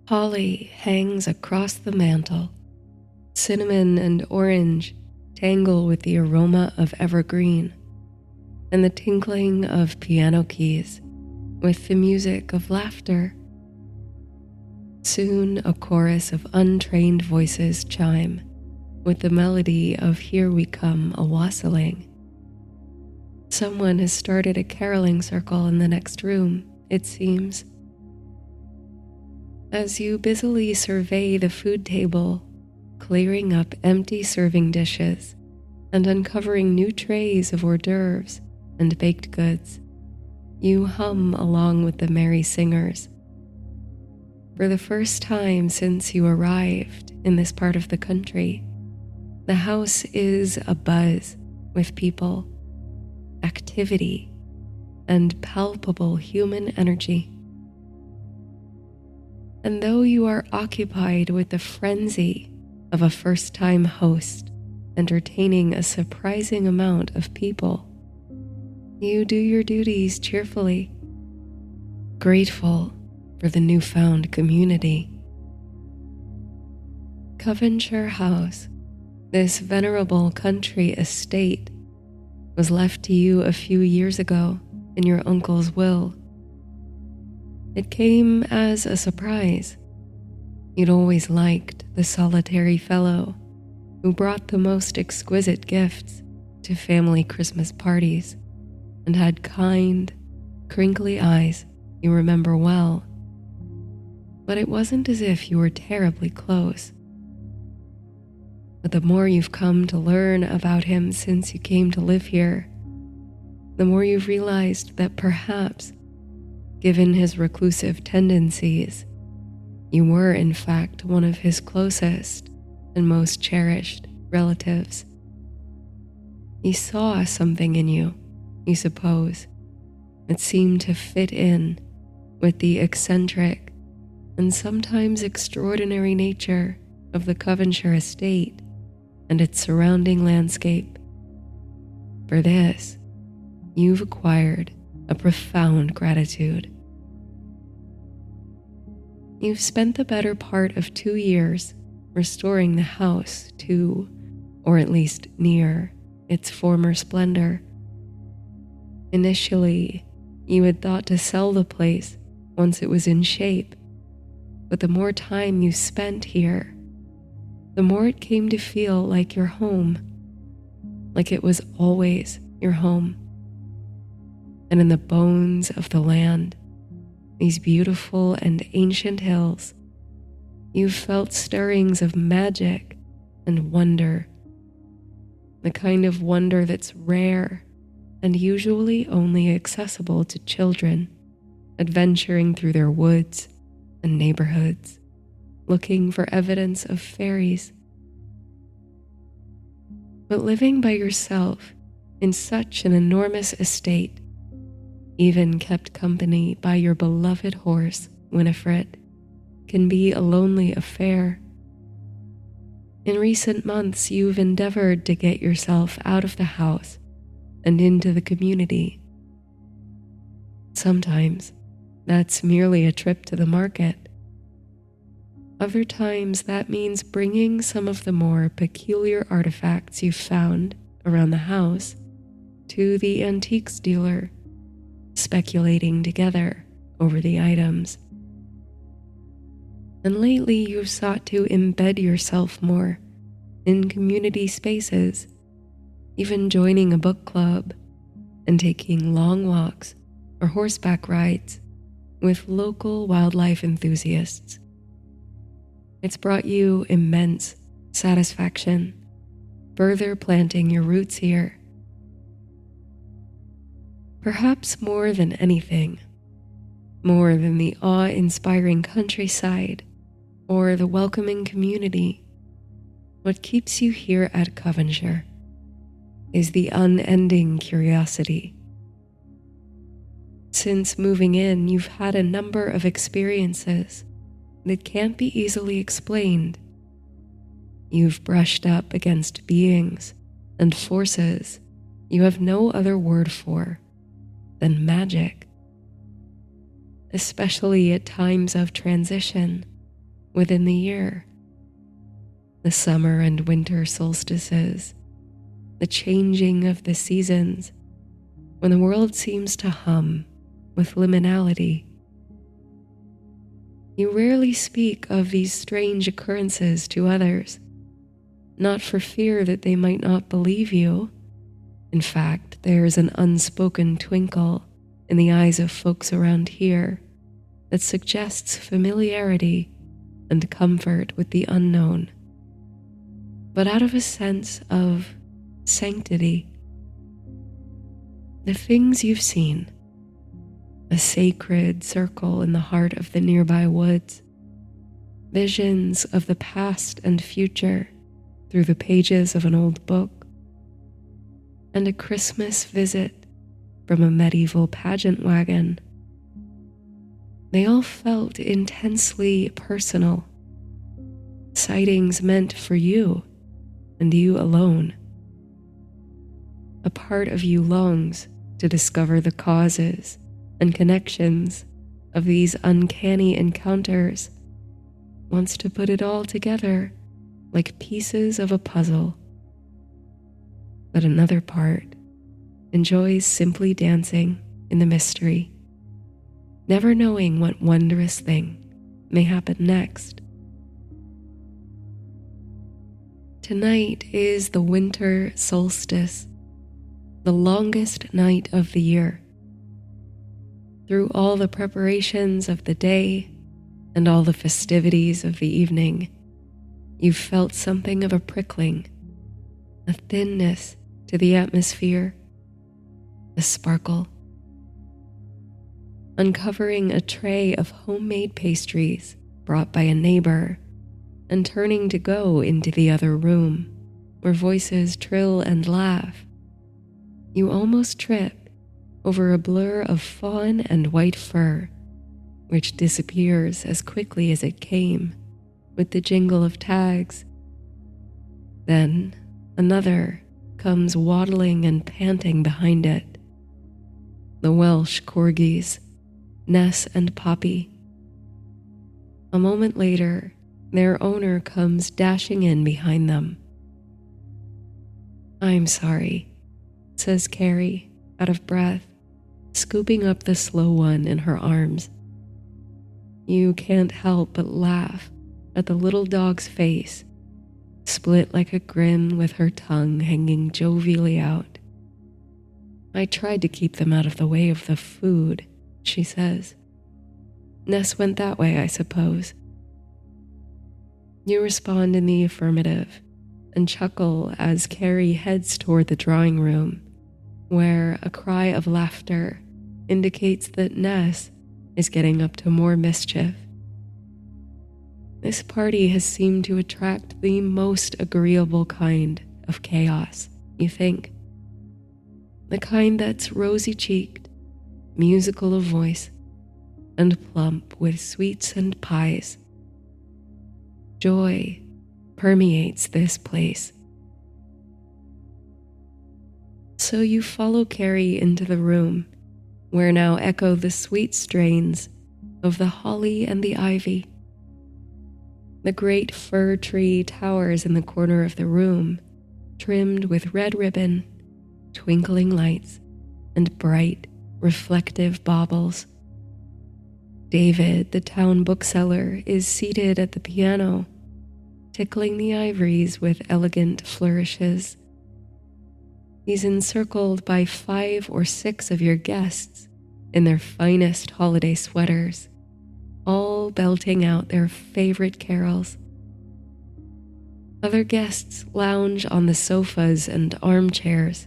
Holly hangs across the mantel. Cinnamon and orange tangle with the aroma of evergreen and the tinkling of piano keys with the music of laughter. Soon a chorus of untrained voices chime with the melody of Here We Come a-wassailing. Someone has started a caroling circle in the next room, it seems. As you busily survey the food table, clearing up empty serving dishes and uncovering new trays of hors d'oeuvres and baked goods, you hum along with the merry singers. For the first time since you arrived in this part of the country, the house is abuzz with people, activity, and palpable human energy. And though you are occupied with the frenzy of a first-time host entertaining a surprising amount of people, you do your duties cheerfully, grateful for the newfound community. Covenshire House, this venerable country estate, was left to you a few years ago in your uncle's will. It came as a surprise. You'd always liked the solitary fellow who brought the most exquisite gifts to family Christmas parties and had kind, crinkly eyes you remember well. But it wasn't as if you were terribly close. But the more you've come to learn about him since you came to live here, the more you've realized that perhaps, given his reclusive tendencies, you were in fact one of his closest and most cherished relatives. He saw something in you, you suppose, that seemed to fit in with the eccentric and sometimes extraordinary nature of the Covenshire estate and its surrounding landscape. For this, you've acquired a profound gratitude. You've spent the better part of 2 years restoring the house to, or at least near, its former splendor. Initially, you had thought to sell the place once it was in shape, but the more time you spent here, the more it came to feel like your home, like it was always your home. And in the bones of the land, these beautiful and ancient hills, you've felt stirrings of magic and wonder, the kind of wonder that's rare and usually only accessible to children adventuring through their woods and neighborhoods, looking for evidence of fairies. But living by yourself in such an enormous estate, even kept company by your beloved horse, Winifred, can be a lonely affair. In recent months, you've endeavored to get yourself out of the house and into the community. Sometimes that's merely a trip to the market. Other times that means bringing some of the more peculiar artifacts you've found around the house to the antiques dealer, speculating together over the items. And lately you've sought to embed yourself more in community spaces, even joining a book club and taking long walks or horseback rides with local wildlife enthusiasts. It's brought you immense satisfaction, further planting your roots here. Perhaps more than anything, more than the awe-inspiring countryside or the welcoming community, what keeps you here at Covenshire is the unending curiosity. Since moving in, you've had a number of experiences that can't be easily explained. You've brushed up against beings and forces you have no other word for than magic. Especially at times of transition within the year. The summer and winter solstices, the changing of the seasons, when the world seems to hum with liminality. You rarely speak of these strange occurrences to others, not for fear that they might not believe you. In fact, there's an unspoken twinkle in the eyes of folks around here that suggests familiarity and comfort with the unknown, but out of a sense of sanctity. The things you've seen, a sacred circle in the heart of the nearby woods, visions of the past and future through the pages of an old book, and a Christmas visit from a medieval pageant wagon. They all felt intensely personal, sightings meant for you and you alone. A part of you longs to discover the causes and connections of these uncanny encounters, wants to put it all together like pieces of a puzzle. But another part enjoys simply dancing in the mystery, never knowing what wondrous thing may happen next. Tonight is the winter solstice, the longest night of the year. Through all the preparations of the day and all the festivities of the evening, you've felt something of a prickling, a thinness to the atmosphere, a sparkle. Uncovering a tray of homemade pastries brought by a neighbor and turning to go into the other room where voices trill and laugh, you almost trip over a blur of fawn and white fur, which disappears as quickly as it came with the jingle of tags. Then another comes waddling and panting behind it. The Welsh corgis, Ness and Poppy. A moment later, their owner comes dashing in behind them. "I'm sorry," says Carrie, out of breath, scooping up the slow one in her arms. You can't help but laugh at the little dog's face, split like a grin with her tongue hanging jovially out. "I tried to keep them out of the way of the food," she says. "Ness went that way, I suppose." You respond in the affirmative and chuckle as Carrie heads toward the drawing room, where a cry of laughter indicates that Ness is getting up to more mischief. This party has seemed to attract the most agreeable kind of chaos, you think. The kind that's rosy-cheeked, musical of voice, and plump with sweets and pies. Joy permeates this place. So you follow Carrie into the room, where now echo the sweet strains of the holly and the ivy. The great fir tree towers in the corner of the room, trimmed with red ribbon, twinkling lights, and bright, reflective baubles. David, the town bookseller, is seated at the piano, tickling the ivories with elegant flourishes. He's encircled by 5 or 6 of your guests in their finest holiday sweaters, all belting out their favorite carols. Other guests lounge on the sofas and armchairs,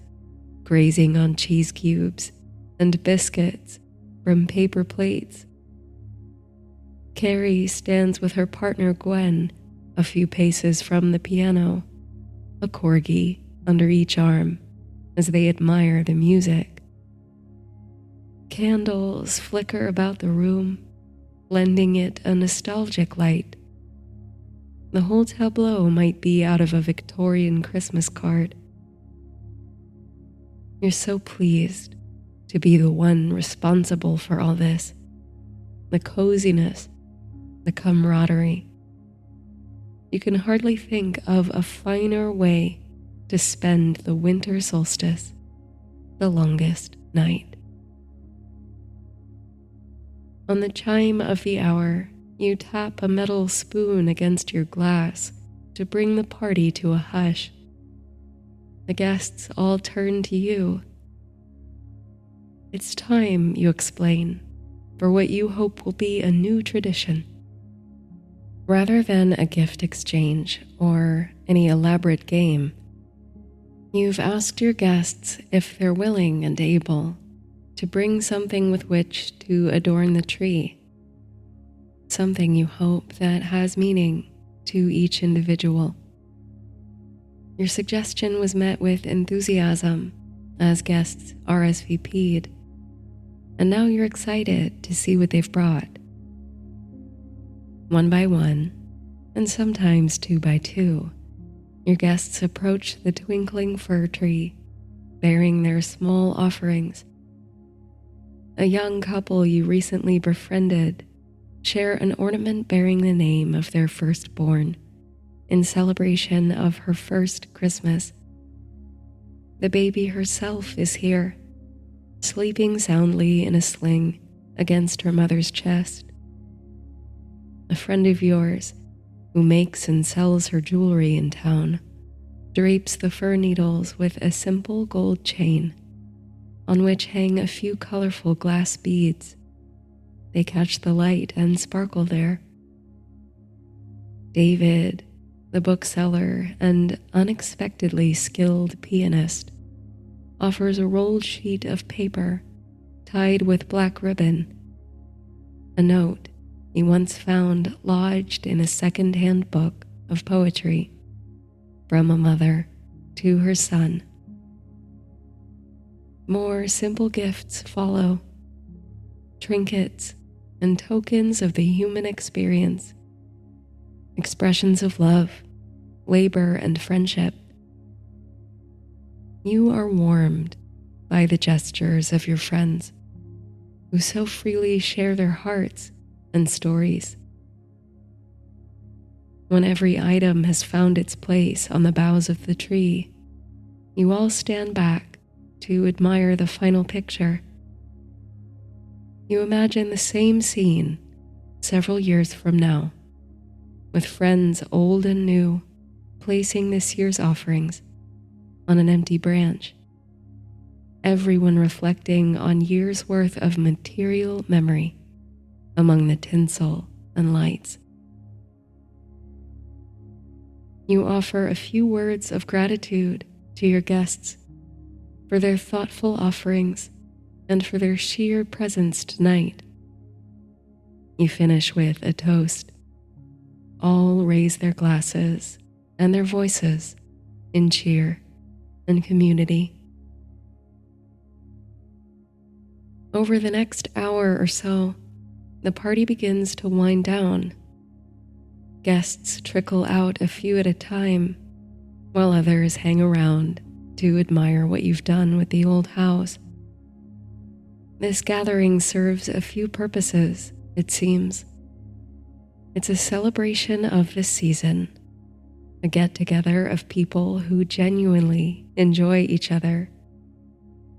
grazing on cheese cubes and biscuits from paper plates. Carrie stands with her partner Gwen a few paces from the piano, a corgi under each arm, as they admire the music. Candles flicker about the room, lending it a nostalgic light. The whole tableau might be out of a Victorian Christmas card. You're so pleased to be the one responsible for all this, the coziness, the camaraderie, you can hardly think of a finer way to spend the winter solstice, the longest night. On the chime of the hour, you tap a metal spoon against your glass to bring the party to a hush. The guests all turn to you. It's time, you explain, for what you hope will be a new tradition. Rather than a gift exchange or any elaborate game, you've asked your guests if they're willing and able to bring something with which to adorn the tree, something you hope that has meaning to each individual. Your suggestion was met with enthusiasm as guests RSVP'd, and now you're excited to see what they've brought. One by one, and sometimes two by two, your guests approach the twinkling fir tree, bearing their small offerings. A young couple you recently befriended share an ornament bearing the name of their firstborn in celebration of her first Christmas. The baby herself is here, sleeping soundly in a sling against her mother's chest. A friend of yours, who makes and sells her jewelry in town, drapes the fir needles with a simple gold chain on which hang a few colorful glass beads. They catch the light and sparkle there. David, the bookseller and unexpectedly skilled pianist, offers a rolled sheet of paper tied with black ribbon, a note he once found lodged in a second-hand book of poetry from a mother to her son. More simple gifts follow, trinkets and tokens of the human experience, expressions of love, labor, and friendship. You are warmed by the gestures of your friends, who so freely share their hearts and stories. When every item has found its place on the boughs of the tree, you all stand back to admire the final picture. You imagine the same scene several years from now, with friends old and new placing this year's offerings on an empty branch, everyone reflecting on years' worth of material memory among the tinsel and lights. You offer a few words of gratitude to your guests for their thoughtful offerings and for their sheer presence tonight. You finish with a toast. All raise their glasses and their voices in cheer and community. Over the next hour or so, the party begins to wind down. Guests trickle out a few at a time, while others hang around to admire what you've done with the old house. This gathering serves a few purposes, it seems. It's a celebration of the season, a get-together of people who genuinely enjoy each other,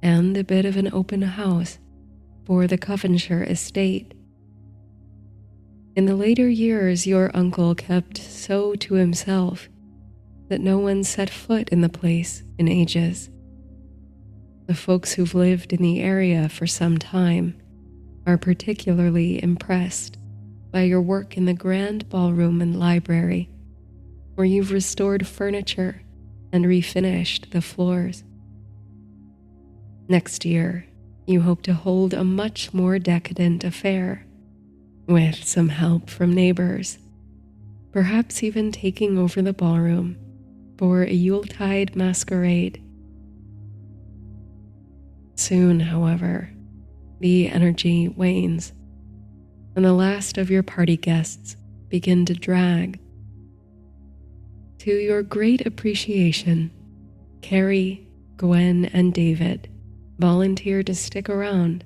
and a bit of an open house for the Covenshire estate. In the later years, your uncle kept so to himself that no one set foot in the place in ages. The folks who've lived in the area for some time are particularly impressed by your work in the grand ballroom and library, where you've restored furniture and refinished the floors. Next year, you hope to hold a much more decadent affair, with some help from neighbors, perhaps even taking over the ballroom for a Yuletide masquerade. Soon, however, the energy wanes, and the last of your party guests begin to drag. To your great appreciation, Carrie, Gwen, and David volunteer to stick around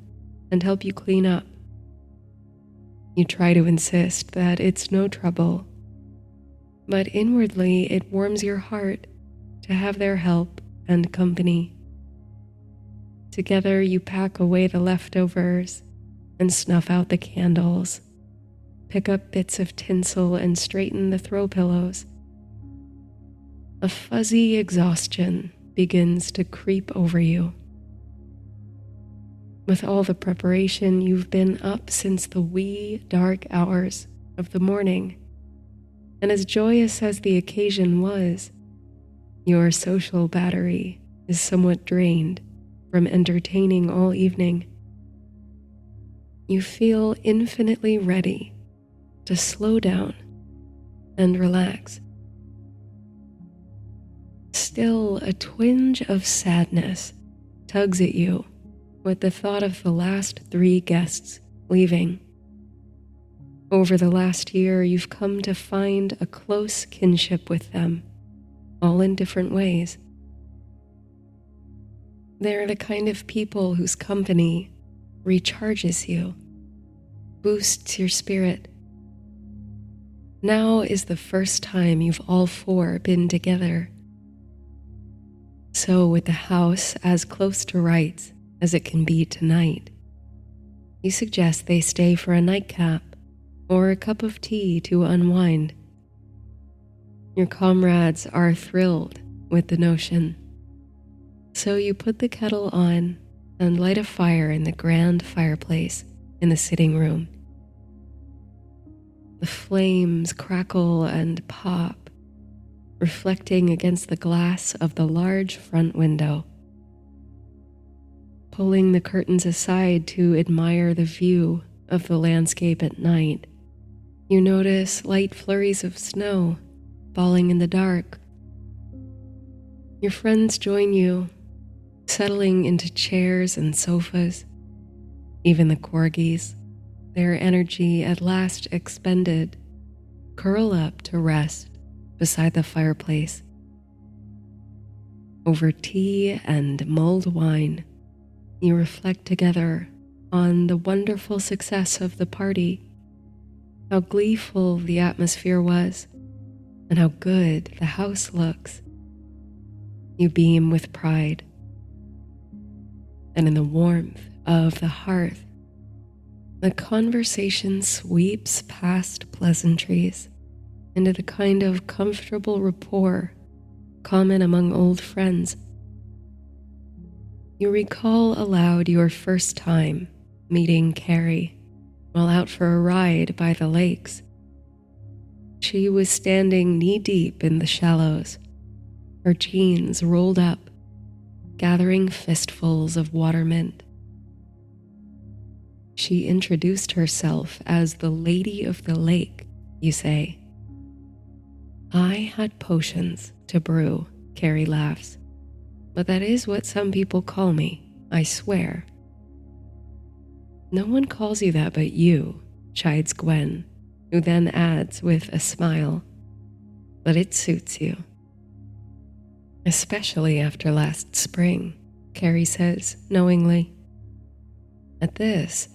and help you clean up. You try to insist that it's no trouble, but inwardly it warms your heart to have their help and company. Together you pack away the leftovers and snuff out the candles, pick up bits of tinsel and straighten the throw pillows. A fuzzy exhaustion begins to creep over you. With all the preparation, you've been up since the wee, dark hours of the morning, and as joyous as the occasion was, your social battery is somewhat drained from entertaining all evening. You feel infinitely ready to slow down and relax. Still, a twinge of sadness tugs at you with the thought of the last 3 guests leaving. Over the last year, you've come to find a close kinship with them, all in different ways. They're the kind of people whose company recharges you, boosts your spirit. Now is the first time you've all 4 been together. So, with the house as close to rights as it can be tonight, you suggest they stay for a nightcap or a cup of tea to unwind. Your comrades are thrilled with the notion, so you put the kettle on and light a fire in the grand fireplace in the sitting room. The flames crackle and pop, reflecting against the glass of the large front window. Pulling the curtains aside to admire the view of the landscape at night, you notice light flurries of snow falling in the dark. Your friends join you, settling into chairs and sofas. Even the corgis, their energy at last expended, curl up to rest beside the fireplace. Over tea and mulled wine, you reflect together on the wonderful success of the party, how gleeful the atmosphere was, and how good the house looks. You beam with pride. And in the warmth of the hearth, the conversation sweeps past pleasantries into the kind of comfortable rapport common among old friends. You recall aloud your first time meeting Carrie while out for a ride by the lakes. She was standing knee-deep in the shallows, her jeans rolled up, gathering fistfuls of watermint. She introduced herself as the Lady of the Lake, you say. I had potions to brew, Carrie laughs, but that is what some people call me, I swear. No one calls you that but you, chides Gwen, who then adds with a smile, but it suits you. Especially after last spring, Carrie says knowingly. At this,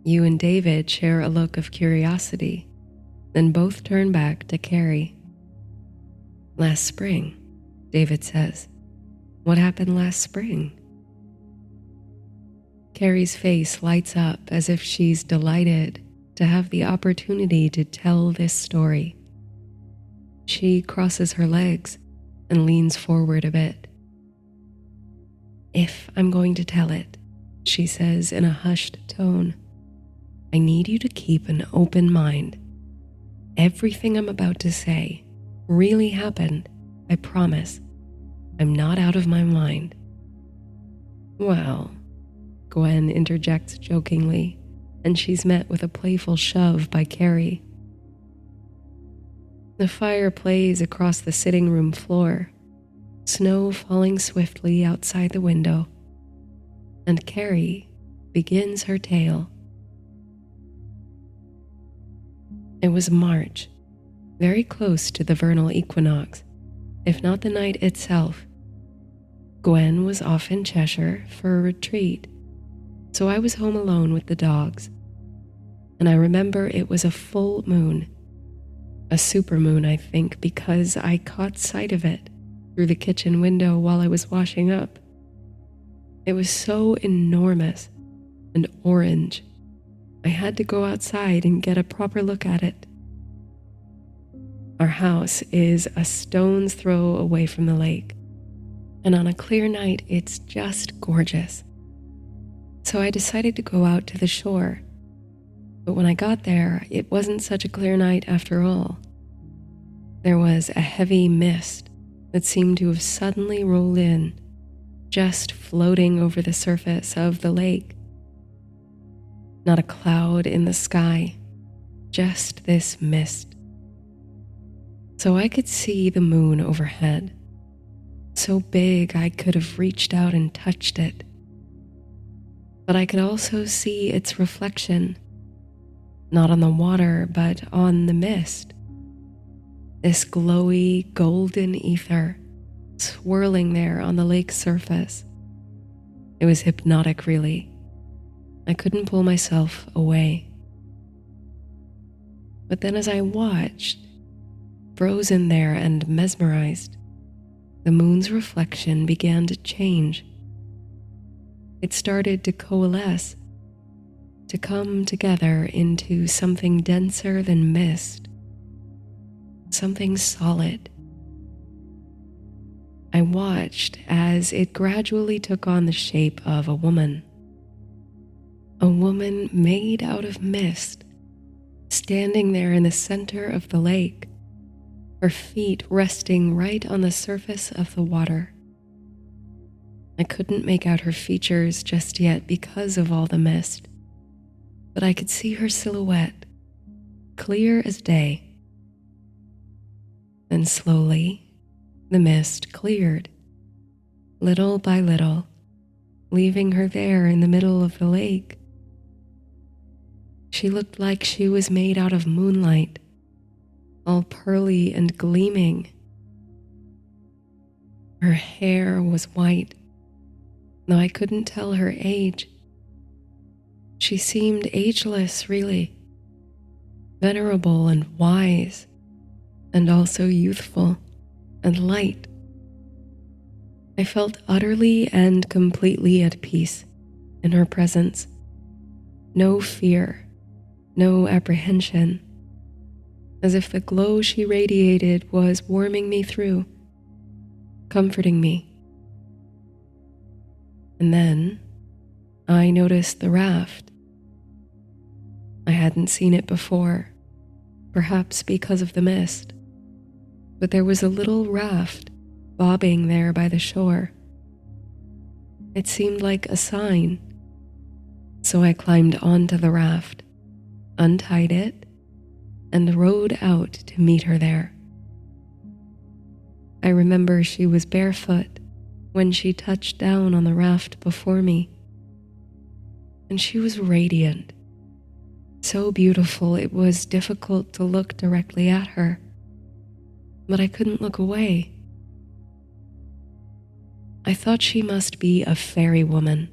you and David share a look of curiosity, then both turn back to Carrie. Last spring, David says. What happened last spring? Carrie's face lights up as if she's delighted to have the opportunity to tell this story. She crosses her legs and leans forward a bit. If I'm going to tell it, she says in a hushed tone, I need you to keep an open mind. Everything I'm about to say really happened, I promise. I'm not out of my mind. Well, Gwen interjects jokingly, and she's met with a playful shove by Carrie. The fire plays across the sitting room floor, snow falling swiftly outside the window, and Carrie begins her tale. It was March, very close to the vernal equinox, if not the night itself. Gwen was off in Cheshire for a retreat, so I was home alone with the dogs, and I remember it was a full moon. A supermoon, I think, because I caught sight of it through the kitchen window while I was washing up. It was so enormous and orange, I had to go outside and get a proper look at it. Our house is a stone's throw away from the lake, and on a clear night, it's just gorgeous. So I decided to go out to the shore. But when I got there, it wasn't such a clear night after all. There was a heavy mist that seemed to have suddenly rolled in, just floating over the surface of the lake. Not a cloud in the sky, just this mist. So I could see the moon overhead, so big I could have reached out and touched it. But I could also see its reflection, not on the water, but on the mist. This glowy golden ether swirling there on the lake's surface. It was hypnotic, really. I couldn't pull myself away. But then as I watched, frozen there and mesmerized, the moon's reflection began to change. It started to coalesce, to come together into something denser than mist, something solid. I watched as it gradually took on the shape of a woman made out of mist, standing there in the center of the lake, her feet resting right on the surface of the water. I couldn't make out her features just yet because of all the mist, but I could see her silhouette, clear as day. Then slowly, the mist cleared, little by little, leaving her there in the middle of the lake. She looked like she was made out of moonlight, all pearly and gleaming. Her hair was white, though I couldn't tell her age. She seemed ageless, really, venerable and wise, and also youthful and light. I felt utterly and completely at peace in her presence. No fear, no apprehension, as if the glow she radiated was warming me through, comforting me. And then I noticed the raft. I hadn't seen it before, perhaps because of the mist, but there was a little raft bobbing there by the shore. It seemed like a sign, so I climbed onto the raft, untied it, and rowed out to meet her there. I remember she was barefoot when she touched down on the raft before me, and she was radiant, so beautiful it was difficult to look directly at her, but I couldn't look away. I thought she must be a fairy woman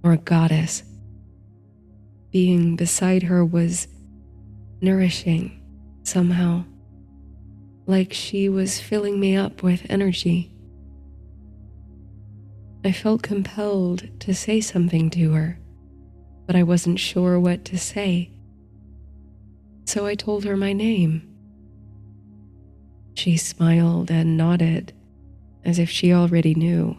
or a goddess. Being beside her was nourishing somehow, like she was filling me up with energy. I felt compelled to say something to her, but I wasn't sure what to say. So I told her my name. She smiled and nodded, as if she already knew.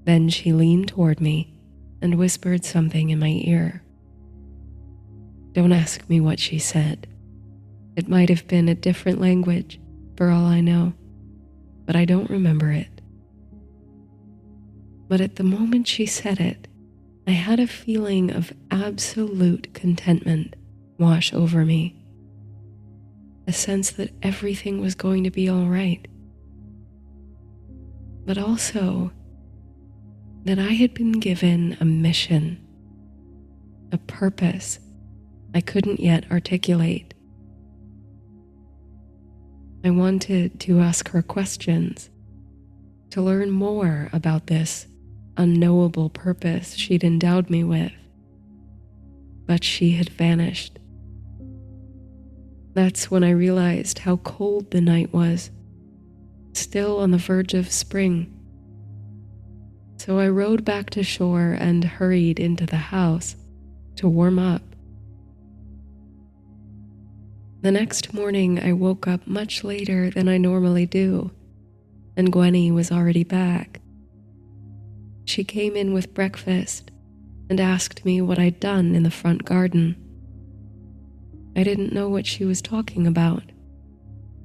Then she leaned toward me and whispered something in my ear. Don't ask me what she said. It might have been a different language, for all I know, but I don't remember it. But at the moment she said it, I had a feeling of absolute contentment wash over me, a sense that everything was going to be all right, but also that I had been given a mission, a purpose I couldn't yet articulate. I wanted to ask her questions, to learn more about this unknowable purpose she'd endowed me with, but she had vanished. That's when I realized how cold the night was, still on the verge of spring. So I rowed back to shore and hurried into the house to warm up. The next morning, I woke up much later than I normally do, and Gwenny was already back. She came in with breakfast and asked me what I'd done in the front garden. I didn't know what she was talking about,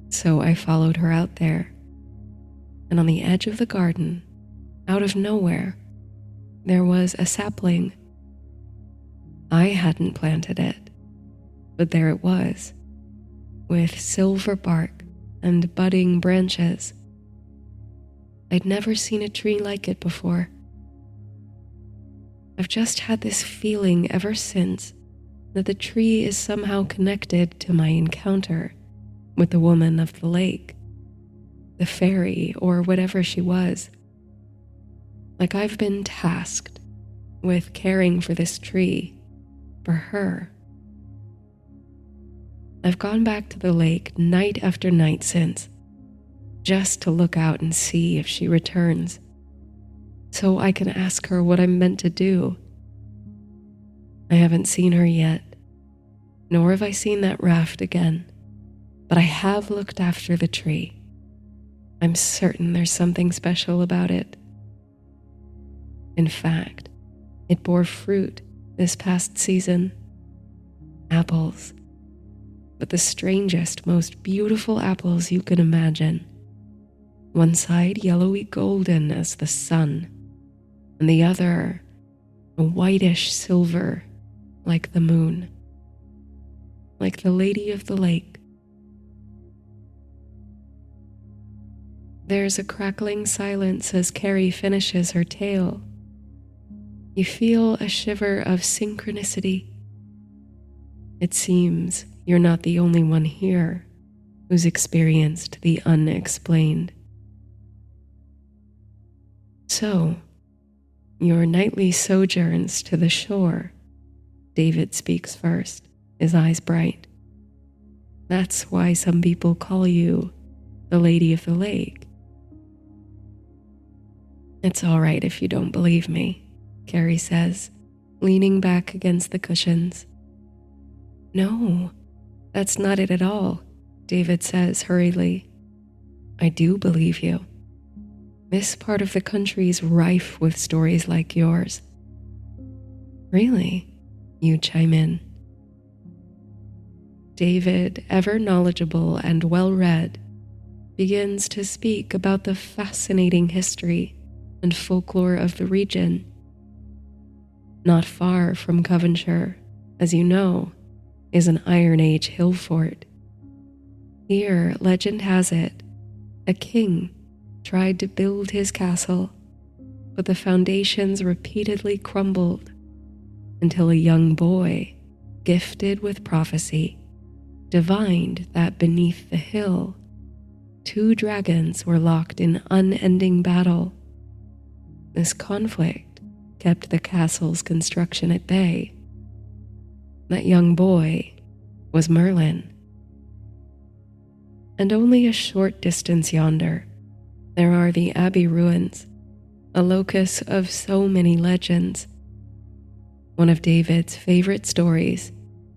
so I followed her out there. And on the edge of the garden, out of nowhere, there was a sapling. I hadn't planted it, but there it was, with silver bark and budding branches. I'd never seen a tree like it before. I've just had this feeling ever since that the tree is somehow connected to my encounter with the woman of the lake, the fairy, or whatever she was. Like I've been tasked with caring for this tree, for her. I've gone back to the lake night after night since, just to look out and see if she returns, so I can ask her what I'm meant to do. I haven't seen her yet, nor have I seen that raft again, but I have looked after the tree. I'm certain there's something special about it. In fact, it bore fruit this past season. Apples, but the strangest, most beautiful apples you can imagine. One side yellowy golden as the sun, and the other a whitish silver like the moon, like the Lady of the Lake. There's a crackling silence as Carrie finishes her tale. You feel a shiver of synchronicity. It seems you're not the only one here who's experienced the unexplained. So, your nightly sojourns to the shore, David speaks first, his eyes bright. That's why some people call you the Lady of the Lake. It's all right if you don't believe me, Carrie says, leaning back against the cushions. No, that's not it at all, David says hurriedly. I do believe you. This part of the country is rife with stories like yours. Really? You chime in. David, ever knowledgeable and well-read, begins to speak about the fascinating history and folklore of the region. Not far from Covenshire, as you know, is an Iron Age hill fort. Here, legend has it, a king tried to build his castle, but the foundations repeatedly crumbled until a young boy, gifted with prophecy, divined that beneath the hill, 2 dragons were locked in unending battle. This conflict kept the castle's construction at bay. That young boy was Merlin. And only a short distance yonder, there are the Abbey ruins, a locus of so many legends. One of David's favorite stories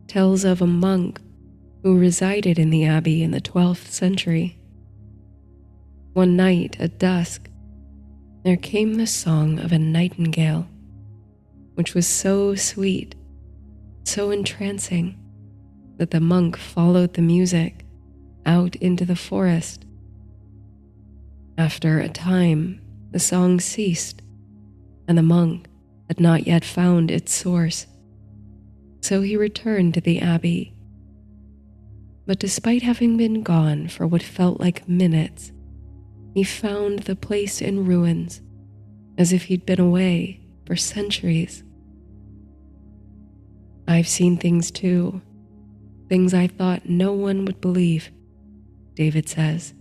tells of a monk who resided in the Abbey in the 12th century. One night at dusk, there came the song of a nightingale, which was so sweet, so entrancing, that the monk followed the music out into the forest. After a time, the song ceased, and the monk had not yet found its source, so he returned to the Abbey. But despite having been gone for what felt like minutes, he found the place in ruins, as if he'd been away for centuries. I've seen things too, things I thought no one would believe, David says.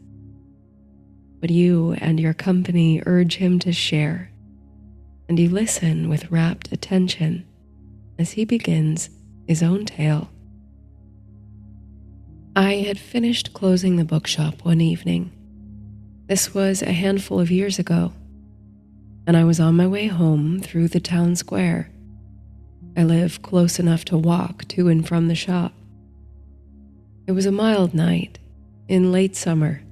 But you and your company urge him to share, and you listen with rapt attention as he begins his own tale. I had finished closing the bookshop one evening. This was a handful of years ago, and I was on my way home through the town square. I live close enough to walk to and from the shop. It was a mild night in late summer,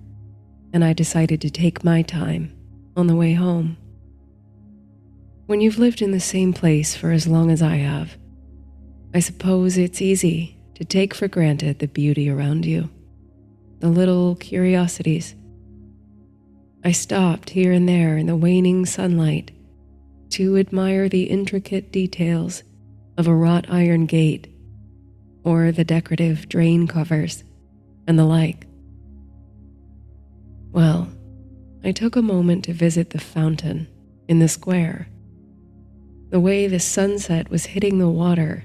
and I decided to take my time on the way home. When you've lived in the same place for as long as I have, I suppose it's easy to take for granted the beauty around you, the little curiosities. I stopped here and there in the waning sunlight to admire the intricate details of a wrought iron gate or the decorative drain covers and the like. Well, I took a moment to visit the fountain in the square. The way the sunset was hitting the water,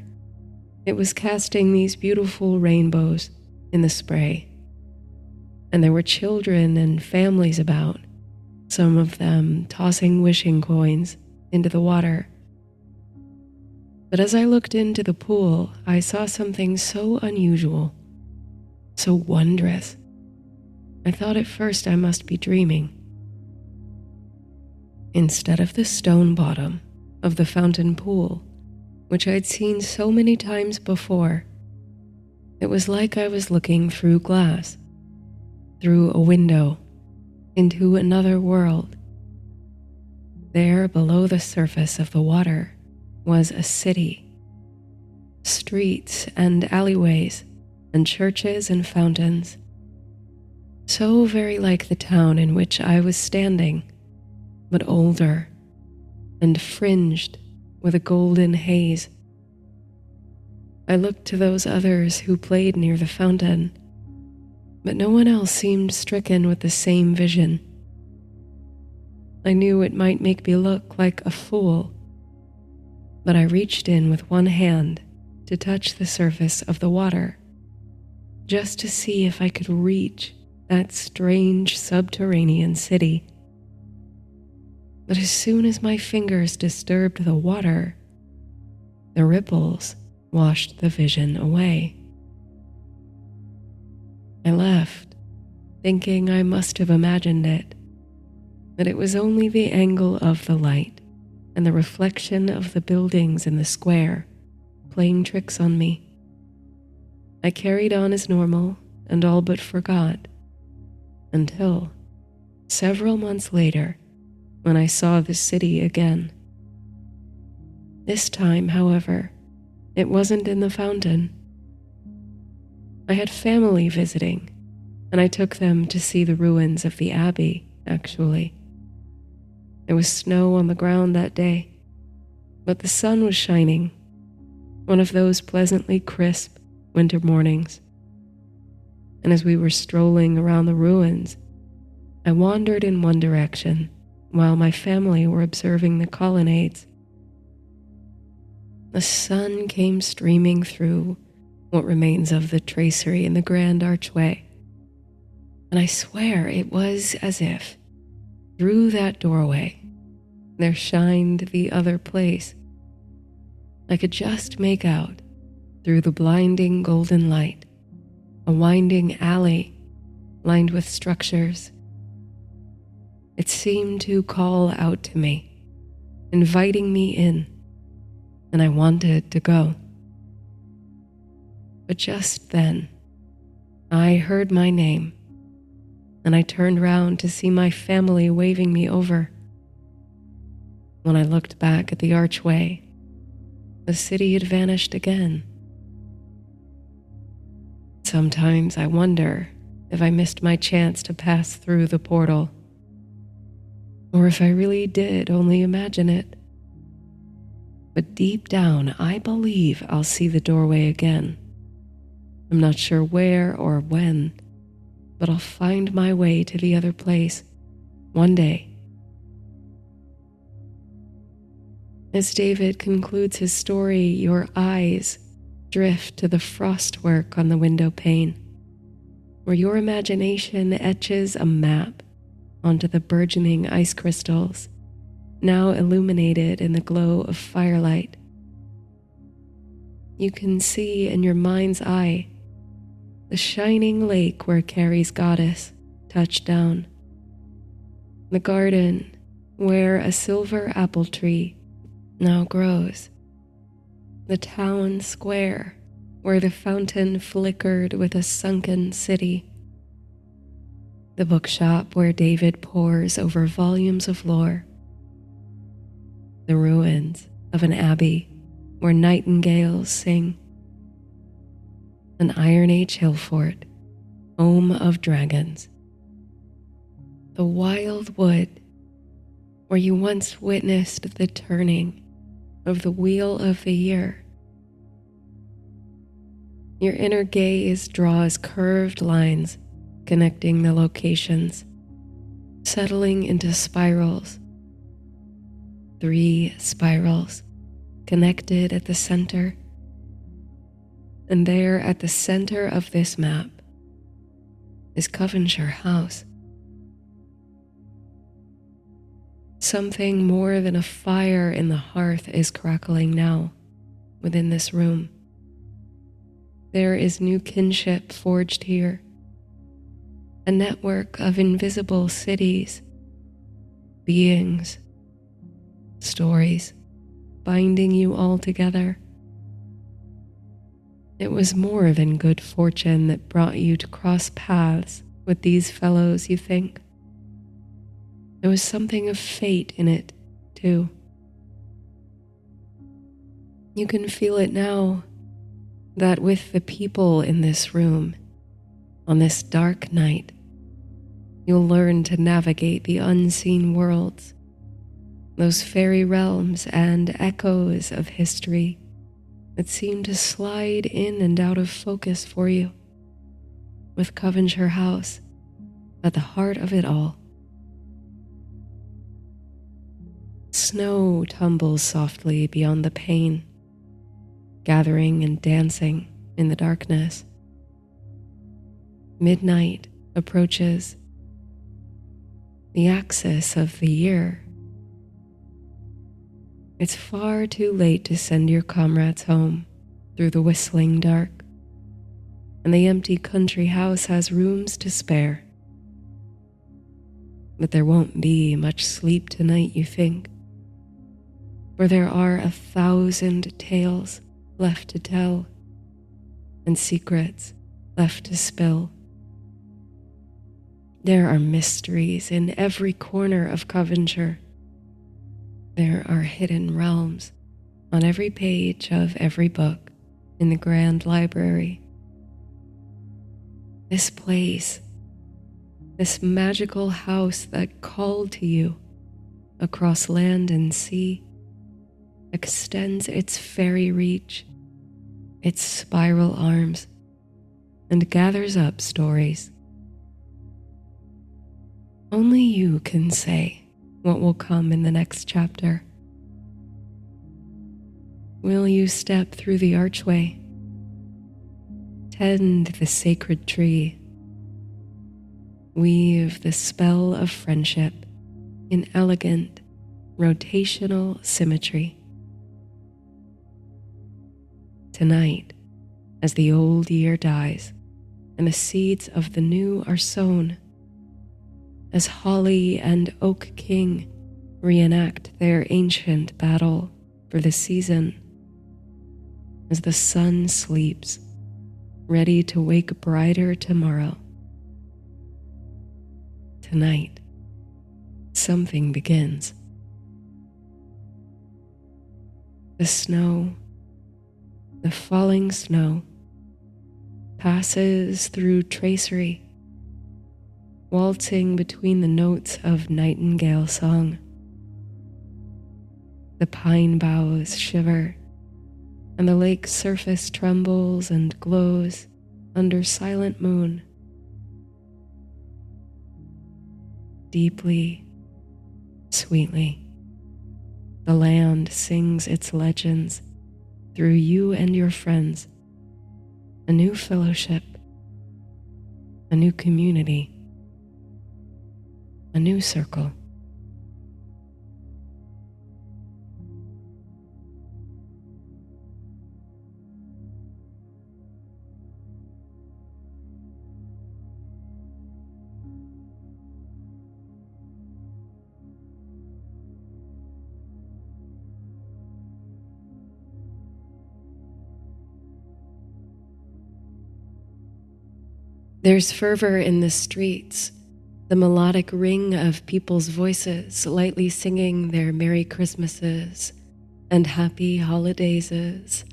it was casting these beautiful rainbows in the spray. And there were children and families about, some of them tossing wishing coins into the water. But as I looked into the pool, I saw something so unusual, so wondrous. I thought at first I must be dreaming. Instead of the stone bottom of the fountain pool, which I'd seen so many times before, it was like I was looking through glass, through a window, into another world. There, below the surface of the water, was a city. Streets and alleyways, and churches and fountains. So very like the town in which I was standing, but older and fringed with a golden haze. I looked to those others who played near the fountain, but no one else seemed stricken with the same vision. I knew it might make me look like a fool, but I reached in with one hand to touch the surface of the water, just to see if I could reach that strange subterranean city. But as soon as my fingers disturbed the water, the ripples washed the vision away. I left, thinking I must have imagined it, but it was only the angle of the light and the reflection of the buildings in the square playing tricks on me. I carried on as normal and all but forgot, until several months later, when I saw the city again. This time, however, it wasn't in the fountain. I had family visiting, and I took them to see the ruins of the abbey, actually. There was snow on the ground that day, but the sun was shining, one of those pleasantly crisp winter mornings. And as we were strolling around the ruins, I wandered in one direction while my family were observing the colonnades. The sun came streaming through what remains of the tracery in the grand archway, and I swear it was as if through that doorway there shined the other place. I could just make out, through the blinding golden light, a winding alley lined with structures. It seemed to call out to me, inviting me in, and I wanted to go. But just then, I heard my name, and I turned round to see my family waving me over. When I looked back at the archway, the city had vanished again. Sometimes I wonder if I missed my chance to pass through the portal, or if I really did only imagine it. But deep down, I believe I'll see the doorway again. I'm not sure where or when, but I'll find my way to the other place one day. As David concludes his story, your eyes drift to the frostwork on the window pane, where your imagination etches a map onto the burgeoning ice crystals, now illuminated in the glow of firelight. You can see in your mind's eye the shining lake where Carrie's goddess touched down, the garden where a silver apple tree now grows, the town square where the fountain flickered with a sunken city, the bookshop where David pores over volumes of lore, the ruins of an abbey where nightingales sing, an Iron Age hill fort, home of dragons, the wild wood where you once witnessed the turning of the wheel of the year. Your inner gaze draws curved lines connecting the locations, settling into spirals. 3 spirals connected at the center. And there at the center of this map is Covenshire House. Something more than a fire in the hearth is crackling now within this room. There is new kinship forged here, a network of invisible cities, beings, stories binding you all together. It was more than good fortune that brought you to cross paths with these fellows, you think. There was something of fate in it, too. You can feel it now, that with the people in this room, on this dark night, you'll learn to navigate the unseen worlds, those fairy realms and echoes of history that seem to slide in and out of focus for you, with Covenshire House at the heart of it all. Snow tumbles softly beyond the pane, gathering and dancing in the darkness. Midnight approaches, the axis of the year. It's far too late to send your comrades home through the whistling dark, and the empty country house has rooms to spare. But there won't be much sleep tonight, you think, for there are 1,000 tales left to tell and secrets left to spill. There are mysteries in every corner of Covenshire. There are hidden realms on every page of every book in the Grand Library. This place, this magical house that called to you across land and sea, extends its fairy reach, its spiral arms, and gathers up stories. Only you can say what will come in the next chapter. Will you step through the archway, tend the sacred tree, weave the spell of friendship in elegant, rotational symmetry? Tonight, as the old year dies and the seeds of the new are sown, as Holly and Oak King reenact their ancient battle for the season, as the sun sleeps, ready to wake brighter tomorrow. Tonight, something begins. The snow, the falling snow, passes through tracery, waltzing between the notes of nightingale song. The pine boughs shiver, and the lake's surface trembles and glows under silent moon. Deeply, sweetly, the land sings its legends through you and your friends, a new fellowship, a new community, a new circle. There's fervor in the streets, the melodic ring of people's voices lightly singing their Merry Christmases and Happy Holidayses.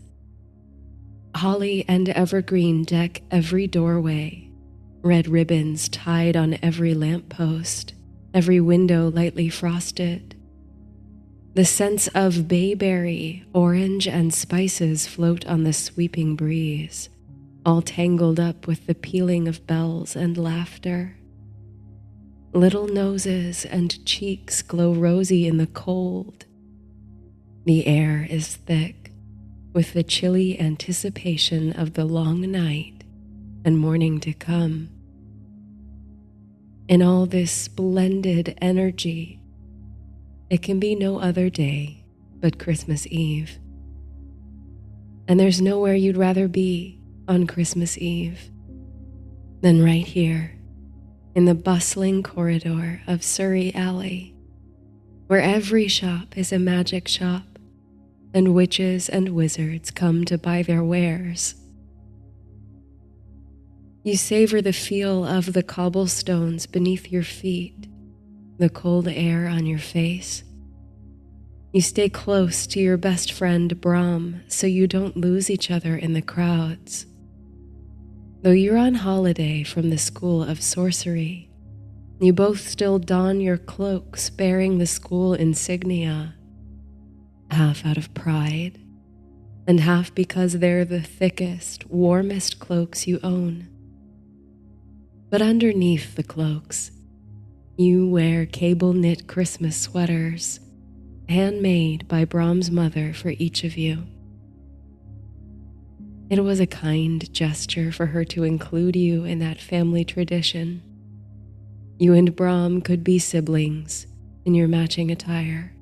Holly and evergreen deck every doorway, red ribbons tied on every lamppost, every window lightly frosted. The scents of bayberry, orange, and spices float on the sweeping breeze, all tangled up with the pealing of bells and laughter. Little noses and cheeks glow rosy in the cold. The air is thick with the chilly anticipation of the long night and morning to come. In all this splendid energy, it can be no other day but Christmas Eve. And there's nowhere you'd rather be on Christmas Eve than right here in the bustling corridor of Surrey Alley, where every shop is a magic shop and witches and wizards come to buy their wares. You savor the feel of the cobblestones beneath your feet, the cold air on your face. You stay close to your best friend Brom so you don't lose each other in the crowds. Though you're on holiday from the School of Sorcery, you both still don your cloaks bearing the school insignia, half out of pride and half because they're the thickest, warmest cloaks you own. But underneath the cloaks, you wear cable-knit Christmas sweaters, handmade by Brom's mother for each of you. It was a kind gesture for her to include you in that family tradition. You and Brom could be siblings in your matching attire.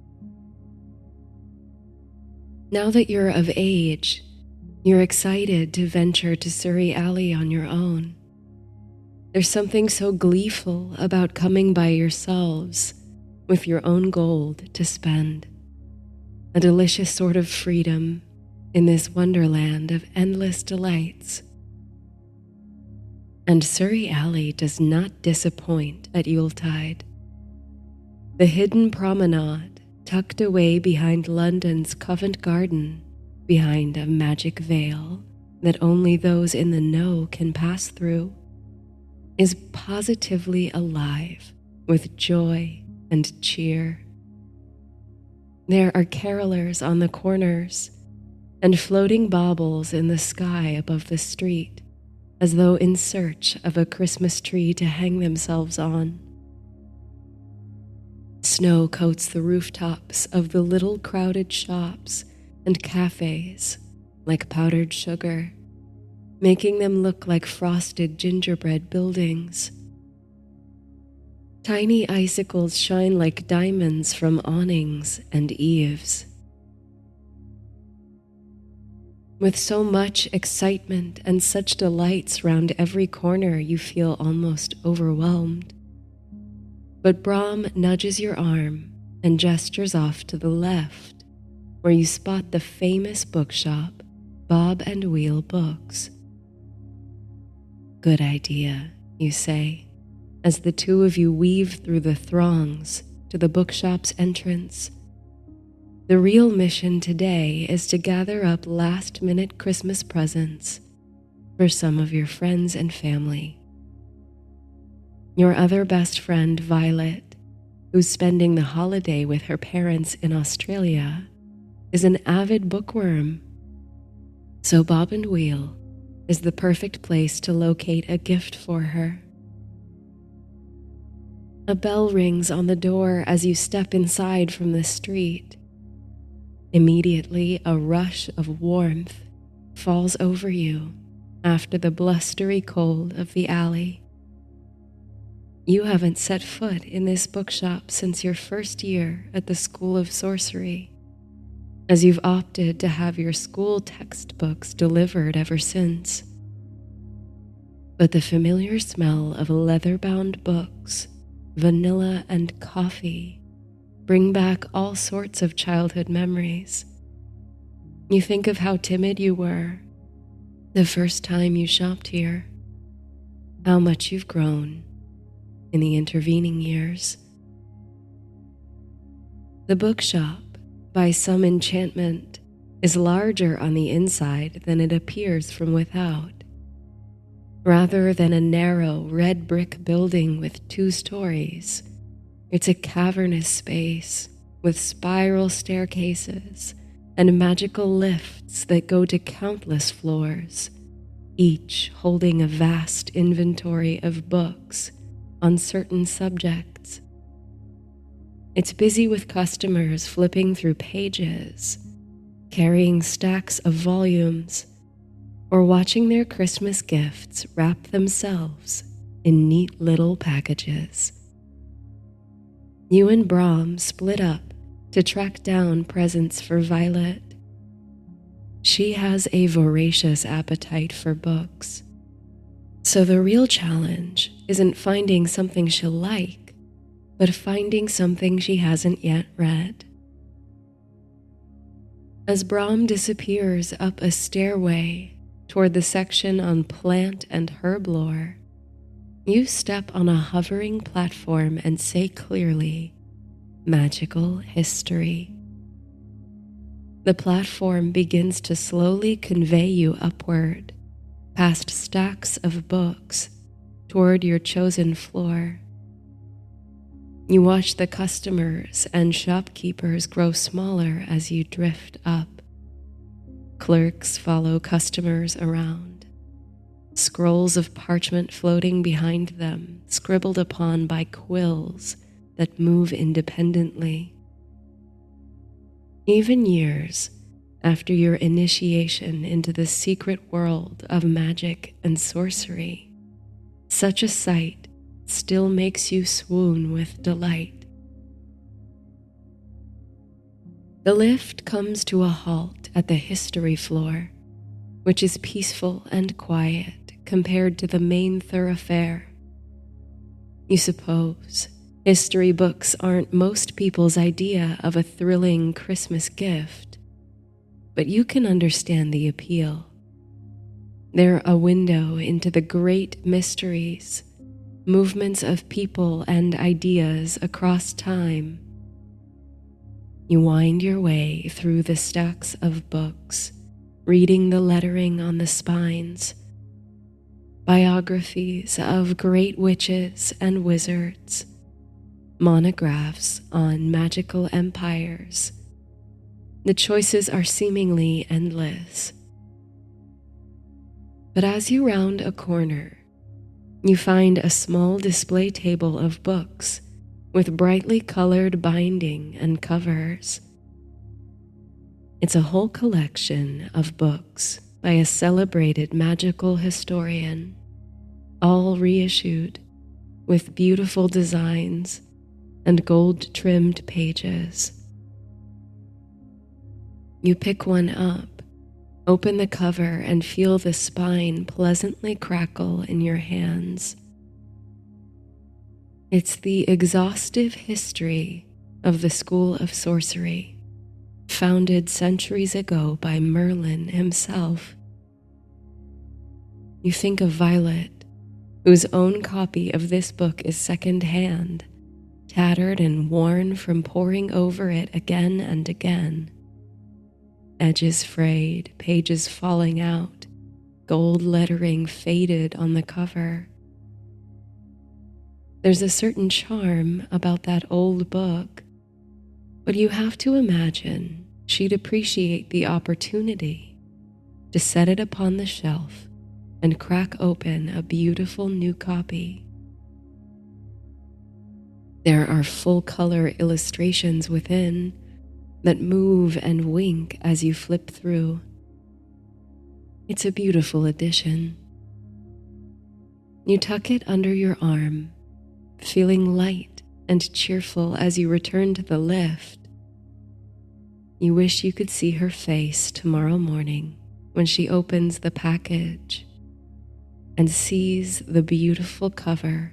Now that you're of age, you're excited to venture to Surrey Alley on your own. There's something so gleeful about coming by yourselves with your own gold to spend. A delicious sort of freedom in this wonderland of endless delights. And Surrey Alley does not disappoint at Yuletide. The hidden promenade, tucked away behind London's Covent Garden, behind a magic veil that only those in the know can pass through, is positively alive with joy and cheer. There are carolers on the corners and floating baubles in the sky above the street, as though in search of a Christmas tree to hang themselves on. Snow coats the rooftops of the little crowded shops and cafes like powdered sugar, making them look like frosted gingerbread buildings. Tiny icicles shine like diamonds from awnings and eaves. With so much excitement and such delights round every corner, you feel almost overwhelmed. But Brom nudges your arm and gestures off to the left, where you spot the famous bookshop, Bob and Wheel Books. Good idea, you say, as the two of you weave through the throngs to the bookshop's entrance. The real mission today is to gather up last-minute Christmas presents for some of your friends and family. Your other best friend, Violet, who's spending the holiday with her parents in Australia, is an avid bookworm. So Bob and Wheel is the perfect place to locate a gift for her. A bell rings on the door as you step inside from the street. Immediately, a rush of warmth falls over you after the blustery cold of the alley. You haven't set foot in this bookshop since your first year at the School of Sorcery, as you've opted to have your school textbooks delivered ever since. But the familiar smell of leather-bound books, vanilla, and coffee bring back all sorts of childhood memories. You think of how timid you were the first time you shopped here, how much you've grown in the intervening years. The bookshop, by some enchantment, is larger on the inside than it appears from without. Rather than a narrow red brick building with 2 stories, it's a cavernous space with spiral staircases and magical lifts that go to countless floors, each holding a vast inventory of books on certain subjects. It's busy with customers flipping through pages, carrying stacks of volumes, or watching their Christmas gifts wrap themselves in neat little packages. You and Brahm split up to track down presents for Violet. She has a voracious appetite for books, so the real challenge isn't finding something she'll like, but finding something she hasn't yet read. As Brahm disappears up a stairway toward the section on plant and herb lore, you step on a hovering platform and say clearly, "Magical history." The platform begins to slowly convey you upward, past stacks of books, toward your chosen floor. You watch the customers and shopkeepers grow smaller as you drift up. Clerks follow customers around, scrolls of parchment floating behind them, scribbled upon by quills that move independently. Even years after your initiation into the secret world of magic and sorcery, such a sight still makes you swoon with delight. The lift comes to a halt at the history floor, which is peaceful and quiet compared to the main thoroughfare. You suppose history books aren't most people's idea of a thrilling Christmas gift, but you can understand the appeal. They're a window into the great mysteries, movements of people and ideas across time. You wind your way through the stacks of books, reading the lettering on the spines, biographies of great witches and wizards, monographs on magical empires. The choices are seemingly endless. But as you round a corner, you find a small display table of books with brightly colored binding and covers. It's a whole collection of books by a celebrated magical historian, all reissued with beautiful designs and gold-trimmed pages. You pick one up, open the cover, and feel the spine pleasantly crackle in your hands. It's the exhaustive history of the School of Sorcery, founded centuries ago by Merlin himself. You think of Violet, whose own copy of this book is second-hand, tattered and worn from poring over it again and again. Edges frayed, pages falling out, gold lettering faded on the cover. There's a certain charm about that old book, but you have to imagine she'd appreciate the opportunity to set it upon the shelf and crack open a beautiful new copy. There are full-color illustrations within that move and wink as you flip through. It's a beautiful edition. You tuck it under your arm, feeling light and cheerful as you return to the lift. You wish you could see her face tomorrow morning when she opens the package and sees the beautiful cover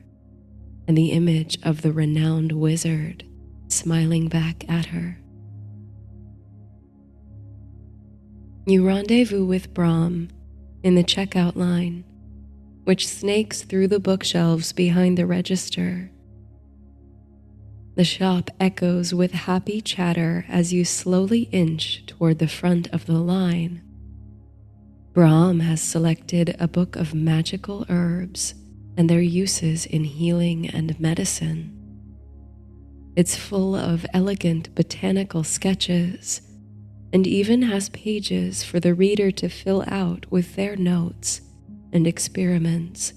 and the image of the renowned wizard smiling back at her. You rendezvous with Brahm in the checkout line, which snakes through the bookshelves behind the register. The shop echoes with happy chatter as you slowly inch toward the front of the line. Brahm has selected a book of magical herbs and their uses in healing and medicine. It's full of elegant botanical sketches and even has pages for the reader to fill out with their notes and experiments.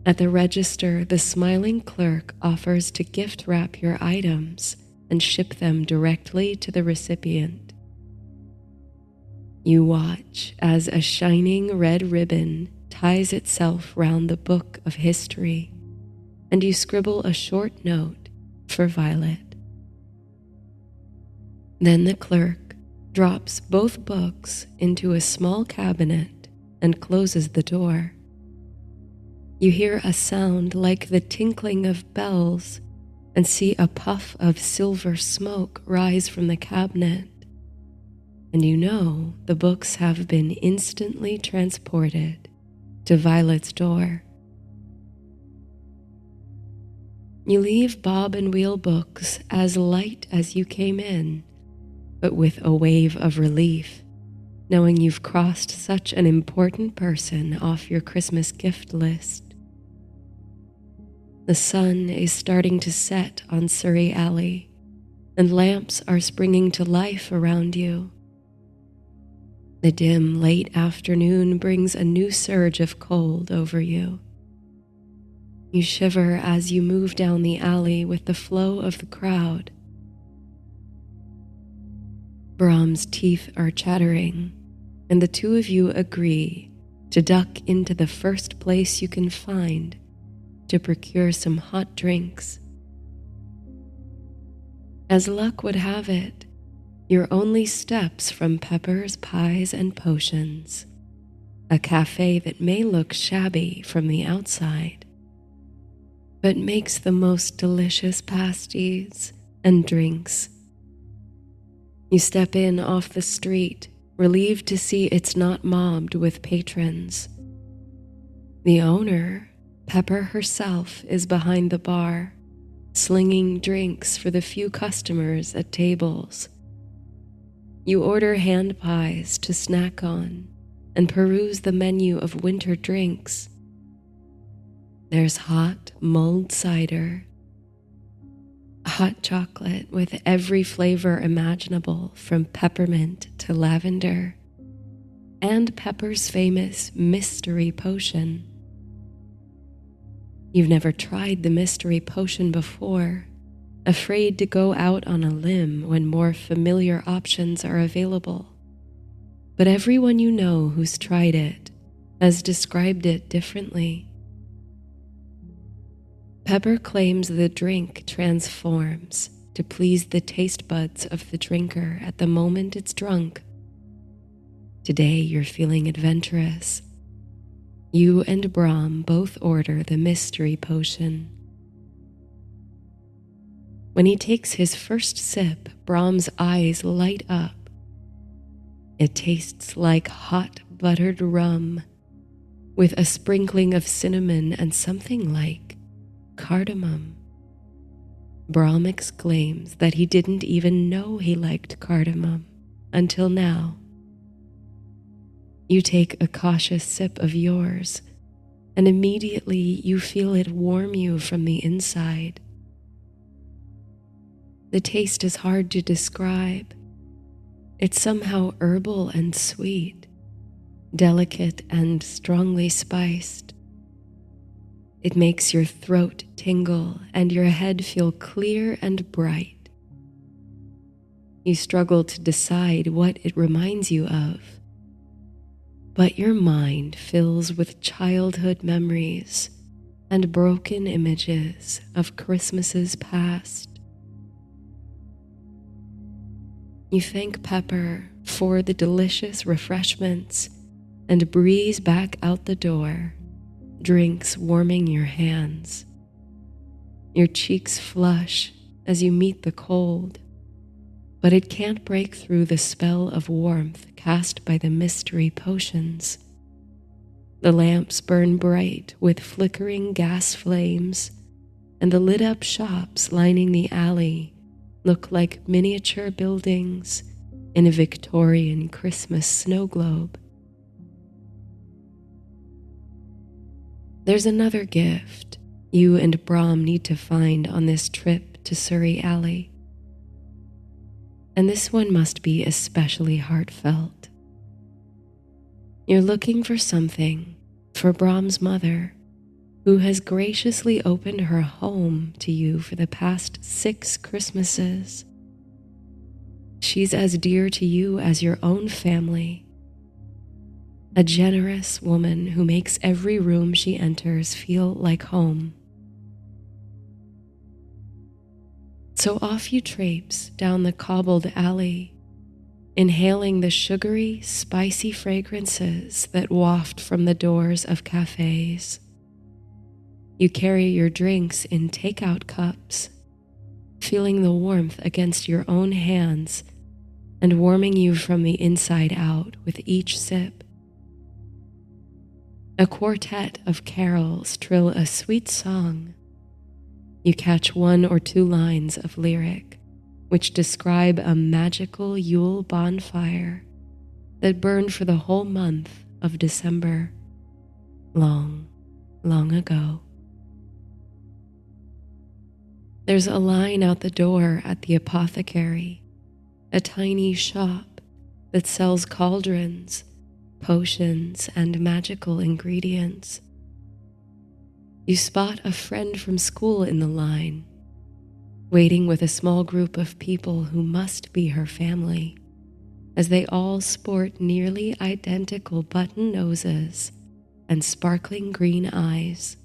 At the register, the smiling clerk offers to gift wrap your items and ship them directly to the recipient. You watch as a shining red ribbon ties itself round the book of history, and you scribble a short note for Violet. Then the clerk drops both books into a small cabinet and closes the door. You hear a sound like the tinkling of bells and see a puff of silver smoke rise from the cabinet, and you know the books have been instantly transported to Violet's door. You leave Bob and Wheel books as light as you came in, but with a wave of relief, knowing you've crossed such an important person off your Christmas gift list. The sun is starting to set on Surrey Alley, and lamps are springing to life around you. The dim late afternoon brings a new surge of cold over you. You shiver as you move down the alley with the flow of the crowd. Brahm's teeth are chattering, and the two of you agree to duck into the first place you can find to procure some hot drinks. As luck would have it, you're only steps from Pepper's Pies and Potions, a cafe that may look shabby from the outside, but makes the most delicious pasties and drinks. You step in off the street, relieved to see it's not mobbed with patrons. The owner, Pepper herself, is behind the bar, slinging drinks for the few customers at tables. You order hand pies to snack on and peruse the menu of winter drinks. There's hot mulled cider, hot chocolate with every flavor imaginable from peppermint to lavender, and Pepper's famous mystery potion. You've never tried the mystery potion before, afraid to go out on a limb when more familiar options are available. But everyone you know who's tried it has described it differently. Pepper claims the drink transforms to please the taste buds of the drinker at the moment it's drunk. Today you're feeling adventurous. You and Brahm both order the mystery potion. When he takes his first sip, Brahm's eyes light up. It tastes like hot buttered rum, with a sprinkling of cinnamon and something like cardamom. Brahm exclaims that he didn't even know he liked cardamom until now. You take a cautious sip of yours, and immediately you feel it warm you from the inside. The taste is hard to describe. It's somehow herbal and sweet, delicate and strongly spiced. It makes your throat tingle and your head feel clear and bright. You struggle to decide what it reminds you of, but your mind fills with childhood memories and broken images of Christmases past. You thank Pepper for the delicious refreshments and breeze back out the door, drinks warming your hands. Your cheeks flush as you meet the cold, but it can't break through the spell of warmth cast by the mystery potions. The lamps burn bright with flickering gas flames, and the lit-up shops lining the alley look like miniature buildings in a Victorian Christmas snow globe. There's another gift you and Brom need to find on this trip to Surrey Alley, and this one must be especially heartfelt. You're looking for something for Brom's mother, who has graciously opened her home to you for the past 6 Christmases. She's as dear to you as your own family, a generous woman who makes every room she enters feel like home. So off you traipse down the cobbled alley, inhaling the sugary, spicy fragrances that waft from the doors of cafes. You carry your drinks in takeout cups, feeling the warmth against your own hands and warming you from the inside out with each sip. A quartet of carols trill a sweet song. You catch 1 or 2 lines of lyric which describe a magical Yule bonfire that burned for the whole month of December, long, long ago. There's a line out the door at the apothecary, a tiny shop that sells cauldrons, potions, and magical ingredients. You spot a friend from school in the line, waiting with a small group of people who must be her family, as they all sport nearly identical button noses and sparkling green eyes.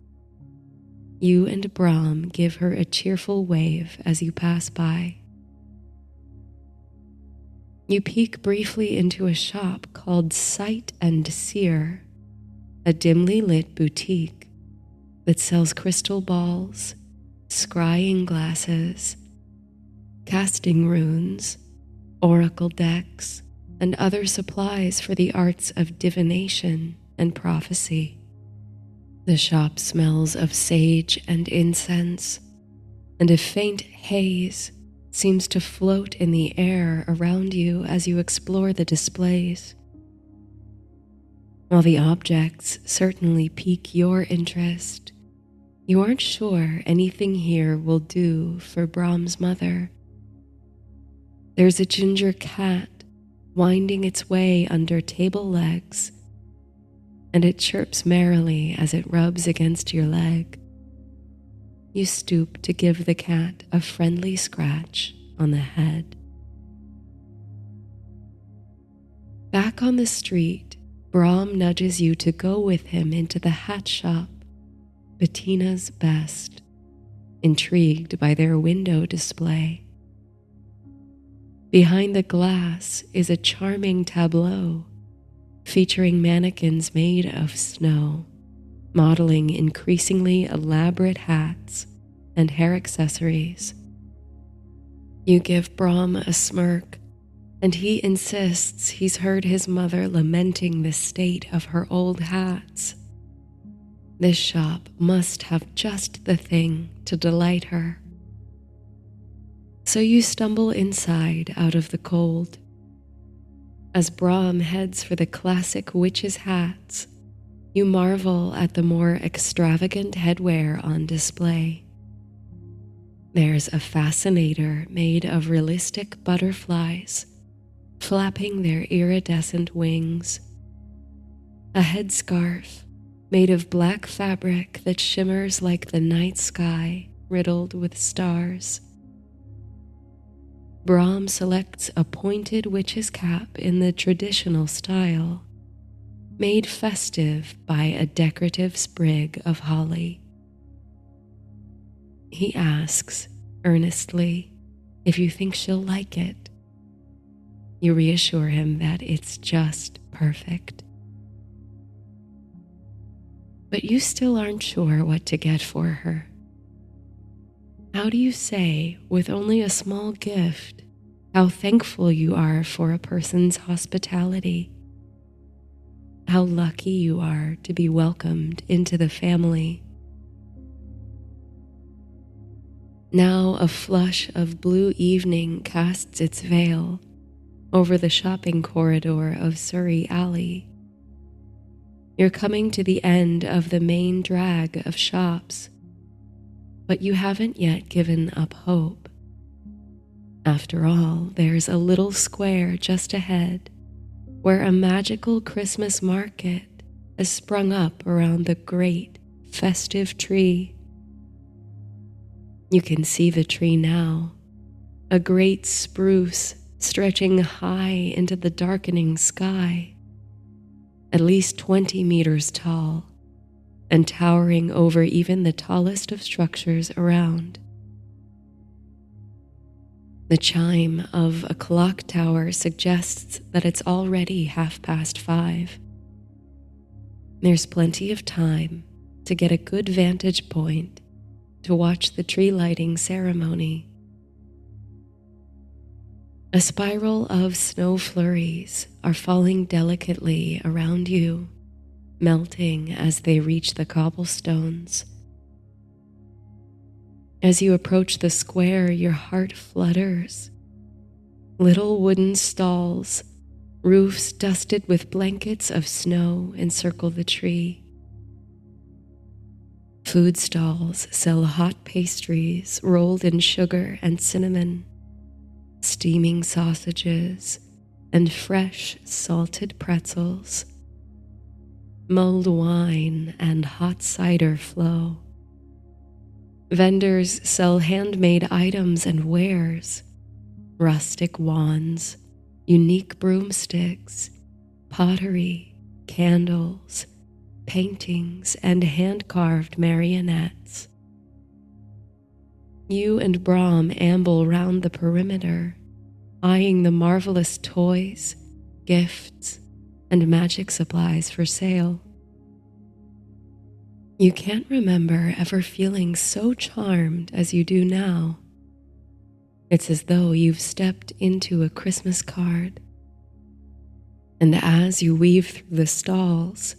You and Brom give her a cheerful wave as you pass by. You peek briefly into a shop called Sight and Seer, a dimly lit boutique that sells crystal balls, scrying glasses, casting runes, oracle decks, and other supplies for the arts of divination and prophecy. The shop smells of sage and incense, and a faint haze seems to float in the air around you as you explore the displays. While the objects certainly pique your interest, you aren't sure anything here will do for Brom's mother. There's a ginger cat winding its way under table legs, and it chirps merrily as it rubs against your leg. You stoop to give the cat a friendly scratch on the head. Back on the street, Brom nudges you to go with him into the hat shop, Bettina's Best, intrigued by their window display. Behind the glass is a charming tableau featuring mannequins made of snow, modeling increasingly elaborate hats and hair accessories. You give Brom a smirk, and he insists he's heard his mother lamenting the state of her old hats. This shop must have just the thing to delight her. So you stumble inside out of the cold. As Brom heads for the classic witches' hats, you marvel at the more extravagant headwear on display. There's a fascinator made of realistic butterflies, flapping their iridescent wings, a headscarf made of black fabric that shimmers like the night sky riddled with stars. Brom selects a pointed witch's cap in the traditional style, made festive by a decorative sprig of holly. He asks earnestly if you think she'll like it. You reassure him that it's just perfect. But you still aren't sure what to get for her. How do you say, with only a small gift, how thankful you are for a person's hospitality? how lucky you are to be welcomed into the family. Now a flush of blue evening casts its veil over the shopping corridor of Surrey Alley. You're coming to the end of the main drag of shops, but you haven't yet given up hope. After all, there's a little square just ahead where a magical Christmas market has sprung up around the great festive tree. You can see the tree now, a great spruce stretching high into the darkening sky, at least 20 meters tall and towering over even the tallest of structures around. The chime of a clock tower suggests that it's already 5:30. There's plenty of time to get a good vantage point to watch the tree lighting ceremony. A spiral of snow flurries are falling delicately around you, melting as they reach the cobblestones. As you approach the square, your heart flutters. Little wooden stalls, roofs dusted with blankets of snow, encircle the tree. Food stalls sell hot pastries rolled in sugar and cinnamon, steaming sausages, and fresh salted pretzels. Mulled wine and hot cider flow. Vendors sell handmade items and wares, rustic wands, unique broomsticks, pottery, candles, paintings, and hand-carved marionettes. You and Brom amble round the perimeter, eyeing the marvelous toys, gifts, and magic supplies for sale. You can't remember ever feeling so charmed as you do now. It's as though you've stepped into a Christmas card. And as you weave through the stalls,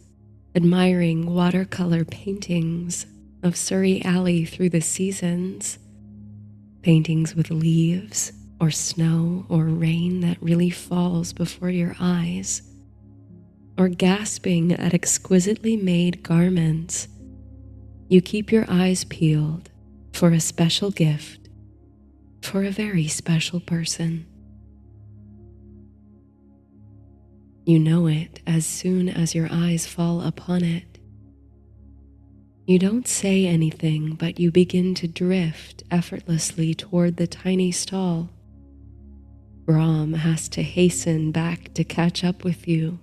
admiring watercolor paintings of Surrey Alley through the seasons, paintings with leaves or snow or rain that really falls before your eyes, or gasping at exquisitely made garments, you keep your eyes peeled for a special gift for a very special person. You know it as soon as your eyes fall upon it. You don't say anything, but you begin to drift effortlessly toward the tiny stall. Brom has to hasten back to catch up with you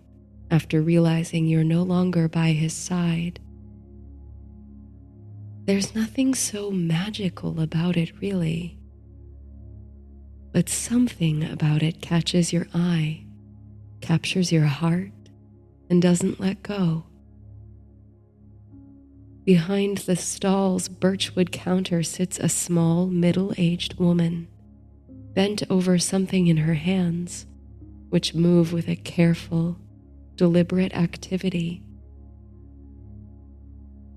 after realizing you're no longer by his side. There's nothing so magical about it, really. But something about it catches your eye, captures your heart, and doesn't let go. Behind the stall's birchwood counter sits a small, middle-aged woman, bent over something in her hands, which move with a careful, deliberate activity.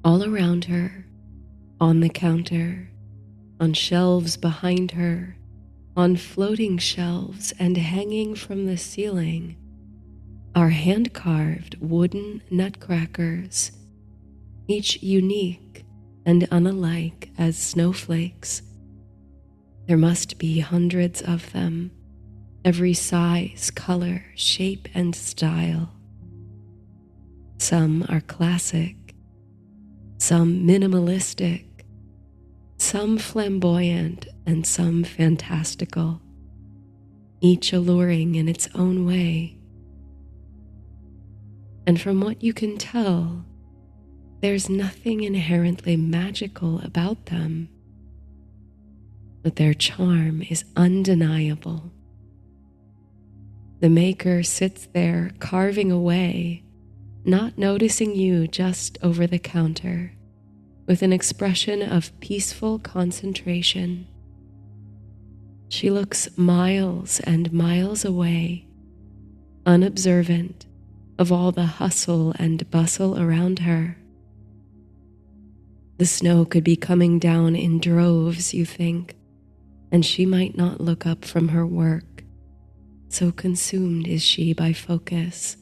All around her, on the counter, on shelves behind her, on floating shelves and hanging from the ceiling, are hand-carved wooden nutcrackers, each unique and unalike as snowflakes. There must be hundreds of them, every size, color, shape, and style. Some are classic, some minimalistic, some flamboyant, and some fantastical, each alluring in its own way. And from what you can tell, there's nothing inherently magical about them, but their charm is undeniable. The maker sits there carving away, not noticing you just over the counter, with an expression of peaceful concentration. She looks miles and miles away, unobservant of all the hustle and bustle around her. The snow could be coming down in droves, you think, and she might not look up from her work, so consumed is she by focus.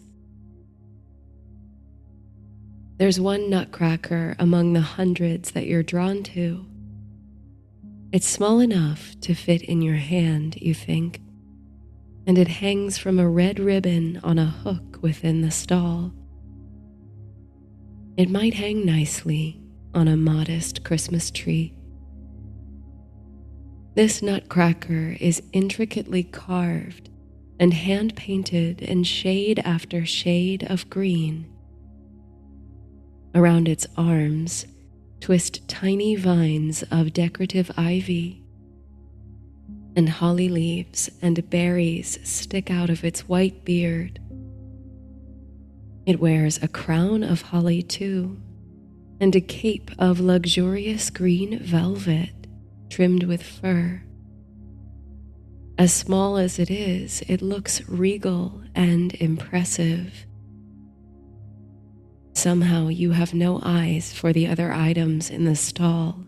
There's one nutcracker among the hundreds that you're drawn to. It's small enough to fit in your hand, you think, and it hangs from a red ribbon on a hook within the stall. It might hang nicely on a modest Christmas tree. This nutcracker is intricately carved and hand-painted in shade after shade of green. Around its arms twist tiny vines of decorative ivy, and holly leaves and berries stick out of its white beard. It wears a crown of holly too, and a cape of luxurious green velvet trimmed with fur. As small as it is, it looks regal and impressive. Somehow you have no eyes for the other items in the stall.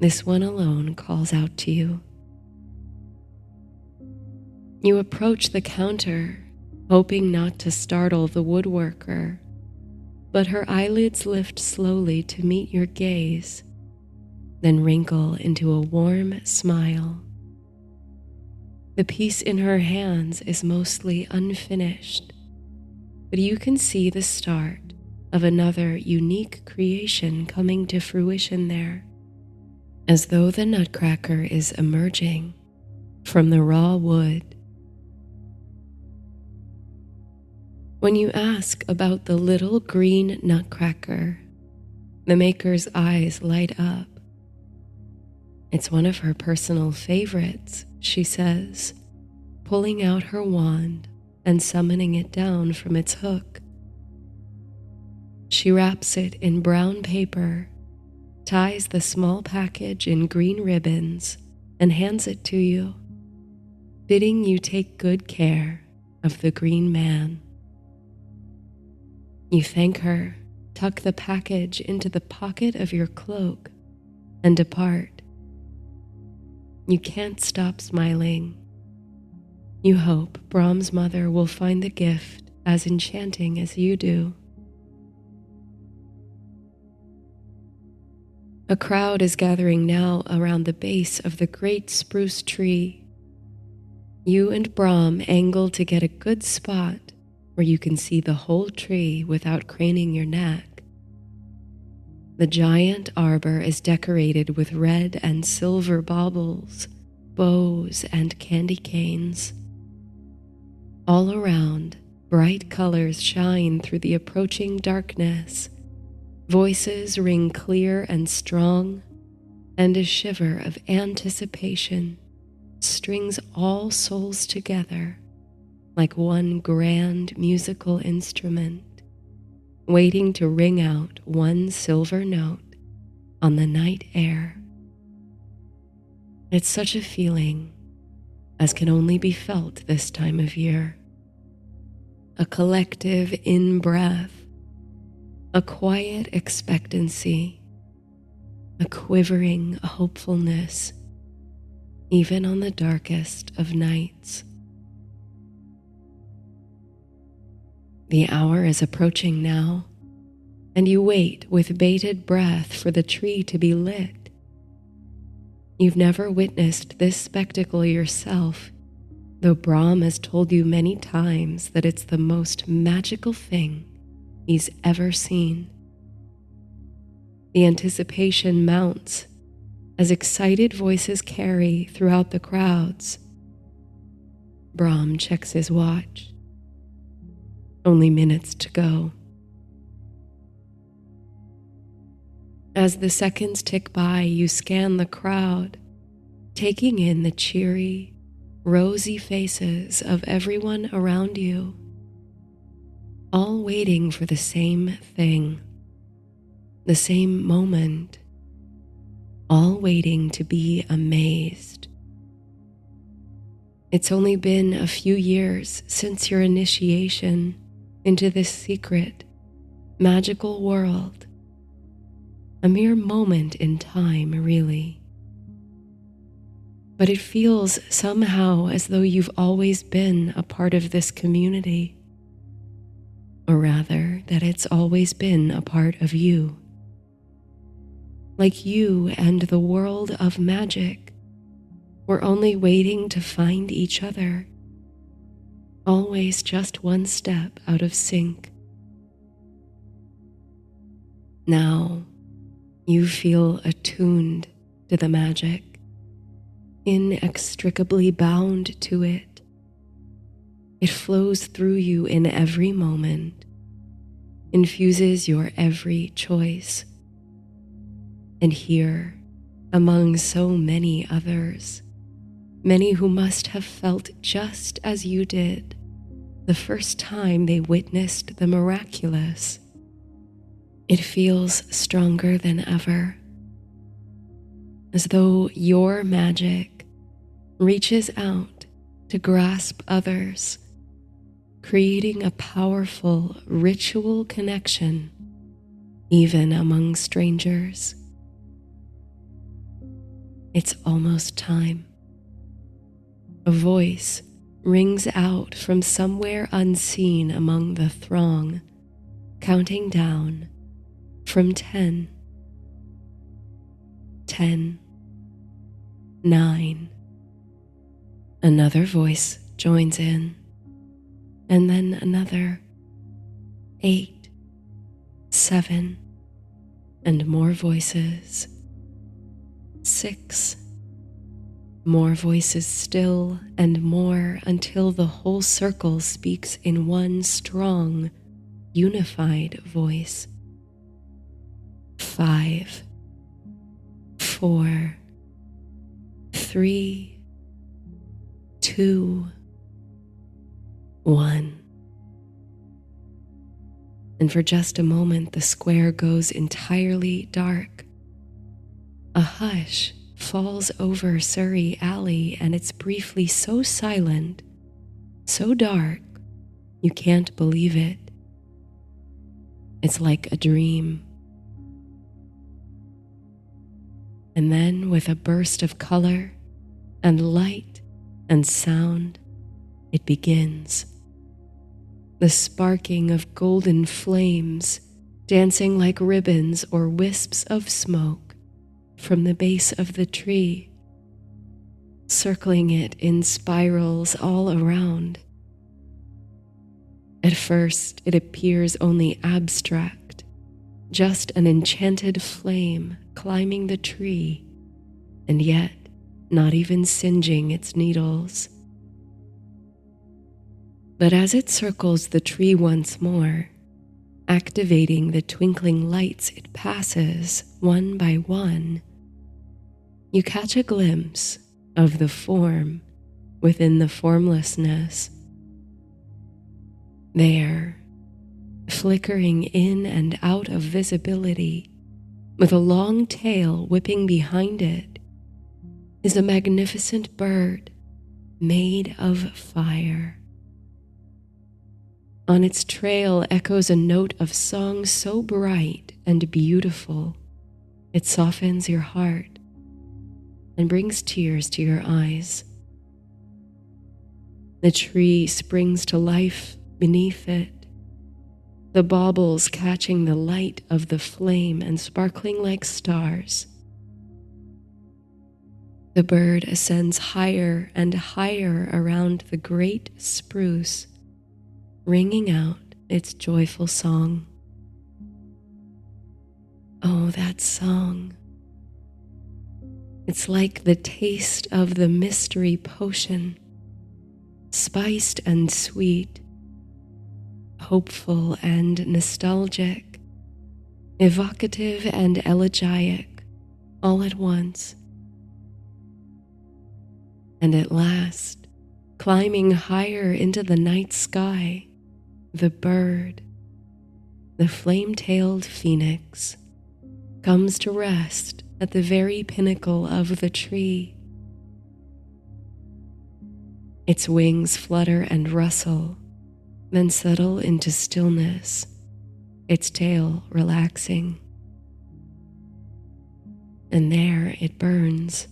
This one alone calls out to you. You approach the counter, hoping not to startle the woodworker, but her eyelids lift slowly to meet your gaze, then wrinkle into a warm smile. The piece in her hands is mostly unfinished, but you can see the start of another unique creation coming to fruition there, as though the nutcracker is emerging from the raw wood. When you ask about the little green nutcracker, the maker's eyes light up. It's one of her personal favorites, she says, pulling out her wand and summoning it down from its hook. She wraps it in brown paper, ties the small package in green ribbons, and hands it to you, bidding you take good care of the green man. You thank her, tuck the package into the pocket of your cloak, and depart. You can't stop smiling. You hope Brahm's mother will find the gift as enchanting as you do. A crowd is gathering now around the base of the great spruce tree. You and Brahm angle to get a good spot where you can see the whole tree without craning your neck. The giant arbor is decorated with red and silver baubles, bows, and candy canes. All around, bright colors shine through the approaching darkness. Voices ring clear and strong, and a shiver of anticipation strings all souls together like one grand musical instrument, waiting to ring out one silver note on the night air. It's such a feeling as can only be felt this time of year. A collective in-breath, a quiet expectancy, a quivering hopefulness, even on the darkest of nights. The hour is approaching now, and you wait with bated breath for the tree to be lit. You've never witnessed this spectacle yourself, though Brahm has told you many times that it's the most magical thing he's ever seen. The anticipation mounts as excited voices carry throughout the crowds. Brahm checks his watch. Only minutes to go. As the seconds tick by, you scan the crowd, taking in the cheery, rosy faces of everyone around you, all waiting for the same thing, the same moment, all waiting to be amazed. It's only been a few years since your initiation, into this secret, magical world. A mere moment in time, really. But it feels somehow as though you've always been a part of this community. Or rather, that it's always been a part of you. Like you and the world of magic were only waiting to find each other, always just one step out of sync. Now, you feel attuned to the magic, inextricably bound to it. It flows through you in every moment, infuses your every choice. And here, among so many others, many who must have felt just as you did the first time they witnessed the miraculous, it feels stronger than ever, as though your magic reaches out to grasp others, creating a powerful ritual connection, even among strangers. It's almost time. A voice rings out from somewhere unseen among the throng, counting down from 10. 10, 9. Another voice joins in, and then another. 8, 7, and more voices. 6. More voices still, and more, until the whole circle speaks in one strong, unified voice. 5, 4, 3, 2, 1. And for just a moment, the square goes entirely dark. A hush falls over Surrey Alley, and it's briefly so silent, so dark, you can't believe it. It's like a dream. And then, with a burst of color and light and sound, it begins. The sparking of golden flames dancing like ribbons or wisps of smoke from the base of the tree, circling it in spirals all around. At first, it appears only abstract, just an enchanted flame climbing the tree, and yet not even singeing its needles. But as it circles the tree once more, activating the twinkling lights it passes one by one, you catch a glimpse of the form within the formlessness. There, flickering in and out of visibility, with a long tail whipping behind it, is a magnificent bird made of fire. On its trail echoes a note of song so bright and beautiful, it softens your heart and brings tears to your eyes. The tree springs to life beneath it, the baubles catching the light of the flame and sparkling like stars. The bird ascends higher and higher around the great spruce, ringing out its joyful song. Oh, that song. It's like the taste of the mystery potion, spiced and sweet, hopeful and nostalgic, evocative and elegiac, all at once. And at last, climbing higher into the night sky, the bird, the flame-tailed phoenix, comes to rest at the very pinnacle of the tree. Its wings flutter and rustle, then settle into stillness, its tail relaxing. And there it burns.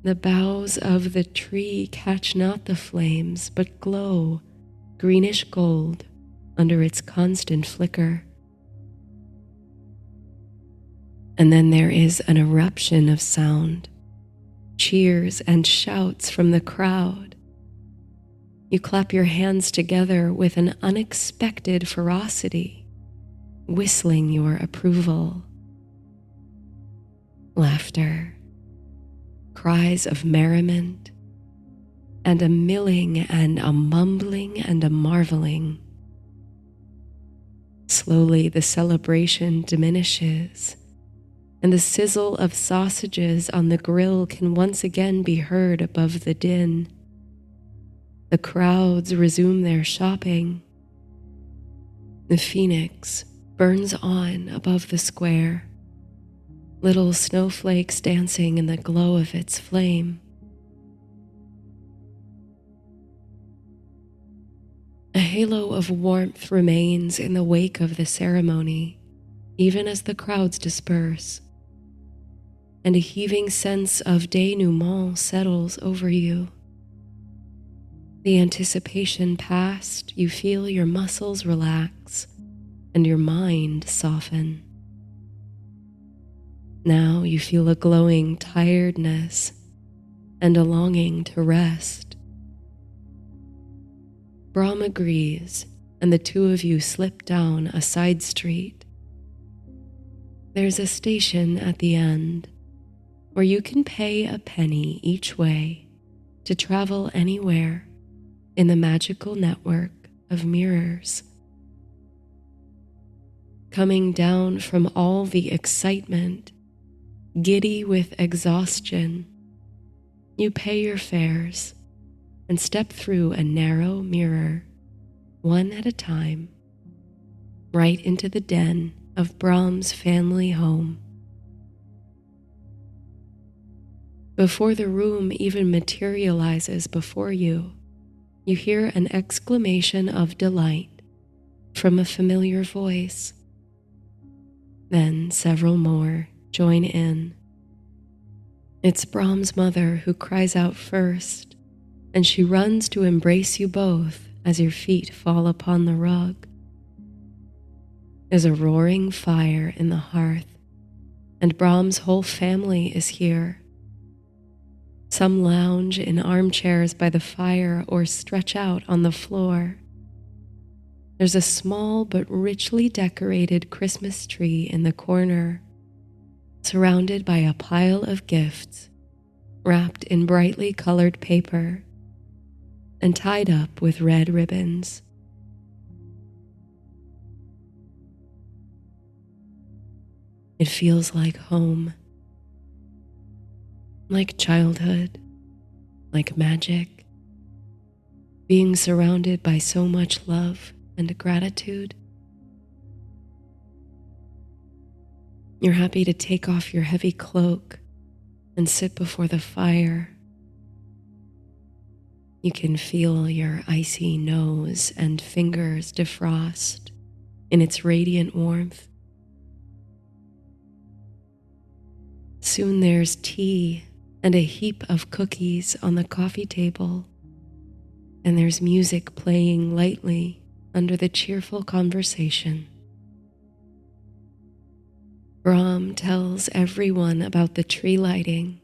The boughs of the tree catch not the flames, but glow greenish gold under its constant flicker. And then there is an eruption of sound, cheers and shouts from the crowd. You clap your hands together with an unexpected ferocity, whistling your approval. Laughter, cries of merriment, and a milling and a mumbling and a marveling. Slowly the celebration diminishes, and the sizzle of sausages on the grill can once again be heard above the din. The crowds resume their shopping. The phoenix burns on above the square, little snowflakes dancing in the glow of its flame. A halo of warmth remains in the wake of the ceremony, even as the crowds disperse, and a heaving sense of denouement settles over you. The anticipation past, you feel your muscles relax and your mind soften. Now you feel a glowing tiredness and a longing to rest. Brahm agrees, and the two of you slip down a side street. There's a station at the end where you can pay a penny each way to travel anywhere in the magical network of mirrors. Coming down from all the excitement, giddy with exhaustion, you pay your fares and step through a narrow mirror, one at a time, right into the den of Brahm's family home. Before the room even materializes before you, you hear an exclamation of delight from a familiar voice. Then several more join in. It's Brahm's mother who cries out first, and she runs to embrace you both as your feet fall upon the rug. There's a roaring fire in the hearth, and Brahm's whole family is here. Some lounge in armchairs by the fire or stretch out on the floor. There's a small but richly decorated Christmas tree in the corner, surrounded by a pile of gifts wrapped in brightly colored paper and tied up with red ribbons. It feels like home, like childhood, like magic, being surrounded by so much love and gratitude. You're happy to take off your heavy cloak and sit before the fire. You can feel your icy nose and fingers defrost in its radiant warmth. Soon there's tea and a heap of cookies on the coffee table, and there's music playing lightly under the cheerful conversation. Brahm tells everyone about the tree lighting.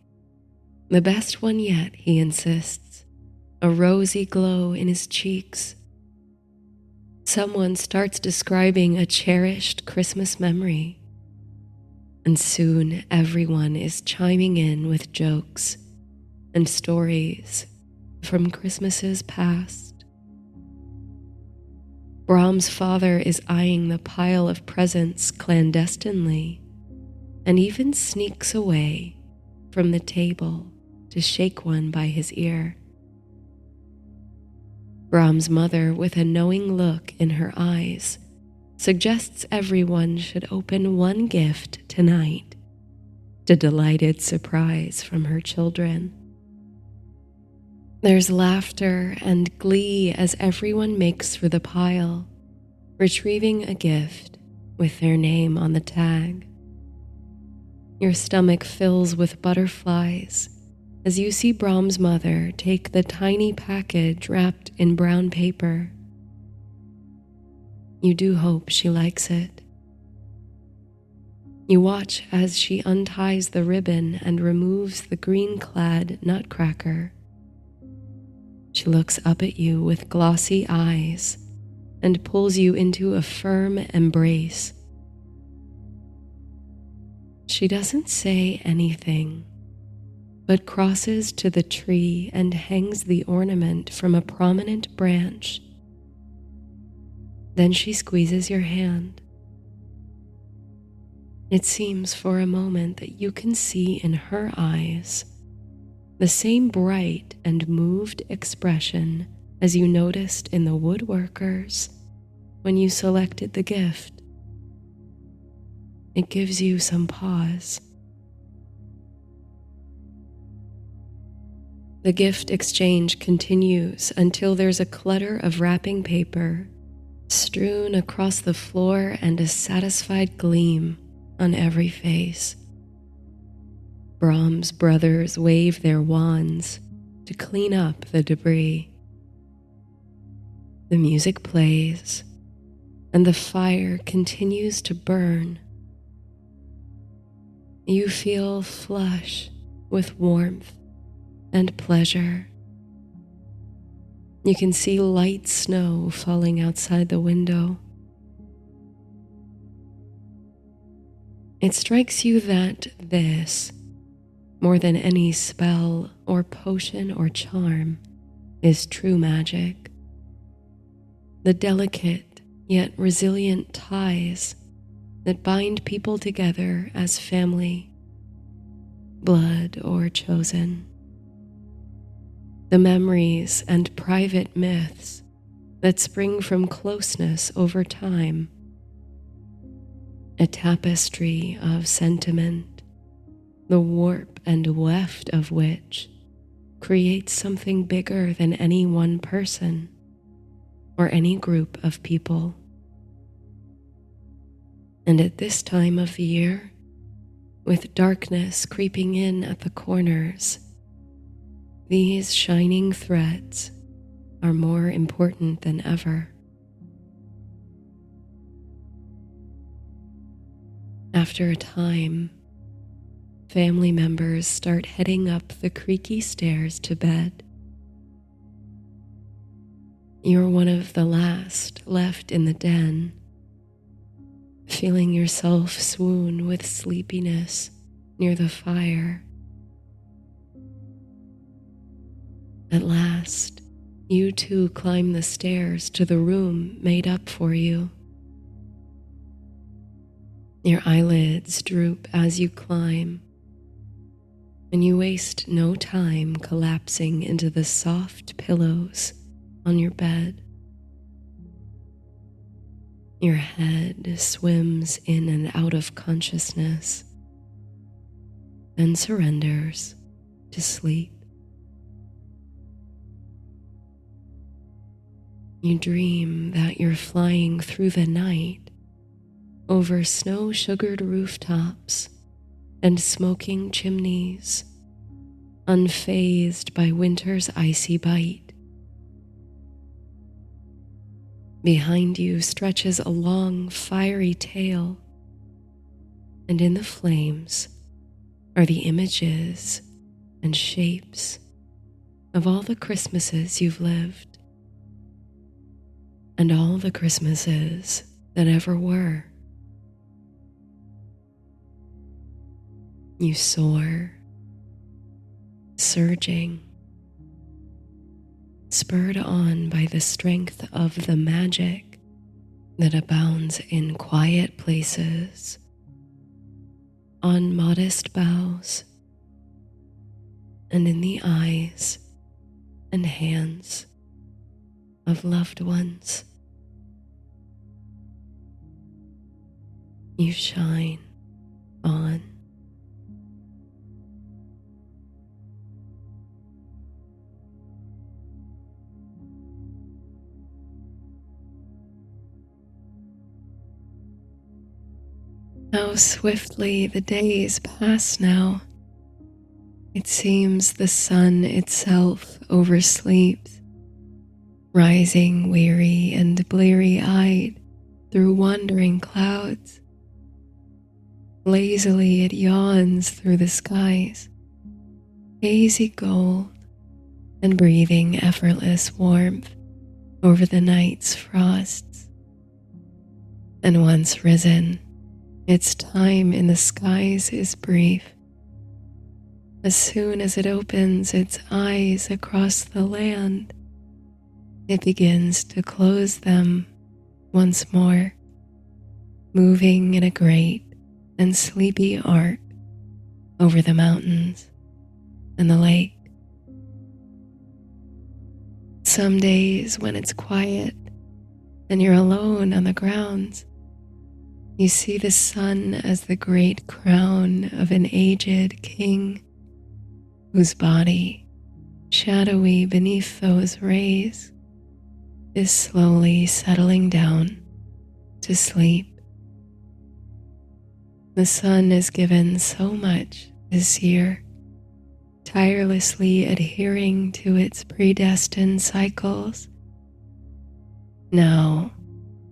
The best one yet, he insists, a rosy glow in his cheeks. Someone starts describing a cherished Christmas memory, and soon everyone is chiming in with jokes and stories from Christmases past. Brahm's father is eyeing the pile of presents clandestinely and even sneaks away from the table to shake one by his ear. Brahm's mother, with a knowing look in her eyes, suggests everyone should open one gift tonight, a delighted surprise from her children. There's laughter and glee as everyone makes for the pile, retrieving a gift with their name on the tag. Your stomach fills with butterflies as you see Brahm's mother take the tiny package wrapped in brown paper. You do hope she likes it. You watch as she unties the ribbon and removes the green-clad nutcracker. She looks up at you with glossy eyes and pulls you into a firm embrace. She doesn't say anything, but crosses to the tree and hangs the ornament from a prominent branch. Then she squeezes your hand. It seems for a moment that you can see in her eyes the same bright and moved expression as you noticed in the woodworkers when you selected the gift. It gives you some pause. The gift exchange continues until there's a clutter of wrapping paper strewn across the floor and a satisfied gleam on every face. Brahm's brothers wave their wands to clean up the debris. The music plays, and the fire continues to burn. You feel flush with warmth and pleasure. You can see light snow falling outside the window. It strikes you that this, more than any spell or potion or charm, is true magic. The delicate yet resilient ties that bind people together as family, blood or chosen. The memories and private myths that spring from closeness over time. A tapestry of sentiment, the warp and weft of which creates something bigger than any one person or any group of people. And at this time of the year, with darkness creeping in at the corners, these shining threads are more important than ever. After a time, family members start heading up the creaky stairs to bed. You're one of the last left in the den, feeling yourself swoon with sleepiness near the fire. At last, you too climb the stairs to the room made up for you. Your eyelids droop as you climb, and you waste no time collapsing into the soft pillows on your bed. Your head swims in and out of consciousness and surrenders to sleep. You dream that you're flying through the night over snow-sugared rooftops and smoking chimneys, unfazed by winter's icy bite. Behind you stretches a long, fiery tail, and in the flames are the images and shapes of all the Christmases you've lived, and all the Christmases that ever were. You soar, surging, spurred on by the strength of the magic that abounds in quiet places, on modest boughs, and in the eyes and hands of loved ones. You shine on. How swiftly the days pass now. It seems the sun itself oversleeps, rising weary and bleary-eyed through wandering clouds. Lazily it yawns through the skies, hazy gold, and breathing effortless warmth over the night's frosts. And once risen, its time in the skies is brief. As soon as it opens its eyes across the land, it begins to close them once more, moving in a great and sleepy arc over the mountains and the lake. Some days when it's quiet and you're alone on the grounds, you see the sun as the great crown of an aged king, whose body, shadowy beneath those rays, is slowly settling down to sleep. The sun is given so much this year, tirelessly adhering to its predestined cycles. Now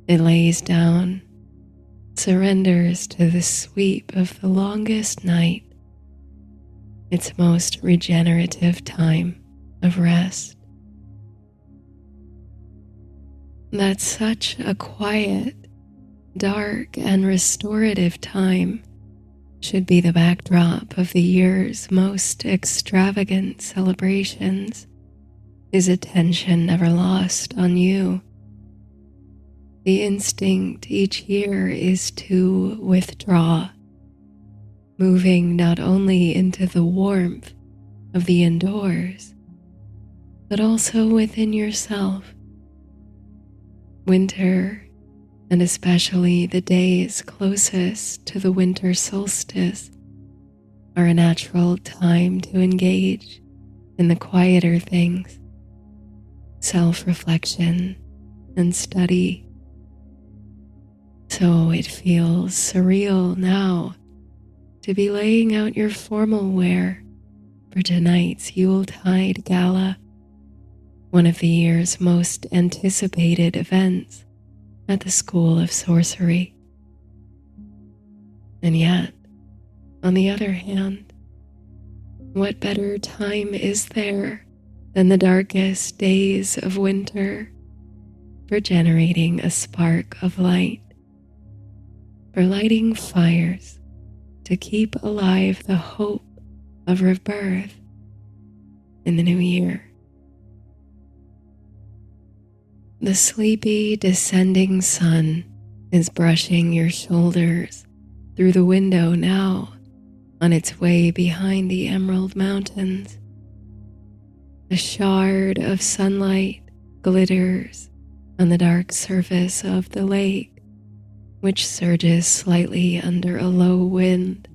it lays down, surrenders to the sweep of the longest night, its most regenerative time of rest. That such a quiet, dark, and restorative time should be the backdrop of the year's most extravagant celebrations is attention never lost on you. The instinct each year is to withdraw, moving not only into the warmth of the indoors, but also within yourself. Winter, and especially the days closest to the winter solstice, are a natural time to engage in the quieter things, self-reflection and study. So it feels surreal now to be laying out your formal wear for tonight's Yuletide gala, one of the year's most anticipated events at the School of Sorcery. And yet, on the other hand, what better time is there than the darkest days of winter for generating a spark of light, for lighting fires to keep alive the hope of rebirth in the new year? The sleepy descending sun is brushing your shoulders through the window now on its way behind the Emerald Mountains. A shard of sunlight glitters on the dark surface of the lake, which surges slightly under a low wind.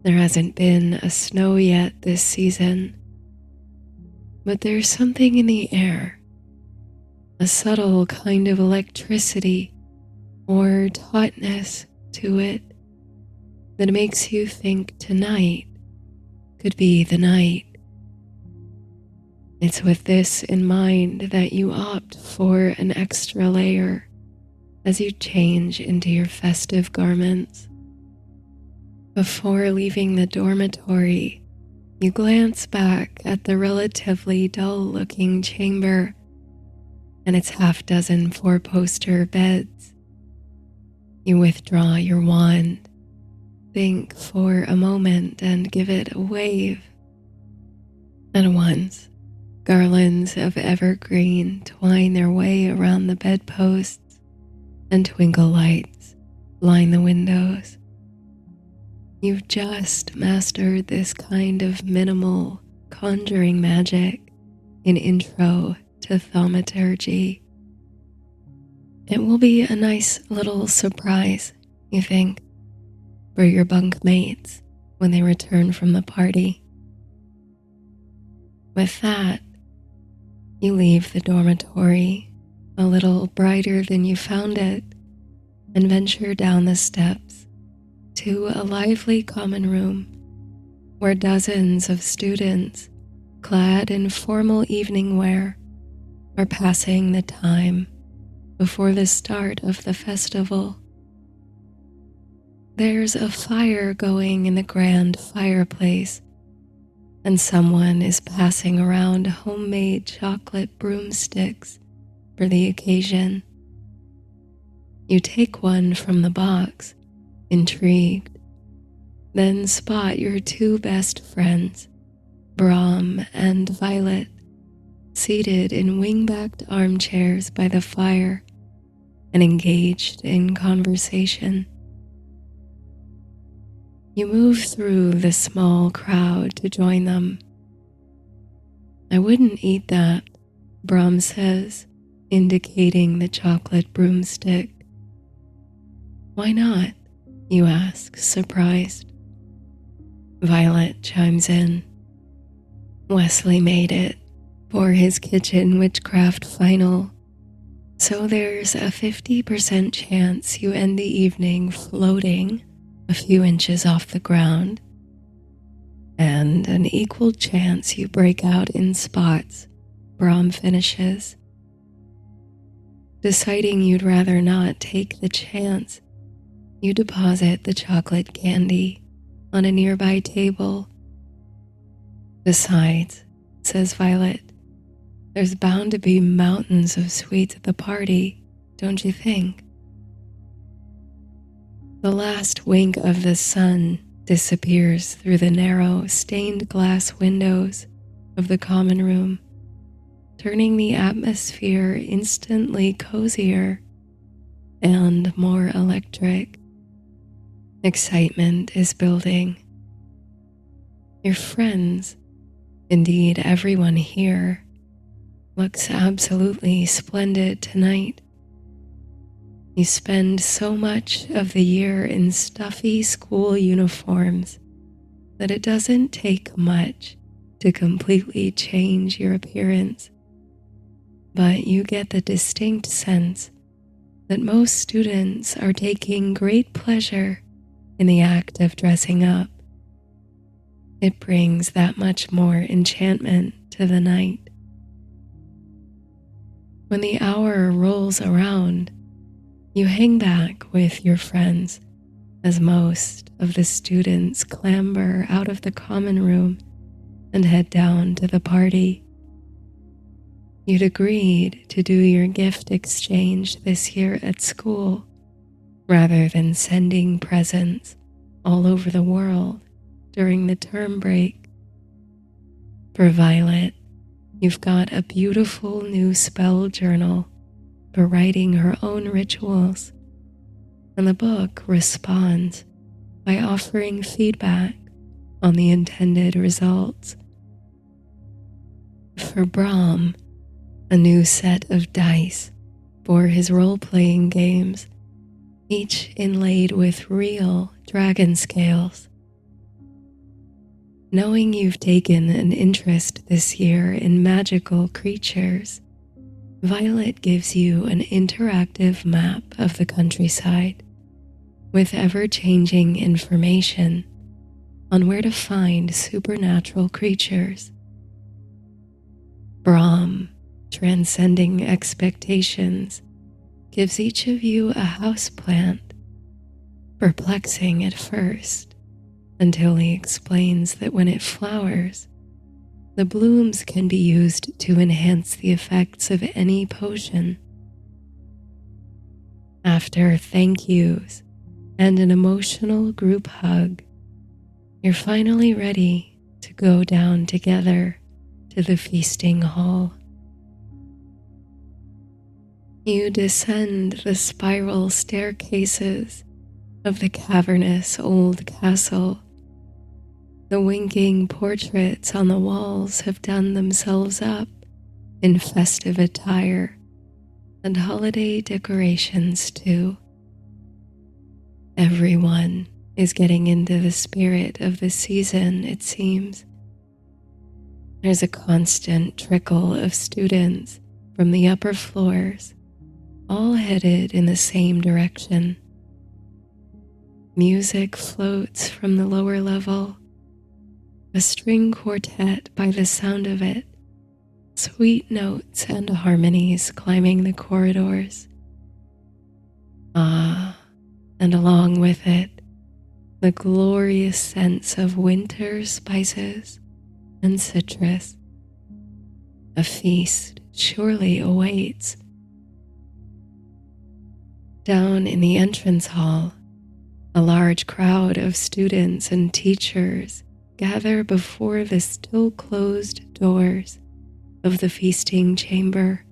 There hasn't been a snow yet this season, but there's something in the air, a subtle kind of electricity or tautness to it that makes you think tonight could be the night. It's with this in mind that you opt for an extra layer as you change into your festive garments. Before leaving the dormitory, you glance back at the relatively dull-looking chamber and its half-dozen four-poster beds. You withdraw your wand, think for a moment, and give it a wave. At once, garlands of evergreen twine their way around the bedposts, and twinkle lights line the windows. You've just mastered this kind of minimal conjuring magic in Intro to Thaumaturgy. It will be a nice little surprise, you think, for your bunkmates when they return from the party. With that, you leave the dormitory a little brighter than you found it, and venture down the steps to a lively common room where dozens of students, clad in formal evening wear, are passing the time before the start of the festival. There's a fire going in the grand fireplace, and someone is passing around homemade chocolate broomsticks for the occasion. You take one from the box, intrigued, then spot your two best friends, Brom and Violet, seated in wing-backed armchairs by the fire and engaged in conversation. You move through the small crowd to join them. "I wouldn't eat that," Brom says, indicating the chocolate broomstick. "Why not?" you ask, surprised. Violet chimes in. "Wesley made it for his kitchen witchcraft final, so there's a 50% chance you end the evening floating a few inches off the ground, and an equal chance you break out in spots," Brom finishes. Deciding you'd rather not take the chance, you deposit the chocolate candy on a nearby table. "Besides," says Violet, "there's bound to be mountains of sweets at the party, don't you think?" The last wink of the sun disappears through the narrow stained glass windows of the common room, turning the atmosphere instantly cozier and more electric. Excitement is building. Your friends, indeed everyone here, looks absolutely splendid tonight. You spend so much of the year in stuffy school uniforms that it doesn't take much to completely change your appearance. But you get the distinct sense that most students are taking great pleasure in the act of dressing up. It brings that much more enchantment to the night. When the hour rolls around, you hang back with your friends as most of the students clamber out of the common room and head down to the party. You'd agreed to do your gift exchange this year at school rather than sending presents all over the world during the term break. For Violet, you've got a beautiful new spell journal for writing her own rituals, and the book responds by offering feedback on the intended results. For Brom, a new set of dice for his role-playing games, each inlaid with real dragon scales. Knowing you've taken an interest this year in magical creatures, Violet gives you an interactive map of the countryside with ever-changing information on where to find supernatural creatures. Brom, transcending expectations, gives each of you a houseplant, perplexing at first until he explains that when it flowers, the blooms can be used to enhance the effects of any potion. After thank yous and an emotional group hug, you're finally ready to go down together to the feasting hall. You descend the spiral staircases of the cavernous old castle. The winking portraits on the walls have done themselves up in festive attire and holiday decorations too. Everyone is getting into the spirit of the season, it seems. There's a constant trickle of students from the upper floors, all headed in the same direction. Music floats from the lower level, a string quartet by the sound of it, sweet notes and harmonies climbing the corridors. And along with it, the glorious sense of winter spices and citrus. A feast surely awaits. Down in the entrance hall, a large crowd of students and teachers gather before the still closed doors of the feasting chamber.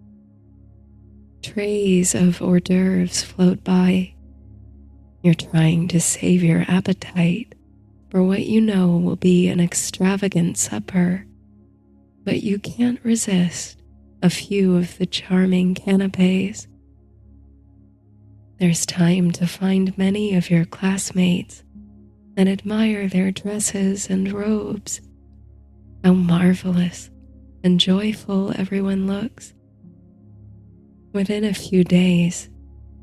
Trays of hors d'oeuvres float by. You're trying to save your appetite for what you know will be an extravagant supper, but you can't resist a few of the charming canapes. There's time to find many of your classmates and admire their dresses and robes. How marvelous and joyful everyone looks. Within a few days,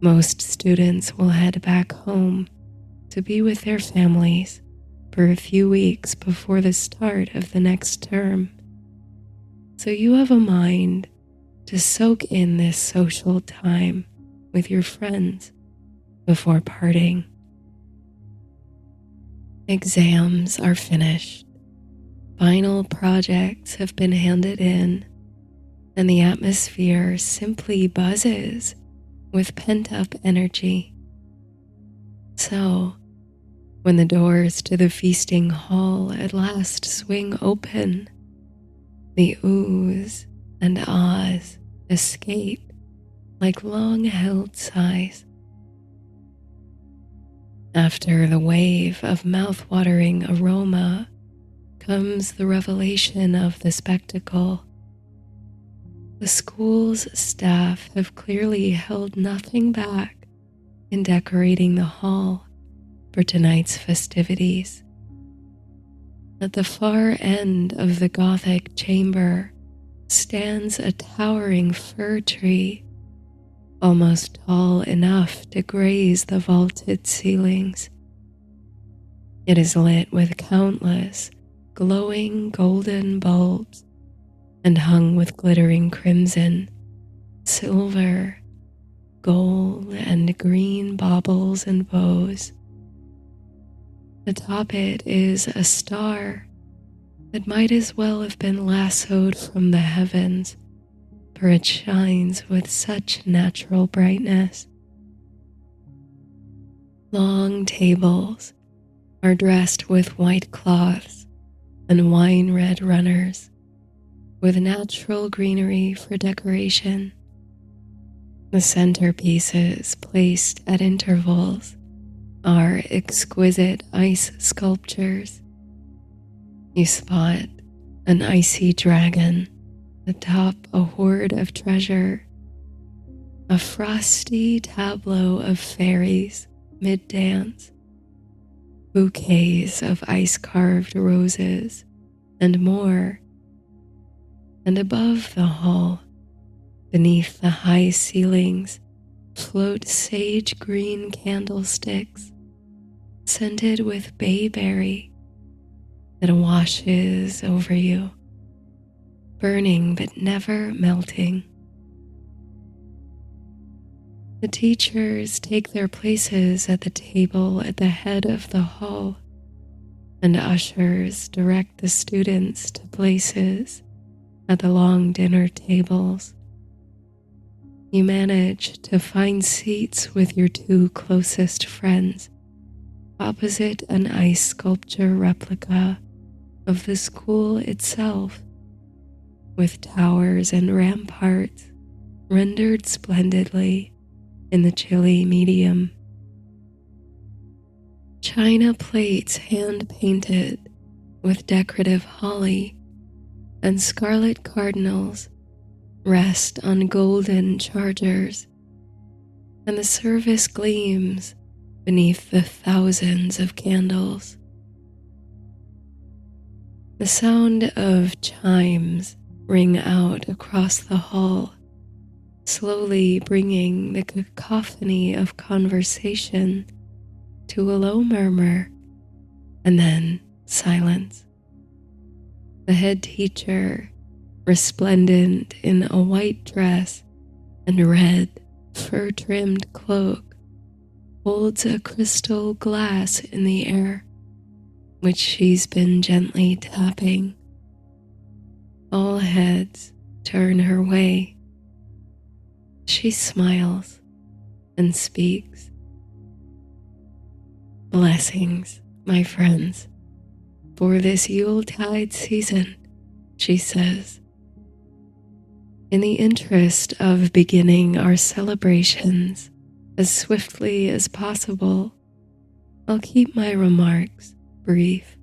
most students will head back home to be with their families for a few weeks before the start of the next term. So you have a mind to soak in this social time with your friends before parting. Exams are finished. Final projects have been handed in, and the atmosphere simply buzzes with pent-up energy. So, when the doors to the feasting hall at last swing open, the oohs and ahs escape like long-held sighs. After the wave of mouth-watering aroma comes the revelation of the spectacle. The school's staff have clearly held nothing back in decorating the hall for tonight's festivities. At the far end of the Gothic chamber stands a towering fir tree, almost tall enough to graze the vaulted ceilings. It is lit with countless glowing golden bulbs and hung with glittering crimson, silver, gold, and green baubles and bows. Atop it is a star that might as well have been lassoed from the heavens, for it shines with such natural brightness. Long tables are dressed with white cloths and wine-red runners, with natural greenery for decoration. The centerpieces, placed at intervals, are exquisite ice sculptures. You spot an icy dragon atop a hoard of treasure, a frosty tableau of fairies mid-dance, bouquets of ice-carved roses, and more. And above the hall, beneath the high ceilings, float sage green candlesticks scented with bayberry that washes over you, burning but never melting. The teachers take their places at the table at the head of the hall, and ushers direct the students to places at the long dinner tables. You manage to find seats with your two closest friends opposite an ice sculpture replica of the school itself, with towers and ramparts rendered splendidly in the chilly medium. China plates hand-painted with decorative holly and scarlet cardinals rest on golden chargers, and the service gleams beneath the thousands of candles. The sound of chimes ring out across the hall, slowly bringing the cacophony of conversation to a low murmur and then silence. The head teacher, resplendent in a white dress and red fur-trimmed cloak, holds a crystal glass in the air, which she's been gently tapping. All heads turn her way. She smiles and speaks. "Blessings, my friends, for this Yuletide season," she says. "In the interest of beginning our celebrations as swiftly as possible, I'll keep my remarks brief.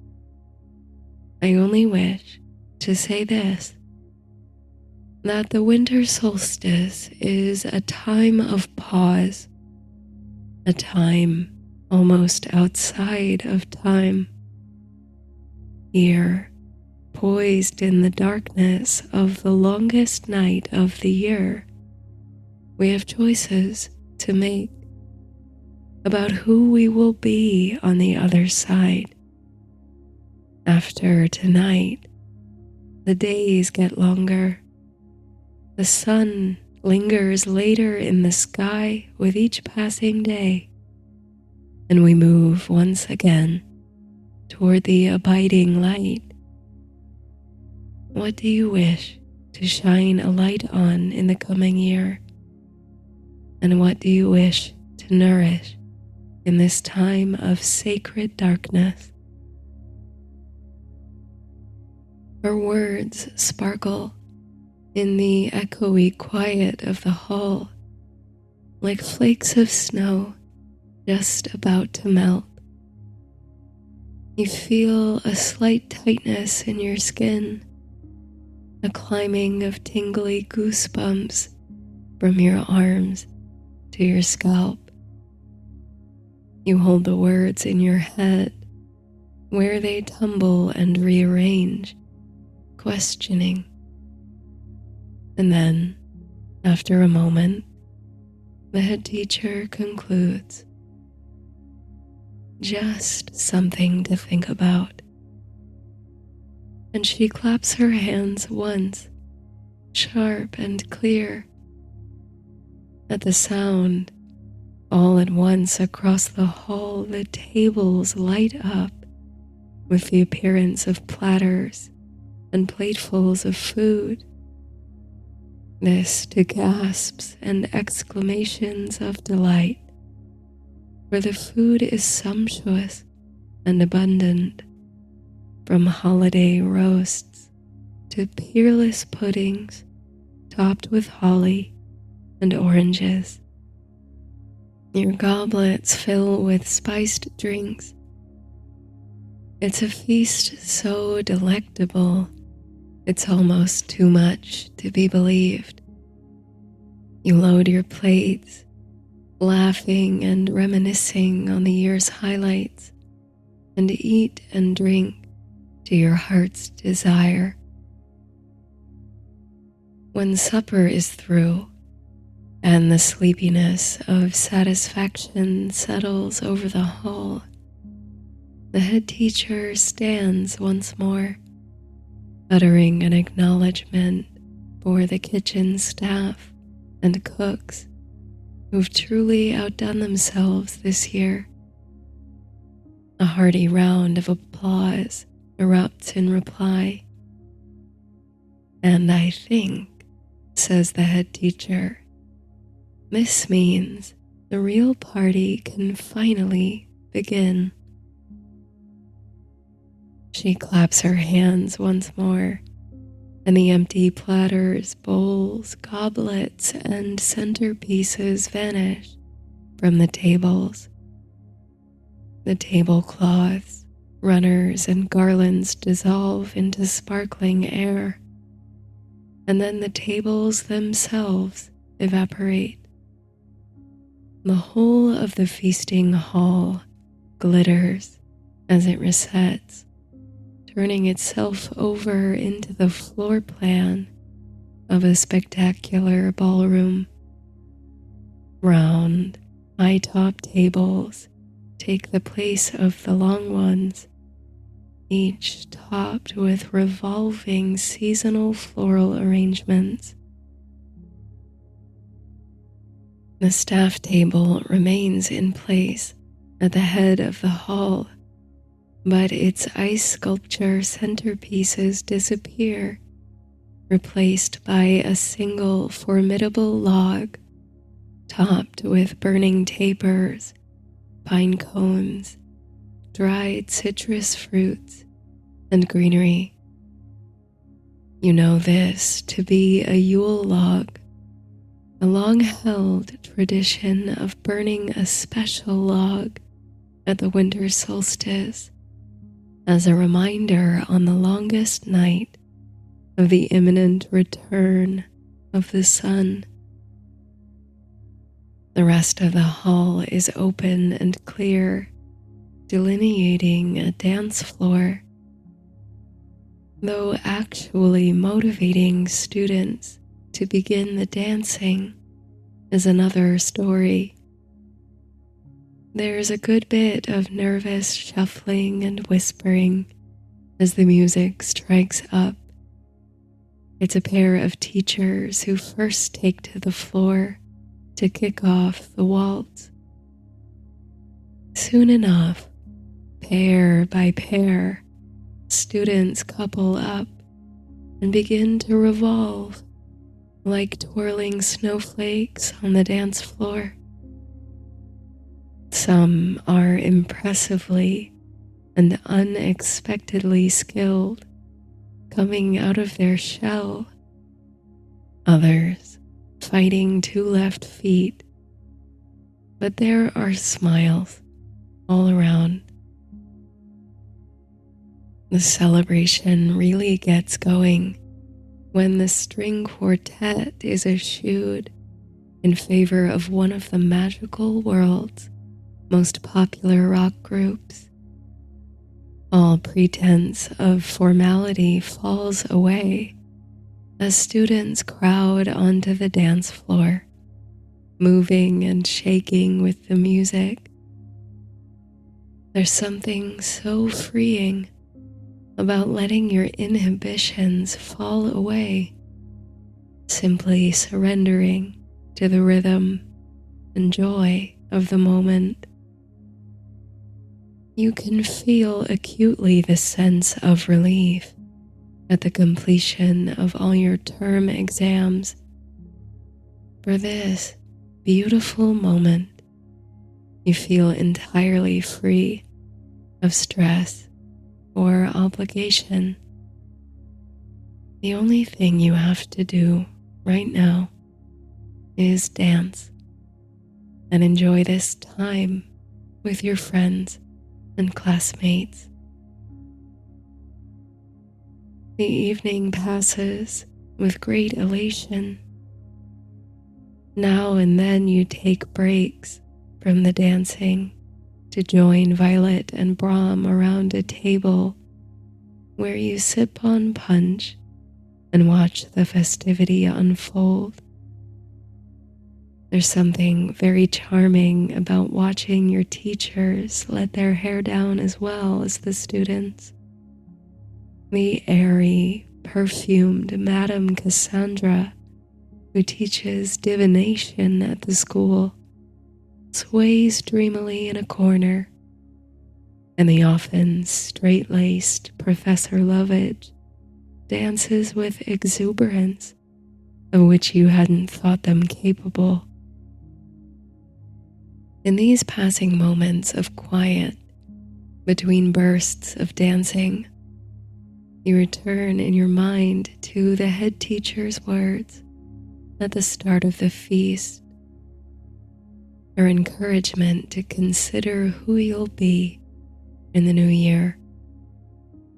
I only wish to say this, that the winter solstice is a time of pause, a time almost outside of time. Here, poised in the darkness of the longest night of the year, we have choices to make about who we will be on the other side. After tonight, the days get longer. The sun lingers later in the sky with each passing day, and we move once again toward the abiding light. What do you wish to shine a light on in the coming year? And what do you wish to nourish in this time of sacred darkness?" Her words sparkle in the echoey quiet of the hall, like flakes of snow just about to melt. You feel a slight tightness in your skin, a climbing of tingly goosebumps from your arms to your scalp. You hold the words in your head, where they tumble and rearrange, questioning. And then, after a moment, the head teacher concludes. "Just something to think about." And she claps her hands once, sharp and clear. At the sound, all at once across the hall the tables light up with the appearance of platters and platefuls of food. This to gasps and exclamations of delight, for the food is sumptuous and abundant, from holiday roasts to peerless puddings topped with holly and oranges. Your goblets fill with spiced drinks. It's a feast so delectable, it's almost too much to be believed. You load your plates, laughing and reminiscing on the year's highlights, and eat and drink to your heart's desire. When supper is through, and the sleepiness of satisfaction settles over the hall, the head teacher stands once more, uttering an acknowledgement for the kitchen staff and cooks who've truly outdone themselves this year. A hearty round of applause erupts in reply. "And I think," says the head teacher, "this means the real party can finally begin." She claps her hands once more, and the empty platters, bowls, goblets, and centerpieces vanish from the tables. The tablecloths, runners, and garlands dissolve into sparkling air, and then the tables themselves evaporate. The whole of the feasting hall glitters as it resets, turning itself over into the floor plan of a spectacular ballroom. Round, high-top tables take the place of the long ones, each topped with revolving seasonal floral arrangements. The staff table remains in place at the head of the hall, but its ice sculpture centerpieces disappear, replaced by a single formidable log topped with burning tapers, pine cones, dried citrus fruits, and greenery. You know this to be a Yule log, a long-held tradition of burning a special log at the winter solstice as a reminder on the longest night of the imminent return of the sun. The rest of the hall is open and clear, delineating a dance floor, though actually motivating students to begin the dancing is another story. There's a good bit of nervous shuffling and whispering as the music strikes up. It's a pair of teachers who first take to the floor to kick off the waltz. Soon enough, pair by pair, students couple up and begin to revolve like twirling snowflakes on the dance floor. Some are impressively and unexpectedly skilled, coming out of their shell. Others fighting 2 left feet. But there are smiles all around. The celebration really gets going when the string quartet is eschewed in favor of one of the magical world's most popular rock groups. All pretense of formality falls away as students crowd onto the dance floor, moving and shaking with the music. There's something so freeing about letting your inhibitions fall away, simply surrendering to the rhythm and joy of the moment. You can feel acutely the sense of relief at the completion of all your term exams. For this beautiful moment, you feel entirely free of stress or obligation. The only thing you have to do right now is dance and enjoy this time with your friends and classmates. The evening passes with great elation. Now and then you take breaks from the dancing to join Violet and Brom around a table where you sip on punch and watch the festivity unfold. There's something very charming about watching your teachers let their hair down as well as the students. The airy, perfumed Madame Cassandra, who teaches divination at the school, sways dreamily in a corner, and the often straight-laced Professor Lovage dances with exuberance of which you hadn't thought them capable. In these passing moments of quiet between bursts of dancing, you return in your mind to the head teacher's words at the start of the feast, her encouragement to consider who you'll be in the new year,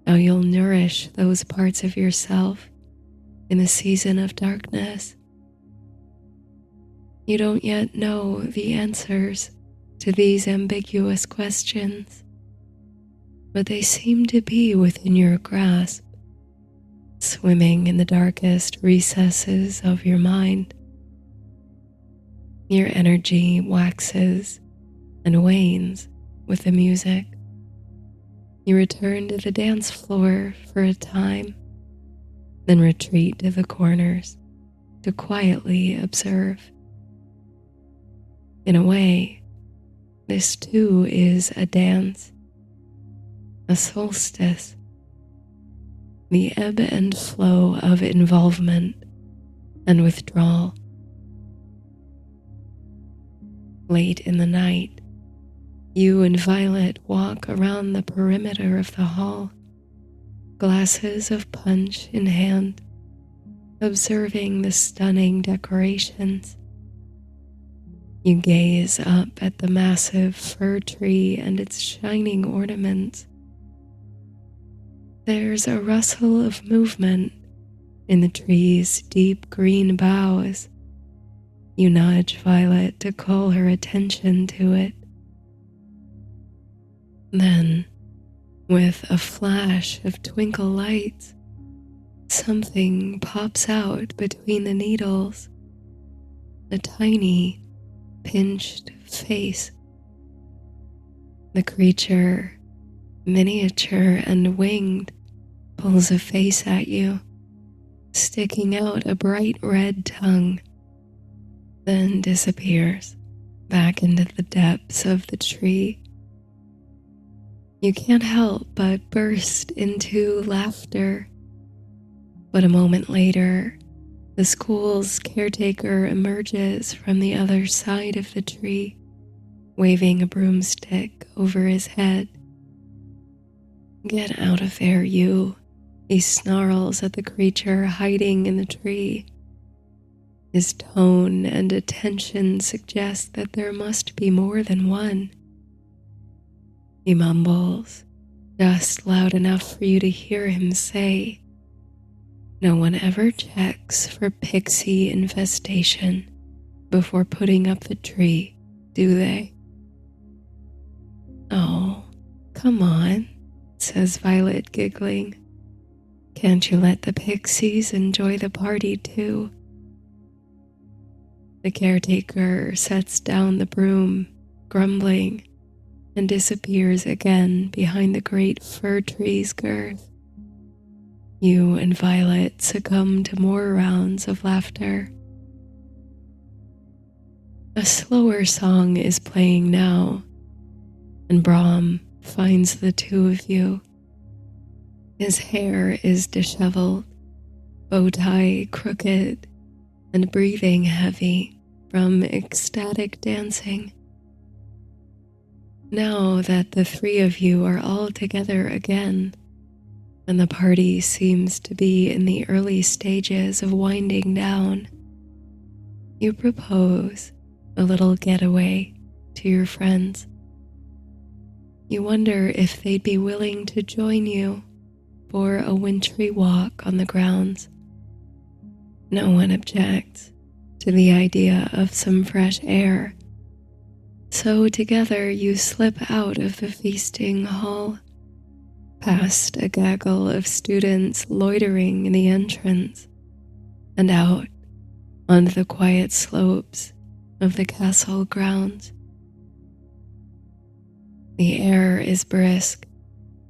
how you'll nourish those parts of yourself in a season of darkness. You don't yet know the answers to these ambiguous questions, but they seem to be within your grasp, swimming in the darkest recesses of your mind. Your energy waxes and wanes with the music. You return to the dance floor for a time, then retreat to the corners to quietly observe. In a way, this too is a dance, a solstice, the ebb and flow of involvement and withdrawal. Late in the night, you and Violet walk around the perimeter of the hall, glasses of punch in hand, observing the stunning decorations. You gaze up at the massive fir tree and its shining ornaments. There's a rustle of movement in the tree's deep green boughs. You nudge Violet to call her attention to it. Then, with a flash of twinkle lights, something pops out between the needles. A tiny, pinched face. The creature, miniature and winged, pulls a face at you, sticking out a bright red tongue, then disappears back into the depths of the tree. You can't help but burst into laughter. But a moment later, the school's caretaker emerges from the other side of the tree, waving a broomstick over his head. "Get out of there, you," he snarls at the creature hiding in the tree. His tone and attention suggest that there must be more than one. He mumbles, just loud enough for you to hear him say, "No one ever checks for pixie infestation before putting up the tree, do they?" "Oh, come on," says Violet, giggling. "Can't you let the pixies enjoy the party too?" The caretaker sets down the broom, grumbling, and disappears again behind the great fir tree's girth. You and Violet succumb to more rounds of laughter. A slower song is playing now, and Brahm finds the two of you. His hair is disheveled, bow tie crooked, and breathing heavy from ecstatic dancing. Now that the three of you are all together again, and the party seems to be in the early stages of winding down, you propose a little getaway to your friends. You wonder if they'd be willing to join you for a wintry walk on the grounds. No one objects to the idea of some fresh air. So together you slip out of the feasting hall, past a gaggle of students loitering in the entrance, and out on the quiet slopes of the castle grounds. The air is brisk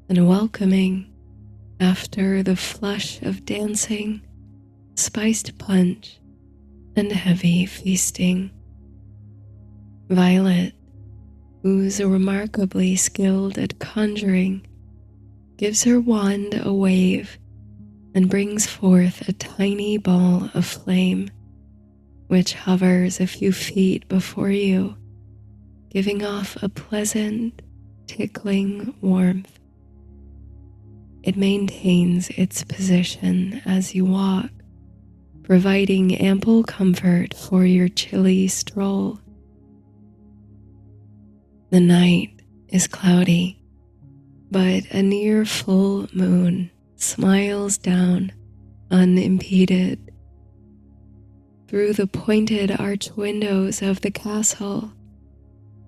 and welcoming after the flush of dancing, spiced punch, and heavy feasting. Violet, who's remarkably skilled at conjuring, gives her wand a wave and brings forth a tiny ball of flame, which hovers a few feet before you, giving off a pleasant, tickling warmth. It maintains its position as you walk, providing ample comfort for your chilly stroll. The night is cloudy, but a near full moon smiles down unimpeded. Through the pointed arch windows of the castle,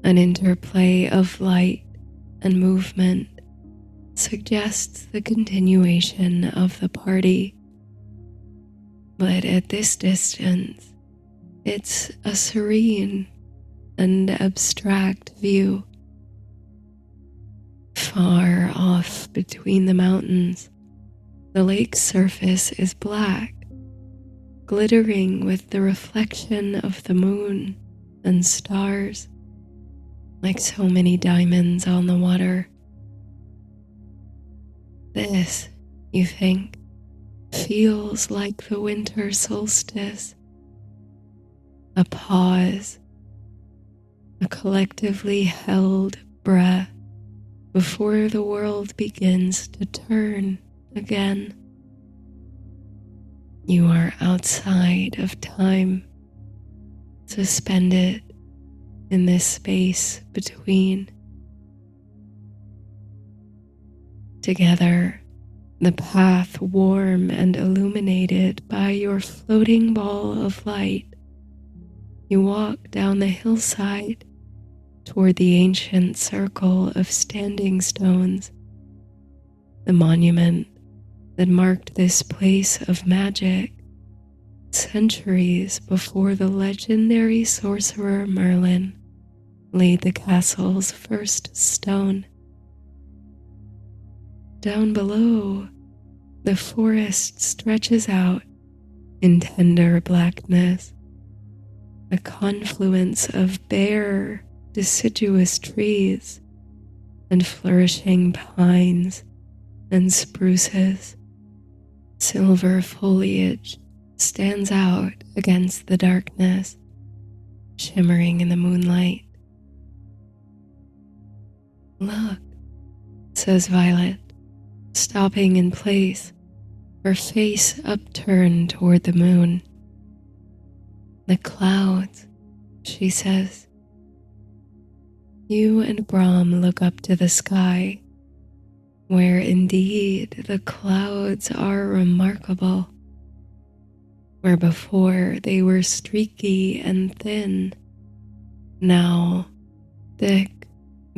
an interplay of light and movement suggests the continuation of the party. But at this distance, It's a serene and abstract view. Far off between the mountains, the lake's surface is black, glittering with the reflection of the moon and stars, like so many diamonds on the water. This, you think, feels like the winter solstice, a pause, a collectively held breath before the world begins to turn again. You are outside of time, suspended in this space between. Together, the path warm and illuminated by your floating ball of light, you walk down the hillside toward the ancient circle of standing stones, the monument that marked this place of magic centuries before the legendary sorcerer Merlin laid the castle's first stone. Down below, the forest stretches out in tender blackness, a confluence of bare, deciduous trees and flourishing pines and spruces. Silver foliage stands out against the darkness, shimmering in the moonlight. "Look," says Violet, stopping in place, her face upturned toward the moon. "The clouds," she says. You and Brahm look up to the sky, where indeed the clouds are remarkable. Where before they were streaky and thin, now thick,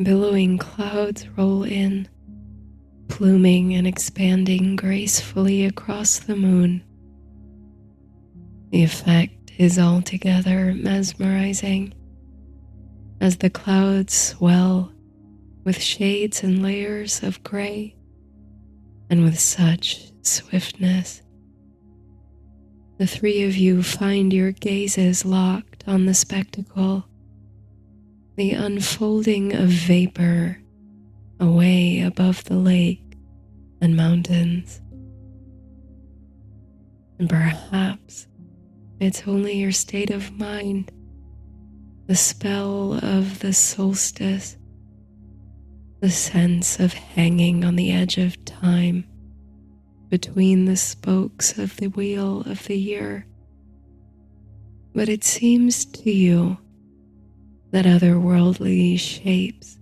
billowing clouds roll in, pluming and expanding gracefully across the moon. The effect is altogether mesmerizing, as the clouds swell with shades and layers of gray, and with such swiftness. The three of you find your gazes locked on the spectacle, the unfolding of vapor away above the lake and mountains. And perhaps it's only your state of mind, the spell of the solstice, the sense of hanging on the edge of time between the spokes of the wheel of the year. But it seems to you that otherworldly shapes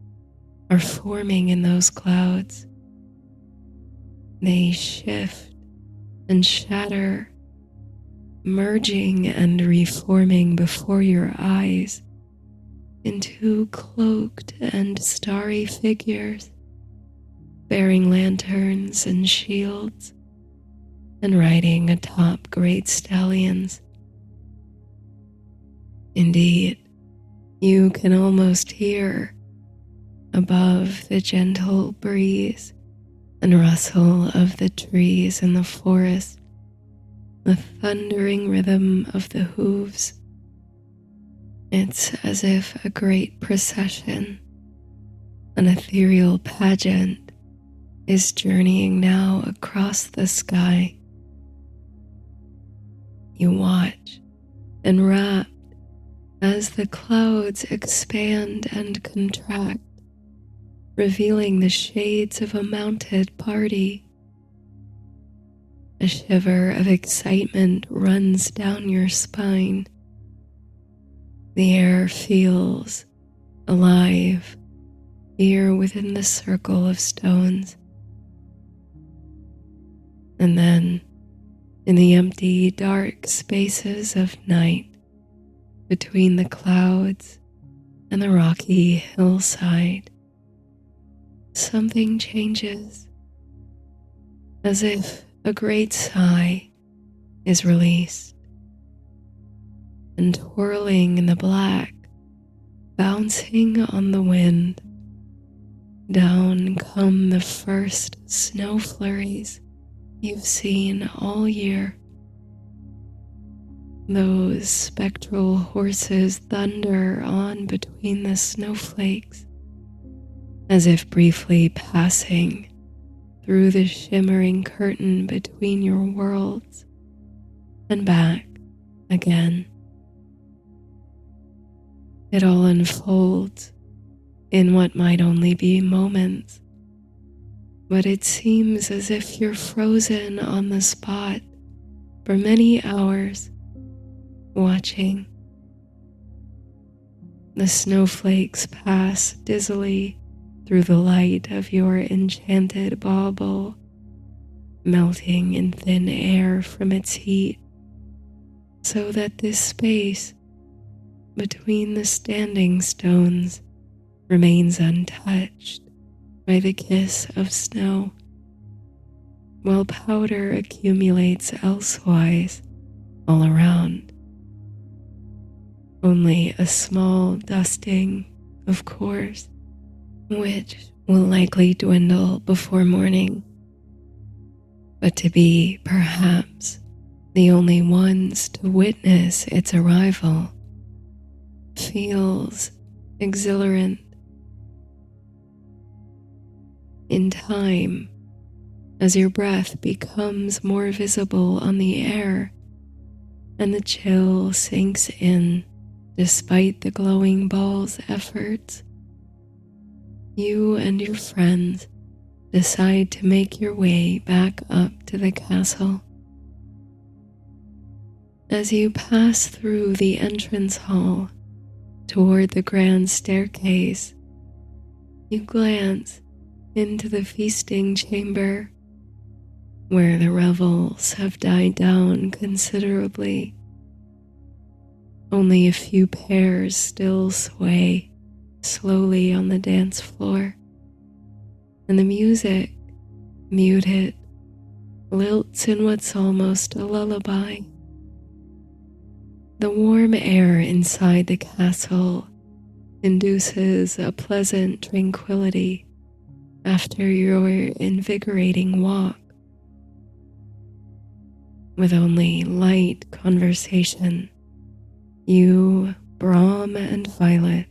are forming in those clouds. They shift and shatter, merging and reforming before your eyes into cloaked and starry figures, bearing lanterns and shields, and riding atop great stallions. Indeed, you can almost hear, above the gentle breeze and rustle of the trees in the forest, the thundering rhythm of the hooves. It's as if a great procession, an ethereal pageant, is journeying now across the sky. You watch, enwrapped, as the clouds expand and contract, revealing the shades of a mounted party. A shiver of excitement runs down your spine. The air feels alive here within the circle of stones. And then, in the empty, dark spaces of night, between the clouds and the rocky hillside, something changes, as if a great sigh is released. and twirling in the black, bouncing on the wind. Down come the first snow flurries you've seen all year. Those spectral horses thunder on between the snowflakes, as if briefly passing through the shimmering curtain between your worlds and back again. It all unfolds in what might only be moments, but it seems as if you're frozen on the spot for many hours, watching. The snowflakes pass dizzily through the light of your enchanted bauble, melting in thin air from its heat, so that this space between the standing stones remains untouched by the kiss of snow, while powder accumulates elsewise all around. Only a small dusting, of course, which will likely dwindle before morning, but to be, perhaps, the only ones to witness its arrival feels exhilarant. In time, as your breath becomes more visible on the air and the chill sinks in despite the glowing ball's efforts, you and your friends decide to make your way back up to the castle. As you pass through the entrance hall toward the grand staircase, you glance into the feasting chamber, where the revels have died down considerably. Only a few pairs still sway slowly on the dance floor, and the music, muted, lilts in what's almost a lullaby. The warm air inside the castle induces a pleasant tranquility after your invigorating walk. With only light conversation, you, Brom, and Violet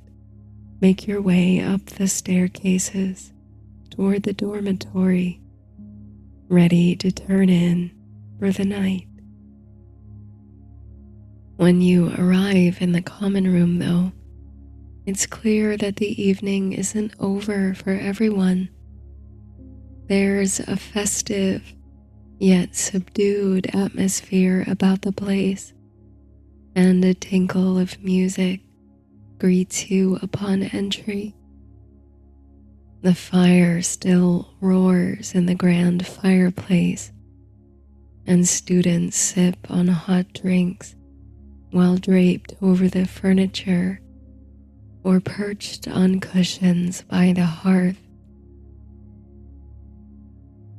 make your way up the staircases toward the dormitory, ready to turn in for the night. When you arrive in the common room, though, it's clear that the evening isn't over for everyone. There's a festive, yet subdued atmosphere about the place, and a tinkle of music greets you upon entry. The fire still roars in the grand fireplace, and students sip on hot drinks while draped over the furniture or perched on cushions by the hearth.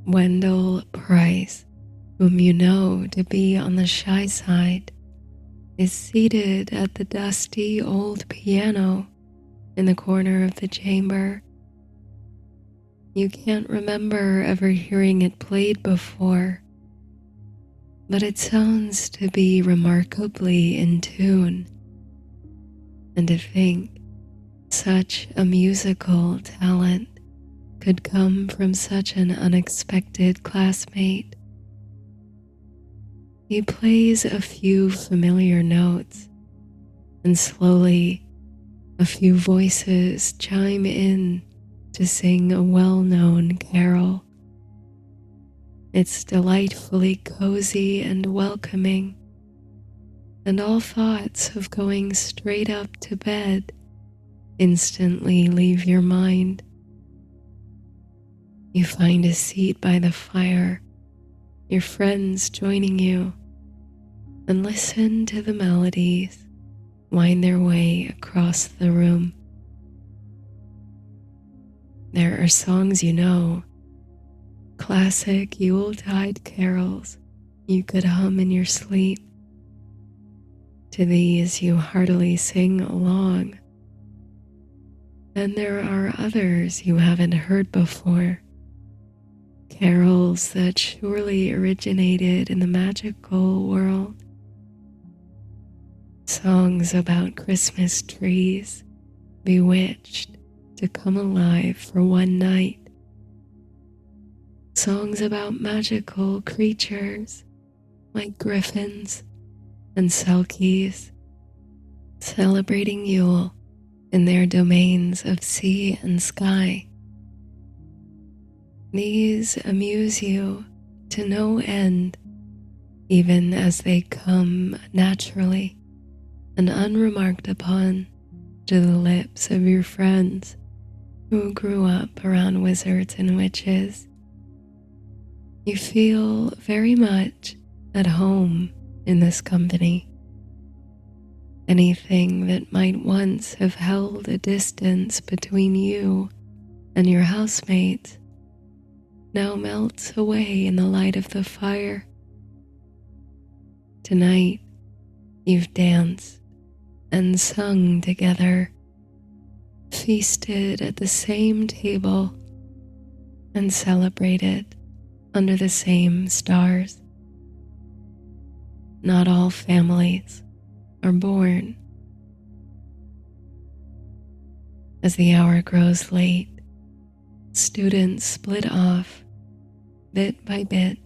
Wendell Price, whom you know to be on the shy side, is seated at the dusty old piano in the corner of the chamber. You can't remember ever hearing it played before, but it sounds to be remarkably in tune. And to think such a musical talent could come from such an unexpected classmate. He plays a few familiar notes, and slowly a few voices chime in to sing a well-known carol. It's delightfully cozy and welcoming, and all thoughts of going straight up to bed instantly leave your mind. You find a seat by the fire, your friends joining you, and listen to the melodies wind their way across the room. There are songs you know, classic Yuletide carols you could hum in your sleep. To these you heartily sing along. Then there are others you haven't heard before, carols that surely originated in the magical world. Songs about Christmas trees, bewitched to come alive for one night. Songs about magical creatures like griffins and selkies, celebrating Yule in their domains of sea and sky. These amuse you to no end, even as they come naturally and unremarked upon to the lips of your friends who grew up around wizards and witches. You feel very much at home in this company. Anything that might once have held a distance between you and your housemates now melts away in the light of the fire. Tonight, you've danced and sung together, feasted at the same table, and celebrated under the same stars. Not all families are born. As the hour grows late, students split off bit by bit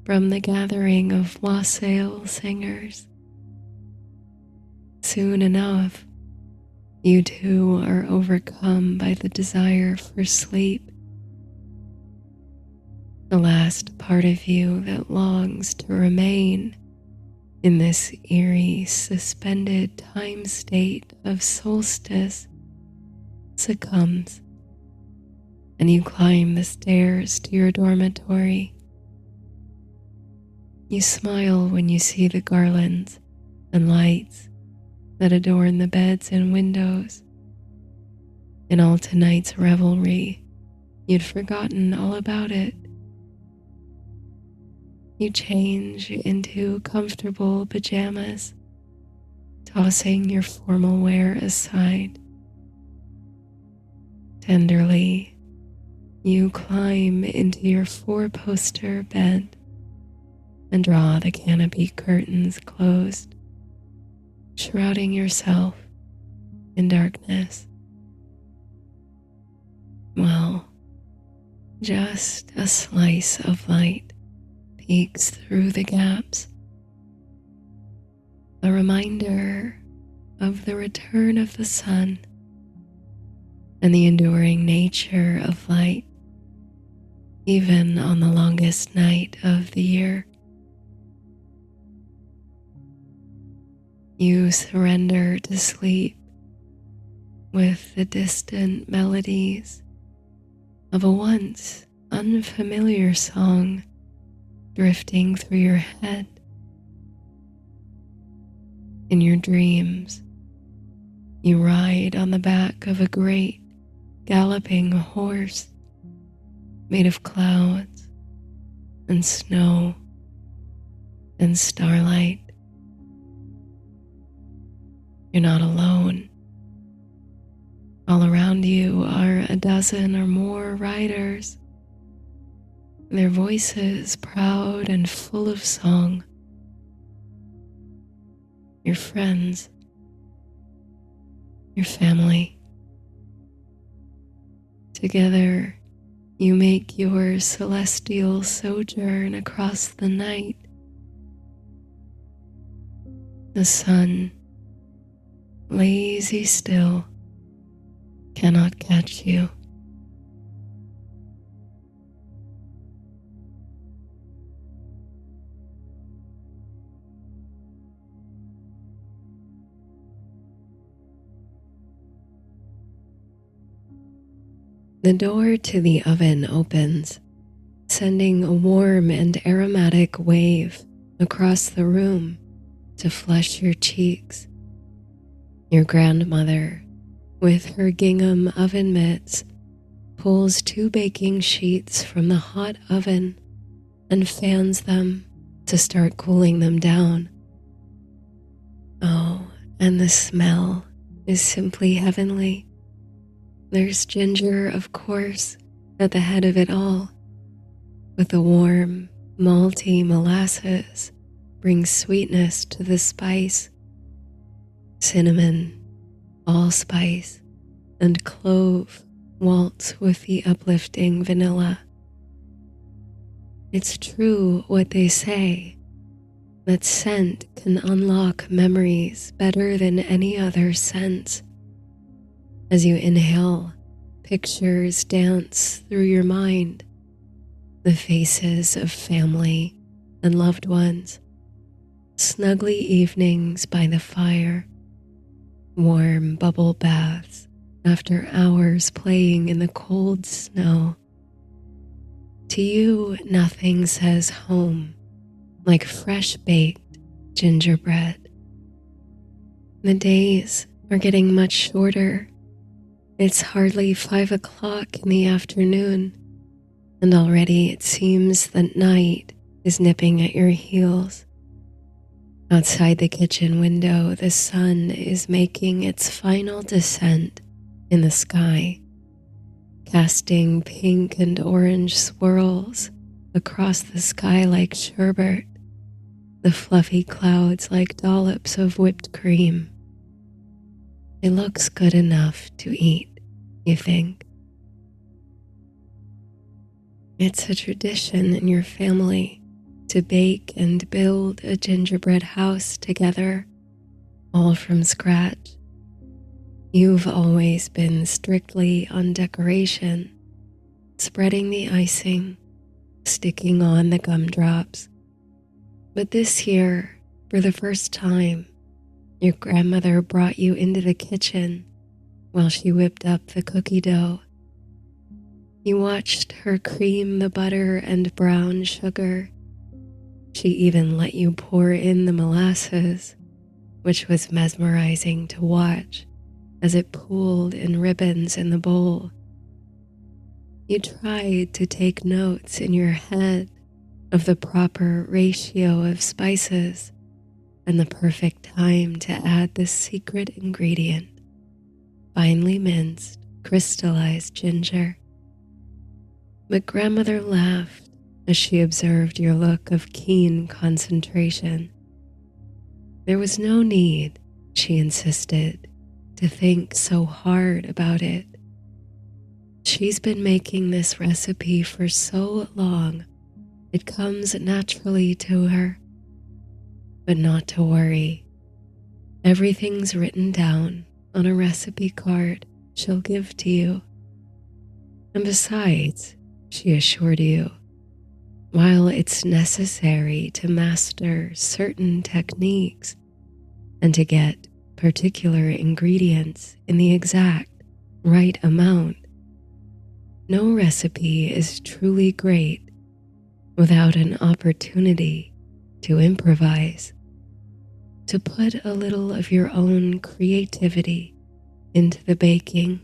from the gathering of wassail singers. Soon enough, you too are overcome by the desire for sleep. The last part of you that longs to remain in this eerie, suspended time state of solstice succumbs, and you climb the stairs to your dormitory. You smile when you see the garlands and lights that adorn the beds and windows. In all tonight's revelry, you'd forgotten all about it. You change into comfortable pajamas, tossing your formal wear aside. Tenderly, you climb into your four-poster bed and draw the canopy curtains closed, shrouding yourself in darkness. Well, just a slice of light peeks through the gaps, a reminder of the return of the sun and the enduring nature of light, even on the longest night of the year. You surrender to sleep with the distant melodies of a once unfamiliar song drifting through your head. In your dreams, you ride on the back of a great galloping horse made of clouds and snow and starlight. You're not alone. All around you are a dozen or more riders, their voices proud and full of song. Your friends, your family. Together, you make your celestial sojourn across the night. The sun, lazy still, cannot catch you. The door to the oven opens, sending a warm and aromatic wave across the room to flush your cheeks. Your grandmother, with her gingham oven mitts, pulls 2 baking sheets from the hot oven and fans them to start cooling them down. and the smell is simply heavenly. There's ginger, of course, at the head of it all, but the warm, malty molasses brings sweetness to the spice. Cinnamon, allspice, and clove waltz with the uplifting vanilla. It's true what they say, that scent can unlock memories better than any other sense. As you inhale, pictures dance through your mind, the faces of family and loved ones, snuggly evenings by the fire, warm bubble baths after hours playing in the cold snow. To you, nothing says home like fresh baked gingerbread. The days are getting much shorter. It's hardly 5 o'clock in the afternoon, and already it seems that night is nipping at your heels. Outside the kitchen window, the sun is making its final descent in the sky, casting pink and orange swirls across the sky like sherbet, the fluffy clouds like dollops of whipped cream. It looks good enough to eat, you think. It's a tradition in your family to bake and build a gingerbread house together, all from scratch. You've always been strictly on decoration, spreading the icing, sticking on the gumdrops. But this year, for the first time, your grandmother brought you into the kitchen while she whipped up the cookie dough. You watched her cream the butter and brown sugar. She even let you pour in the molasses, which was mesmerizing to watch as it pooled in ribbons in the bowl. You tried to take notes in your head of the proper ratio of spices and the perfect time to add the secret ingredient, finely minced, crystallized ginger. But grandmother laughed as she observed your look of keen concentration. There was no need, she insisted, to think so hard about it. She's been making this recipe for so long, it comes naturally to her. But not to worry. Everything's written down on a recipe card she'll give to you. And besides, she assured you, while it's necessary to master certain techniques and to get particular ingredients in the exact right amount, no recipe is truly great without an opportunity to improvise, to put a little of your own creativity into the baking.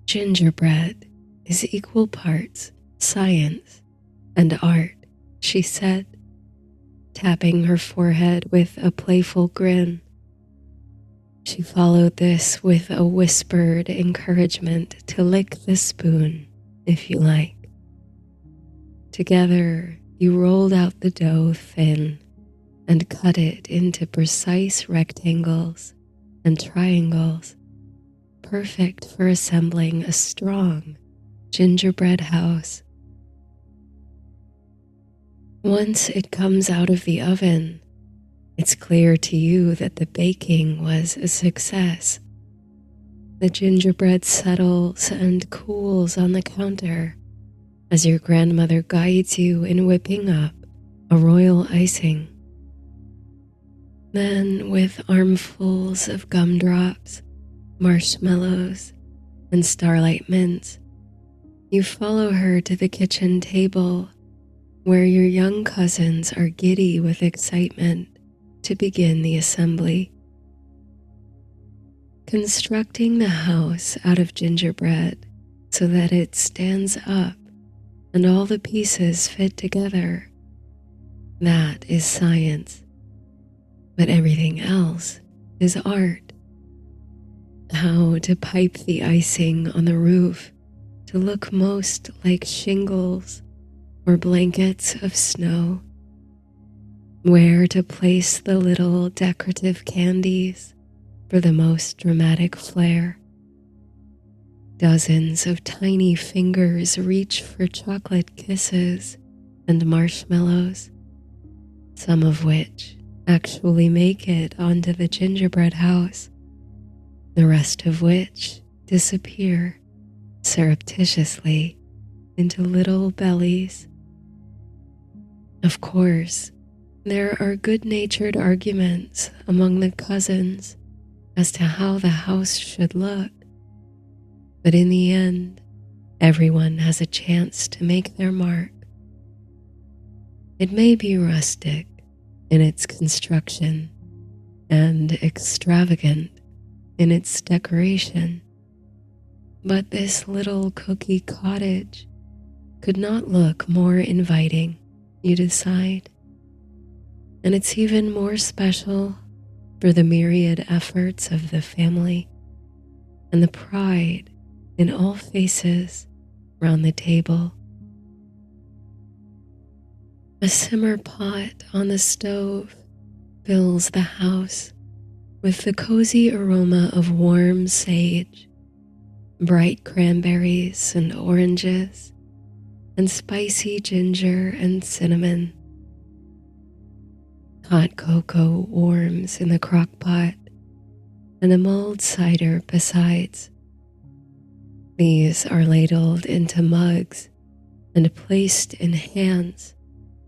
Gingerbread is equal parts science and art, she said, tapping her forehead with a playful grin. She followed this with a whispered encouragement to lick the spoon, if you like. Together, you rolled out the dough thin and cut it into precise rectangles and triangles, perfect for assembling a strong gingerbread house. Once it comes out of the oven, it's clear to you that the baking was a success. The gingerbread settles and cools on the counter as your grandmother guides you in whipping up a royal icing. Then, with armfuls of gumdrops, marshmallows, and starlight mints, you follow her to the kitchen table where your young cousins are giddy with excitement to begin the assembly. Constructing the house out of gingerbread so that it stands up and all the pieces fit together, that is science. but everything else is art. How to pipe the icing on the roof to look most like shingles or blankets of snow. Where to place the little decorative candies for the most dramatic flair. Dozens of tiny fingers reach for chocolate kisses and marshmallows, some of which actually make it onto the gingerbread house, the rest of which disappear surreptitiously into little bellies. Of course, there are good-natured arguments among the cousins as to how the house should look, but in the end, everyone has a chance to make their mark. It may be rustic in its construction and extravagant in its decoration, but this little cookie cottage could not look more inviting, you decide. And it's even more special for the myriad efforts of the family and the pride in all faces round the table. A simmer pot on the stove fills the house with the cozy aroma of warm sage, bright cranberries and oranges, and spicy ginger and cinnamon. Hot cocoa warms in the crock pot and a mulled cider besides. These are ladled into mugs and placed in hands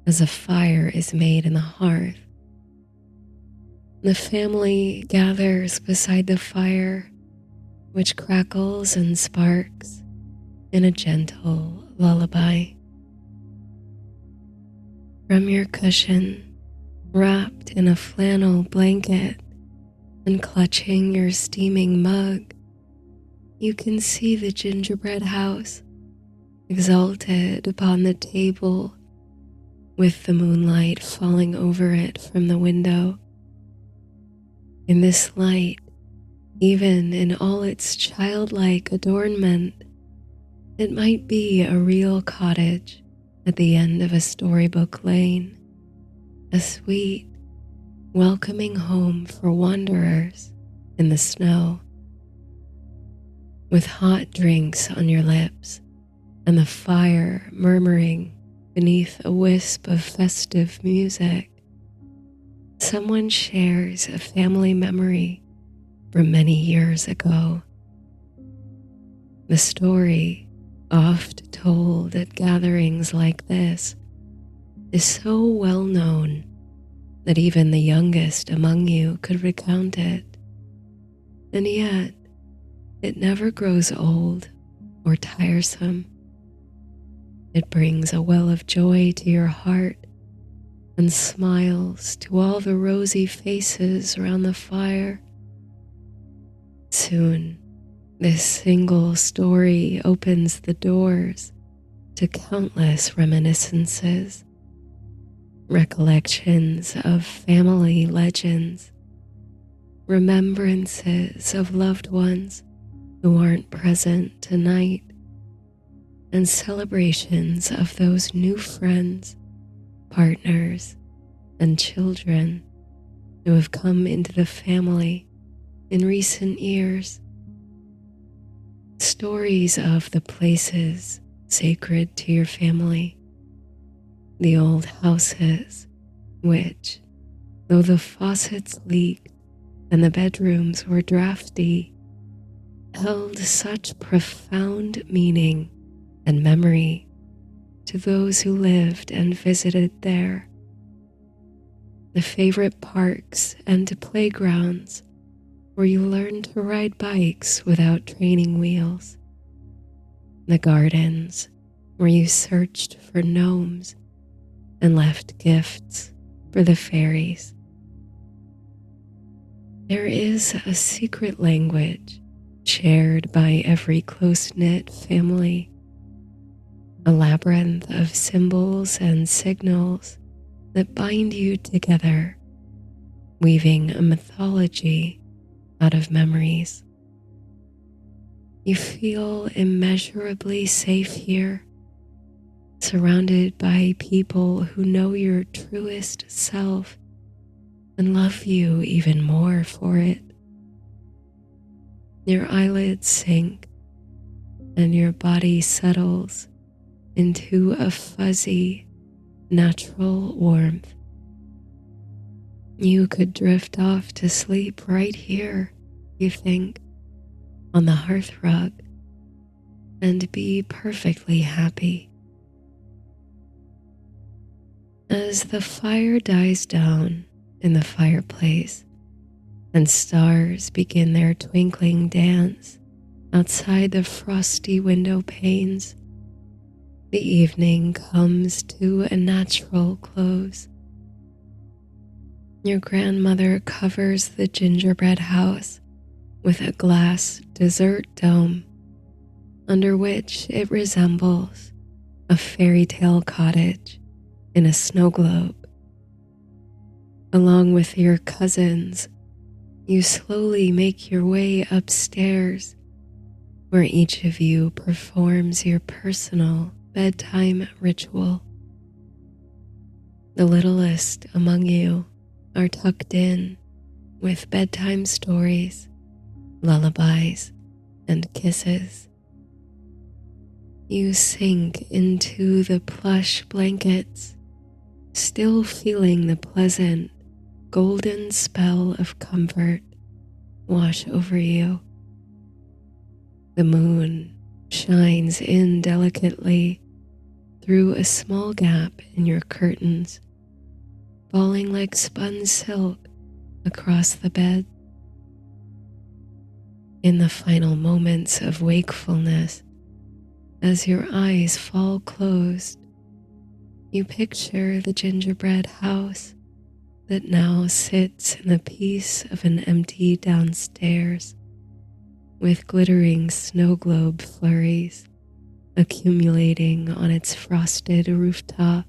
as a fire is made in the hearth. The family gathers beside the fire, which crackles and sparks in a gentle lullaby. From your cushion, wrapped in a flannel blanket and clutching your steaming mug, you can see the gingerbread house exalted upon the table with the moonlight falling over it from the window. In this light, even in all its childlike adornment, it might be a real cottage at the end of a storybook lane, a sweet, welcoming home for wanderers in the snow. With hot drinks on your lips and the fire murmuring beneath a wisp of festive music, someone shares a family memory from many years ago. The story, oft told at gatherings like this, is so well known that even the youngest among you could recount it, and yet it never grows old or tiresome. It brings a well of joy to your heart and smiles to all the rosy faces around the fire. Soon, this single story opens the doors to countless reminiscences, recollections of family legends, remembrances of loved ones who aren't present tonight, and celebrations of those new friends, partners, and children who have come into the family in recent years. Stories of the places sacred to your family, the old houses which, though the faucets leaked and the bedrooms were drafty, held such profound meaning and memory to those who lived and visited there. The favorite parks and playgrounds where you learned to ride bikes without training wheels. The gardens where you searched for gnomes and left gifts for the fairies. There is a secret language shared by every close-knit family, a labyrinth of symbols and signals that bind you together, weaving a mythology out of memories. You feel immeasurably safe here, surrounded by people who know your truest self and love you even more for it. Your eyelids sink and your body settles into a fuzzy, natural warmth. You could drift off to sleep right here, you think, on the hearth rug, and be perfectly happy. As the fire dies down in the fireplace and stars begin their twinkling dance outside the frosty window panes, the evening comes to a natural close. Your grandmother covers the gingerbread house with a glass dessert dome, under which it resembles a fairy tale cottage in a snow globe. Along with your cousins, you slowly make your way upstairs, where each of you performs your personal bedtime ritual. The littlest among you are tucked in with bedtime stories, lullabies, and kisses. You sink into the plush blankets, still feeling the pleasant, golden spell of comfort wash over you. The moon shines in delicately through a small gap in your curtains, falling like spun silk across the bed. In the final moments of wakefulness, as your eyes fall closed, you picture the gingerbread house that now sits in the peace of an empty downstairs, with glittering snow globe flurries accumulating on its frosted rooftop.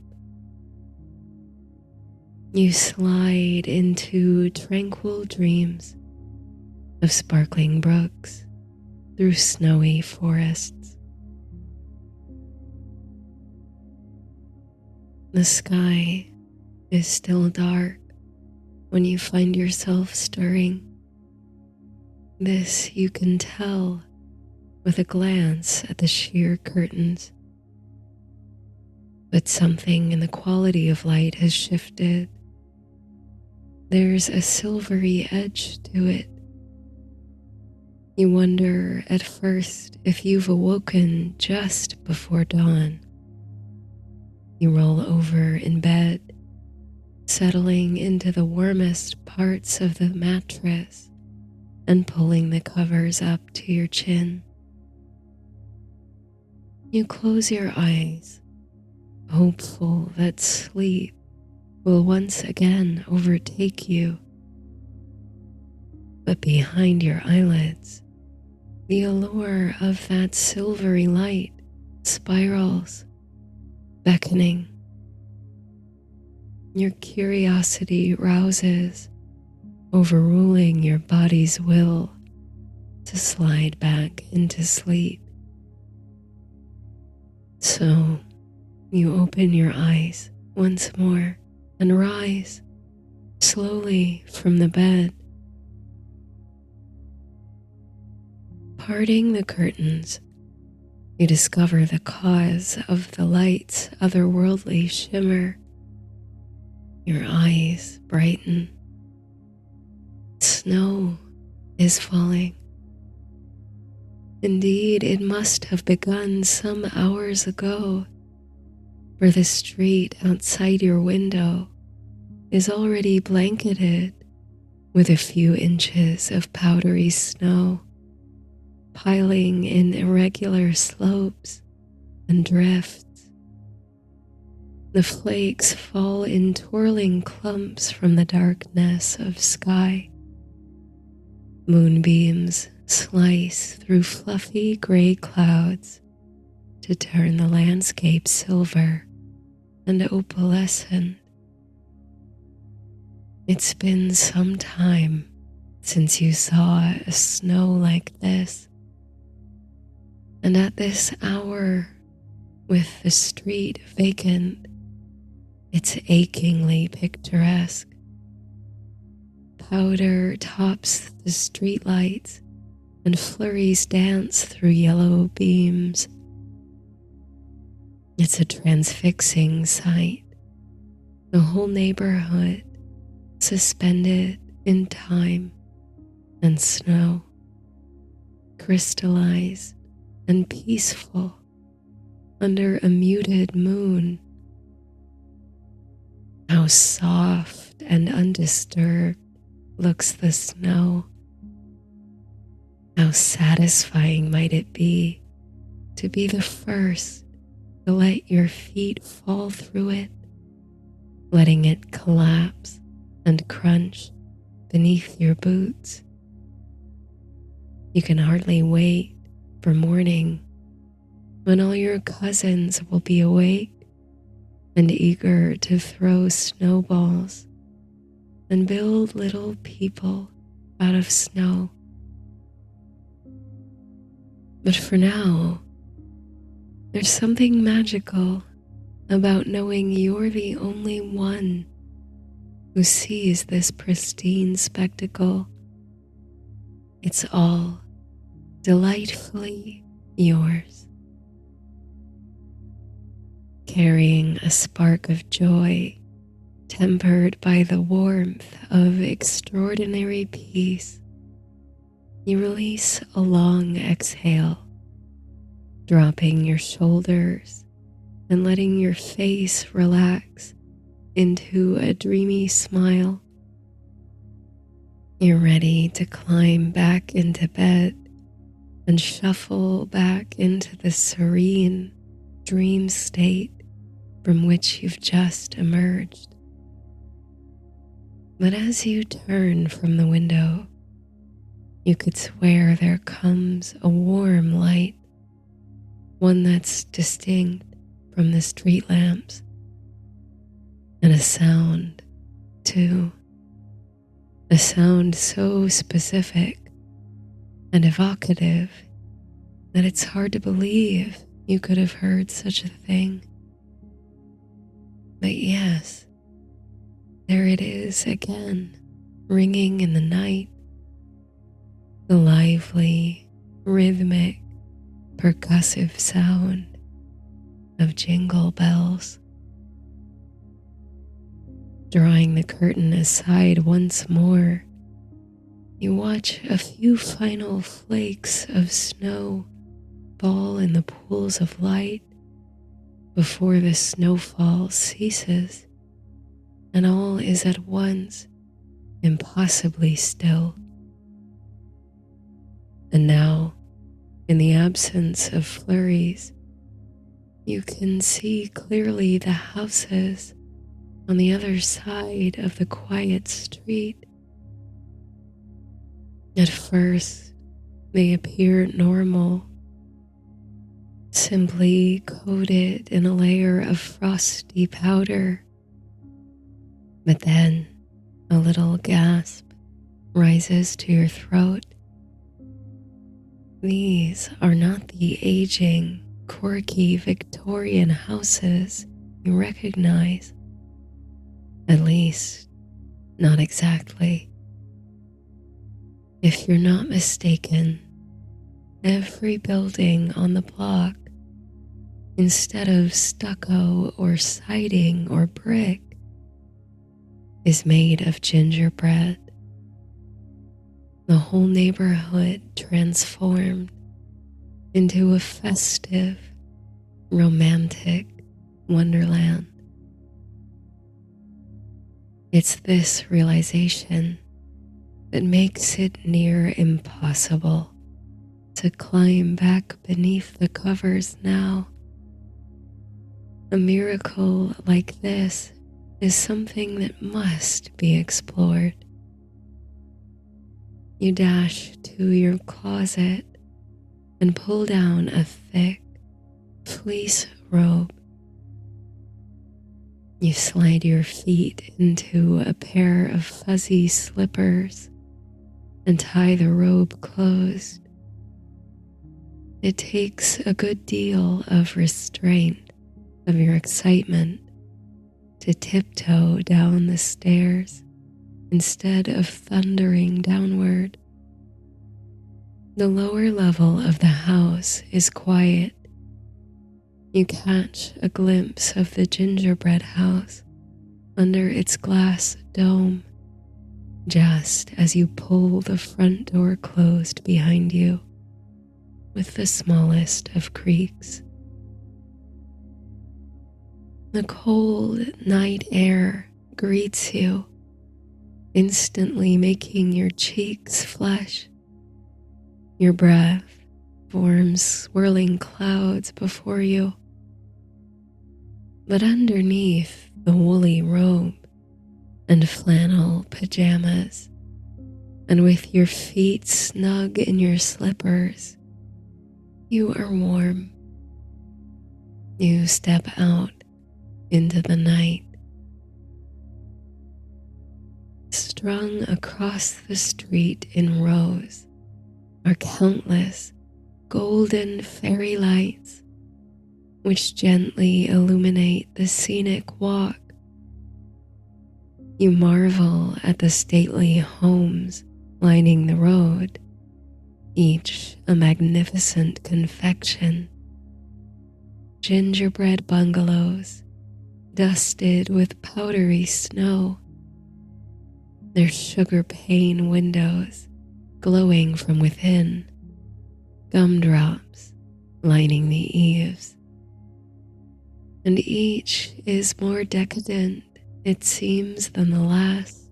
You slide into tranquil dreams of sparkling brooks through snowy forests. The sky is still dark when you find yourself stirring. This you can tell with a glance at the sheer curtains. But something in the quality of light has shifted. There's a silvery edge to it. You wonder at first if you've awoken just before dawn. You roll over in bed, settling into the warmest parts of the mattress and pulling the covers up to your chin. You close your eyes, hopeful that sleep will once again overtake you. But behind your eyelids, the allure of that silvery light spirals, beckoning. Your curiosity rouses, overruling your body's will to slide back into sleep. So you open your eyes once more and rise slowly from the bed. Parting the curtains, you discover the cause of the light's otherworldly shimmer. Your eyes brighten. Snow is falling. Indeed, it must have begun some hours ago, for the street outside your window is already blanketed with a few inches of powdery snow, piling in irregular slopes and drifts. The flakes fall in twirling clumps from the darkness of sky. Moonbeams slice through fluffy gray clouds to turn the landscape silver and opalescent. It's been some time since you saw a snow like this, and at this hour, with the street vacant, it's achingly picturesque. Powder tops the streetlights, and flurries dance through yellow beams. It's a transfixing sight. The whole neighborhood suspended in time and snow, crystallized and peaceful under a muted moon. How soft and undisturbed looks the snow. How satisfying might it be to be the first to let your feet fall through it, letting it collapse and crunch beneath your boots. You can hardly wait for morning, when all your cousins will be awake and eager to throw snowballs and build little people out of snow. But for now, there's something magical about knowing you're the only one who sees this pristine spectacle. It's all delightfully yours. Carrying a spark of joy tempered by the warmth of extraordinary peace, you release a long exhale, dropping your shoulders and letting your face relax into a dreamy smile. You're ready to climb back into bed and shuffle back into the serene dream state from which you've just emerged. But as you turn from the window, you could swear there comes a warm light, one that's distinct from the street lamps, and a sound, too. A sound so specific and evocative that it's hard to believe you could have heard such a thing. But yes, there it is again, ringing in the night. The lively, rhythmic, percussive sound of jingle bells. Drawing the curtain aside once more, you watch a few final flakes of snow fall in the pools of light before the snowfall ceases and all is at once impossibly still. And now, in the absence of flurries, you can see clearly the houses on the other side of the quiet street. At first, they appear normal, simply coated in a layer of frosty powder. But then a little gasp rises to your throat. These are not the aging, quirky Victorian houses you recognize. At least, not exactly. If you're not mistaken, every building on the block, instead of stucco or siding or brick, is made of gingerbread. The whole neighborhood transformed into a festive, romantic wonderland. It's this realization that makes it near impossible to climb back beneath the covers now. A miracle like this is something that must be explored. You dash to your closet and pull down a thick fleece robe. You slide your feet into a pair of fuzzy slippers and tie the robe closed. It takes a good deal of restraint of your excitement to tiptoe down the stairs instead of thundering downward. The lower level of the house is quiet. You catch a glimpse of the gingerbread house under its glass dome just as you pull the front door closed behind you with the smallest of creaks. The cold night air greets you, instantly making your cheeks flush. Your breath forms swirling clouds before you. But underneath the woolly robe and flannel pajamas, and with your feet snug in your slippers, you are warm. You step out into the night. Strung across the street in rows are countless golden fairy lights which gently illuminate the scenic walk. You marvel at the stately homes lining the road, each a magnificent confection. Gingerbread bungalows dusted with powdery snow, their sugar pane windows glowing from within, gumdrops lining the eaves. And each is more decadent, it seems, than the last.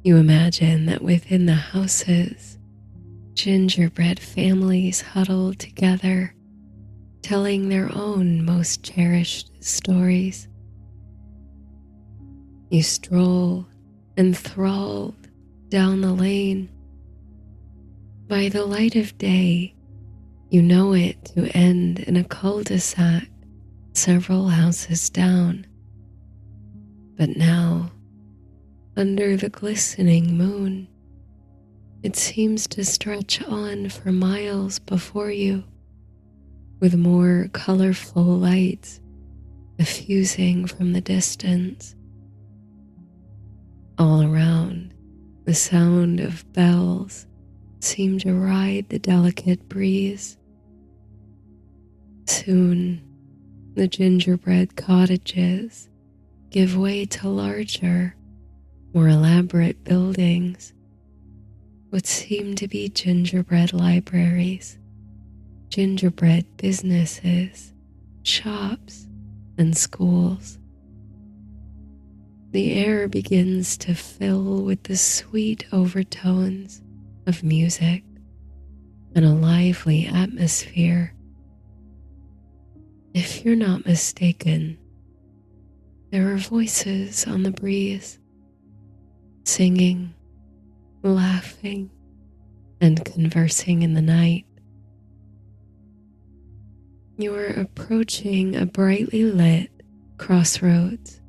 You imagine that within the houses, gingerbread families huddle together, telling their own most cherished stories. You stroll enthralled down the lane. By the light of day, you know it to end in a cul-de-sac several houses down. But now, under the glistening moon, it seems to stretch on for miles before you, with more colorful lights diffusing from the distance. All around, the sound of bells seem to ride the delicate breeze. Soon, the gingerbread cottages give way to larger, more elaborate buildings, what seem to be gingerbread libraries, gingerbread businesses, shops, and schools. The air begins to fill with the sweet overtones of music and a lively atmosphere. If you're not mistaken, there are voices on the breeze, singing, laughing, and conversing in the night. You're approaching a brightly lit crossroads,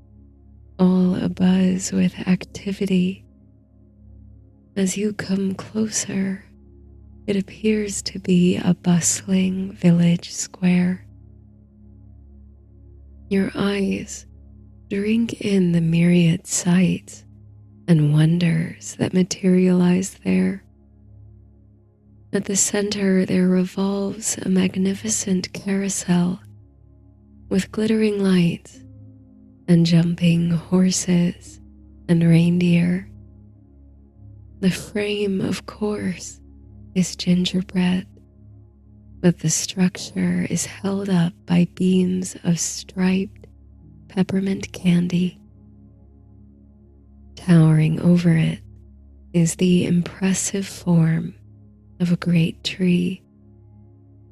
all abuzz with activity. As you come closer, it appears to be a bustling village square. Your eyes drink in the myriad sights and wonders that materialize there. At the center there revolves a magnificent carousel with glittering lights and jumping horses and reindeer. The frame, of course, is gingerbread, but the structure is held up by beams of striped peppermint candy. Towering over it is the impressive form of a great tree,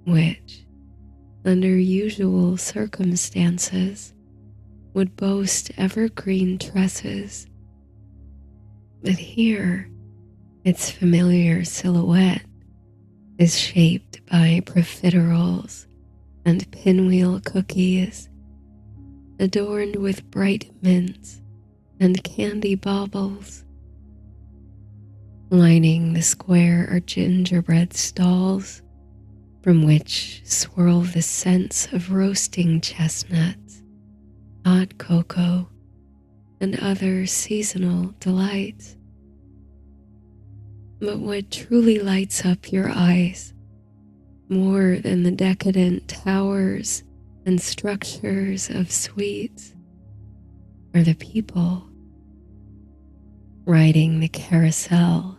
which, under usual circumstances, would boast evergreen tresses. But here, its familiar silhouette is shaped by profiteroles and pinwheel cookies, adorned with bright mints and candy baubles. Lining the square are gingerbread stalls, from which swirl the scents of roasting chestnuts, hot cocoa, and other seasonal delights. But what truly lights up your eyes, more than the decadent towers and structures of sweets, are the people riding the carousel,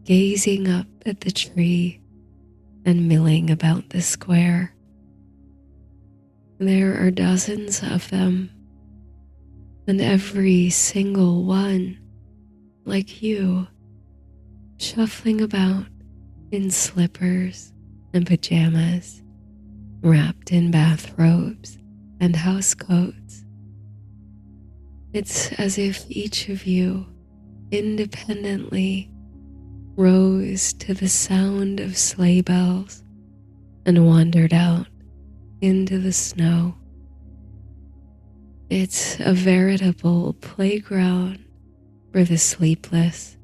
gazing up at the tree and milling about the square. There are dozens of them, and every single one, like you, shuffling about in slippers and pajamas, wrapped in bathrobes and housecoats. It's as if each of you independently rose to the sound of sleigh bells and wandered out into the snow. It's a veritable playground for the sleepless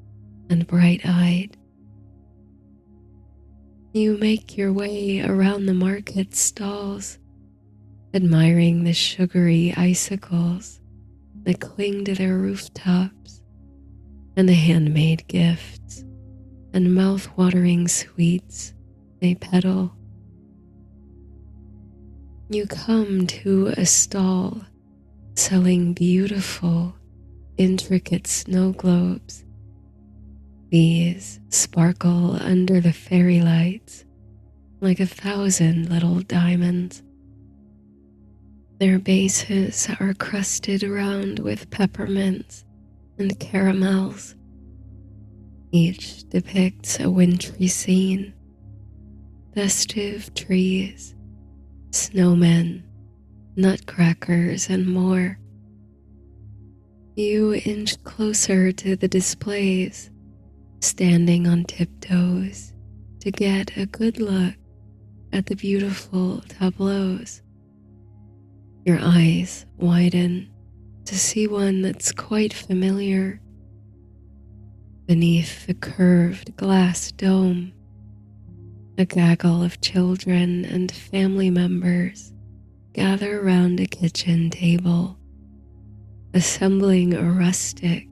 and bright-eyed. You make your way around the market stalls, admiring the sugary icicles that cling to their rooftops and the handmade gifts and mouth-watering sweets they peddle. You come to a stall selling beautiful, intricate snow globes. These sparkle under the fairy lights like 1,000 little diamonds. Their bases are crusted around with peppermints and caramels. Each depicts a wintry scene, festive trees, snowmen, nutcrackers, and more. You inch closer to the displays, standing on tiptoes to get a good look at the beautiful tableaus. Your eyes widen to see one that's quite familiar. Beneath the curved glass dome, a gaggle of children and family members gather around a kitchen table, assembling a rustic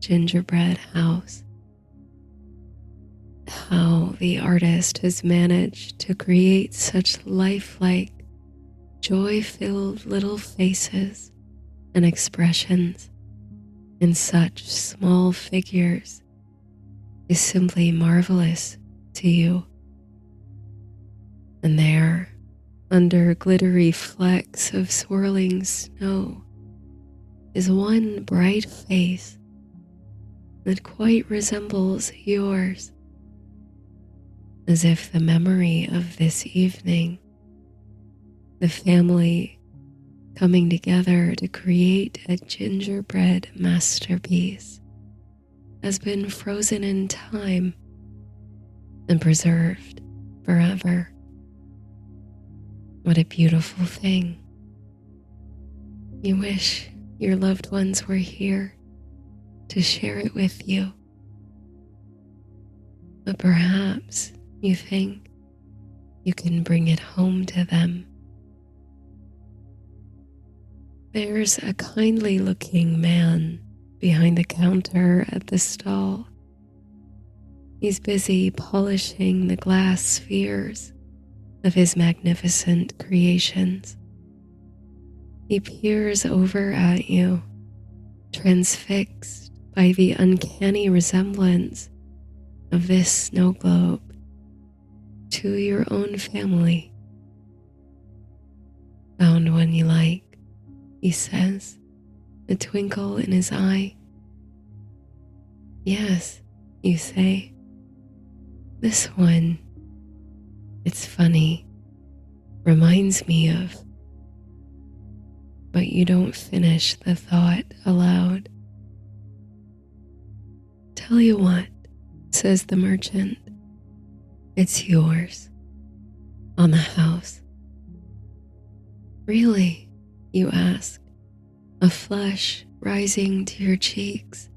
gingerbread house. How the artist has managed to create such lifelike, joy-filled little faces and expressions in such small figures is simply marvelous to you. And there, under glittery flecks of swirling snow, is one bright face that quite resembles yours, as if the memory of this evening, the family coming together to create a gingerbread masterpiece, has been frozen in time and preserved forever. What a beautiful thing. You wish your loved ones were here to share it with you. But perhaps you think you can bring it home to them. There's a kindly-looking man behind the counter at the stall. He's busy polishing the glass spheres of his magnificent creations. He peers over at you, transfixed by the uncanny resemblance of this snow globe to your own family. Found one you like, he says, a twinkle in his eye. Yes, you say. This one, it's funny, reminds me of. But you don't finish the thought aloud. Tell you what, says the merchant, it's yours, on the house. Really? you ask, a flush rising to your cheeks.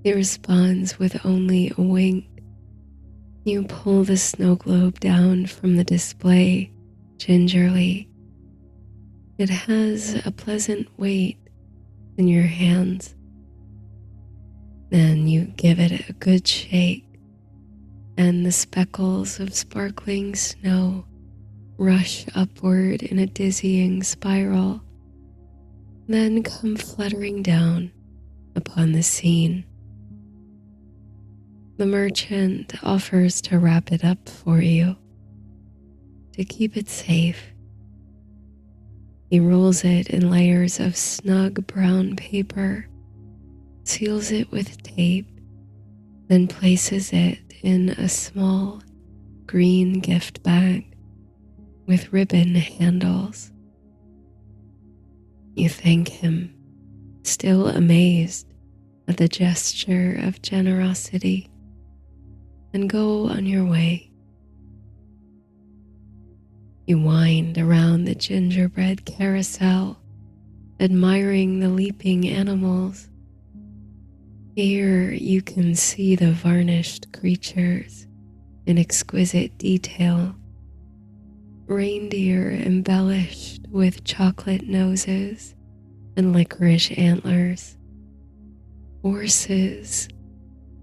He responds with only a wink. You pull the snow globe down from the display gingerly. It has a pleasant weight in your hands. Then you give it a good shake, and the speckles of sparkling snow rush upward in a dizzying spiral, then come fluttering down upon the scene. The merchant offers to wrap it up for you, to keep it safe. He rolls it in layers of snug brown paper, seals it with tape, then places it in a small green gift bag with ribbon handles. You thank him, still amazed at the gesture of generosity, and go on your way. You wind around the gingerbread carousel, admiring the leaping animals. Here you can see the varnished creatures in exquisite detail. Reindeer embellished with chocolate noses and licorice antlers. Horses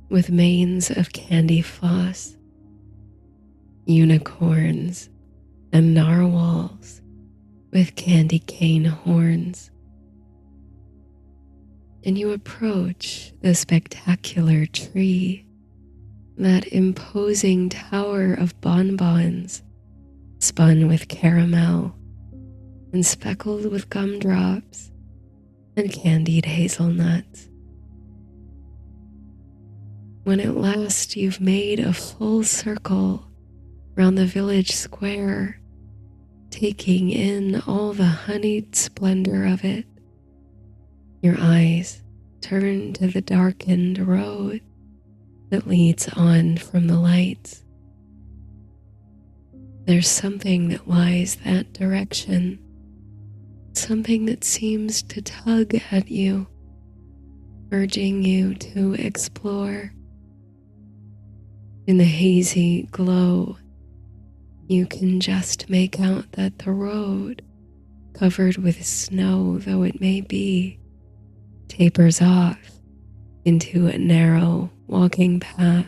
with manes of candy floss. Unicorns and narwhals with candy cane horns. And you approach the spectacular tree, that imposing tower of bonbons spun with caramel and speckled with gumdrops and candied hazelnuts. When at last you've made a full circle round the village square, taking in all the honeyed splendor of it, your eyes turn to the darkened road that leads on from the lights. There's something that lies that direction, something that seems to tug at you, urging you to explore. In the hazy glow, you can just make out that the road, covered with snow though it may be, tapers off into a narrow walking path.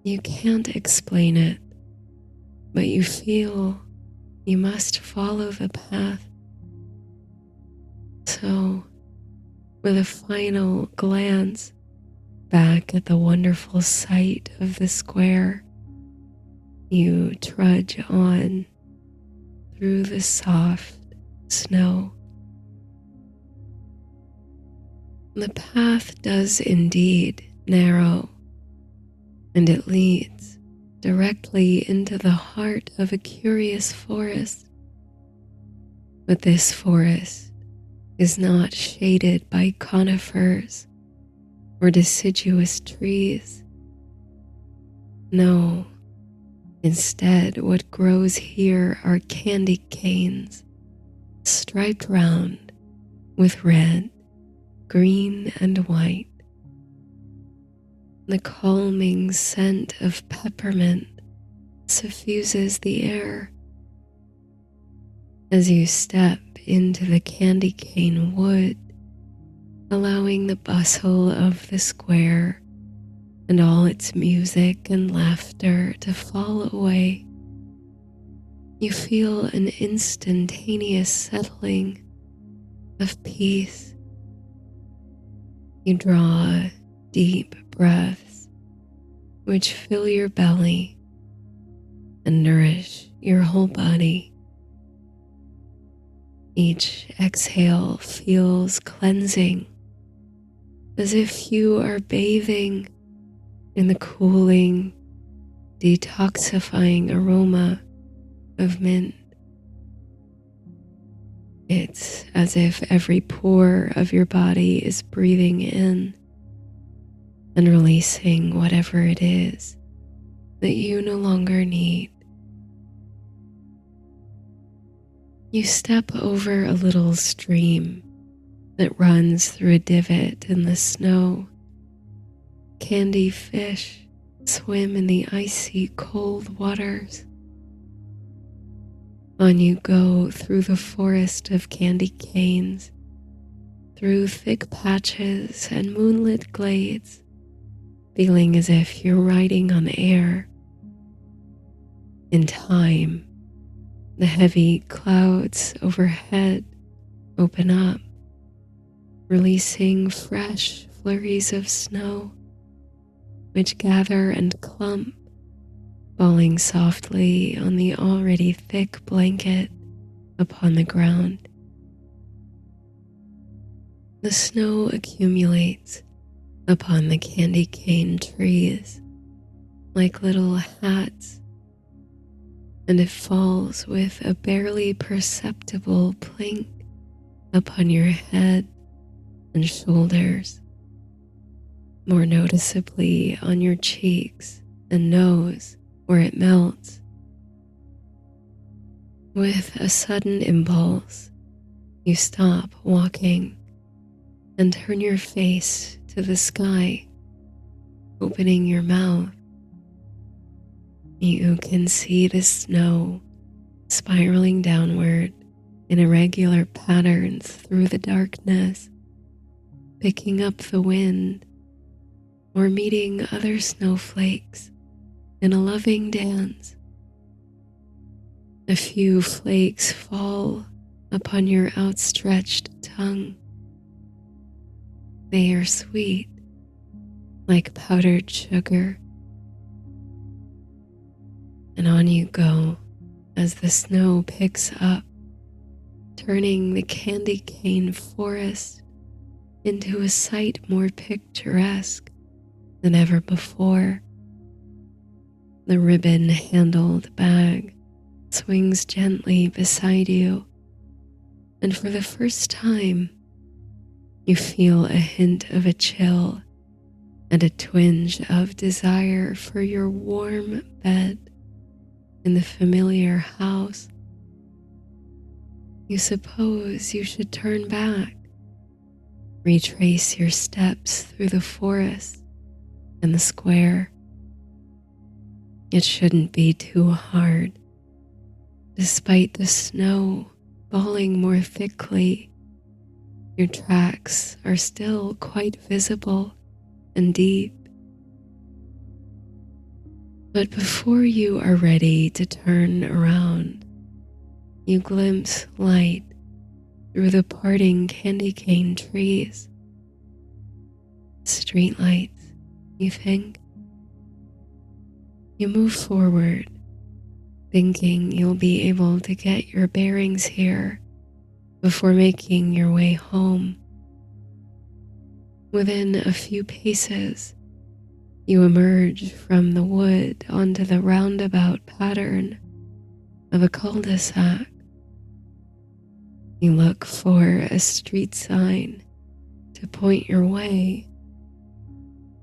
You can't explain it, but you feel you must follow the path. So, with a final glance back at the wonderful sight of the square, you trudge on through the soft snow. The path does indeed narrow, and it leads directly into the heart of a curious forest. But this forest is not shaded by conifers or deciduous trees. No, instead what grows here are candy canes, striped round with red, green, and white. The calming scent of peppermint suffuses the air. As you step into the candy cane wood, allowing the bustle of the square and all its music and laughter to fall away, you feel an instantaneous settling of peace. You draw deep breaths which fill your belly and nourish your whole body. Each exhale feels cleansing, as if you are bathing in the cooling, detoxifying aroma of mint. It's as if every pore of your body is breathing in and releasing whatever it is that you no longer need. You step over a little stream that runs through a divot in the snow. Candy fish swim in the icy cold waters. On you go through the forest of candy canes, through thick patches and moonlit glades, feeling as if you're riding on air. In time, the heavy clouds overhead open up, releasing fresh flurries of snow, which gather and clump, falling softly on the already thick blanket upon the ground. The snow accumulates upon the candy cane trees like little hats, and it falls with a barely perceptible plink upon your head and shoulders, more noticeably on your cheeks and nose where it melts. With a sudden impulse, you stop walking and turn your face to the sky, opening your mouth. You can see the snow spiraling downward in irregular patterns through the darkness, picking up the wind or meeting other snowflakes in a loving dance. A few flakes fall upon your outstretched tongue. They are sweet, like powdered sugar. And on you go as the snow picks up, turning the candy cane forest into a sight more picturesque than ever before. The ribbon-handled bag swings gently beside you, and for the first time, you feel a hint of a chill and a twinge of desire for your warm bed in the familiar house. You suppose you should turn back, retrace your steps through the forest and the square. It shouldn't be too hard. Despite the snow falling more thickly, your tracks are still quite visible and deep. But before you are ready to turn around, you glimpse light through the parting candy cane trees. Streetlights, you think? You move forward, thinking you'll be able to get your bearings here before making your way home. Within a few paces, you emerge from the wood onto the roundabout pattern of a cul-de-sac. You look for a street sign to point your way,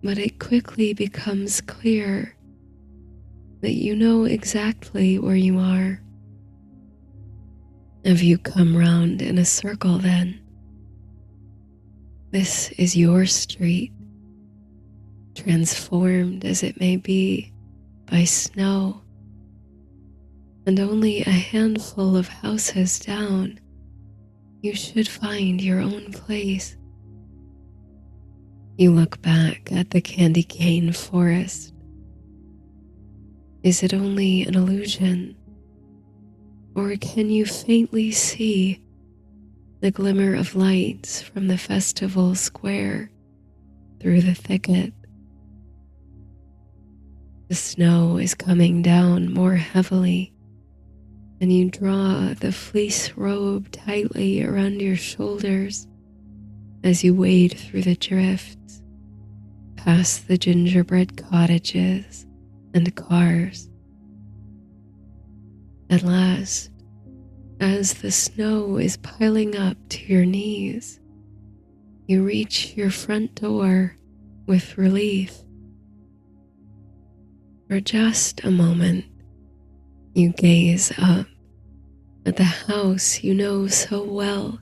but it quickly becomes clear that you know exactly where you are. Have you come round in a circle then? This is your street, transformed as it may be by snow, and only a handful of houses down, you should find your own place. You look back at the candy cane forest. Is it only an illusion? Or can you faintly see the glimmer of lights from the festival square through the thicket? The snow is coming down more heavily, and you draw the fleece robe tightly around your shoulders as you wade through the drifts, past the gingerbread cottages and cars. At last, as the snow is piling up to your knees, you reach your front door with relief. For just a moment, you gaze up at the house you know so well,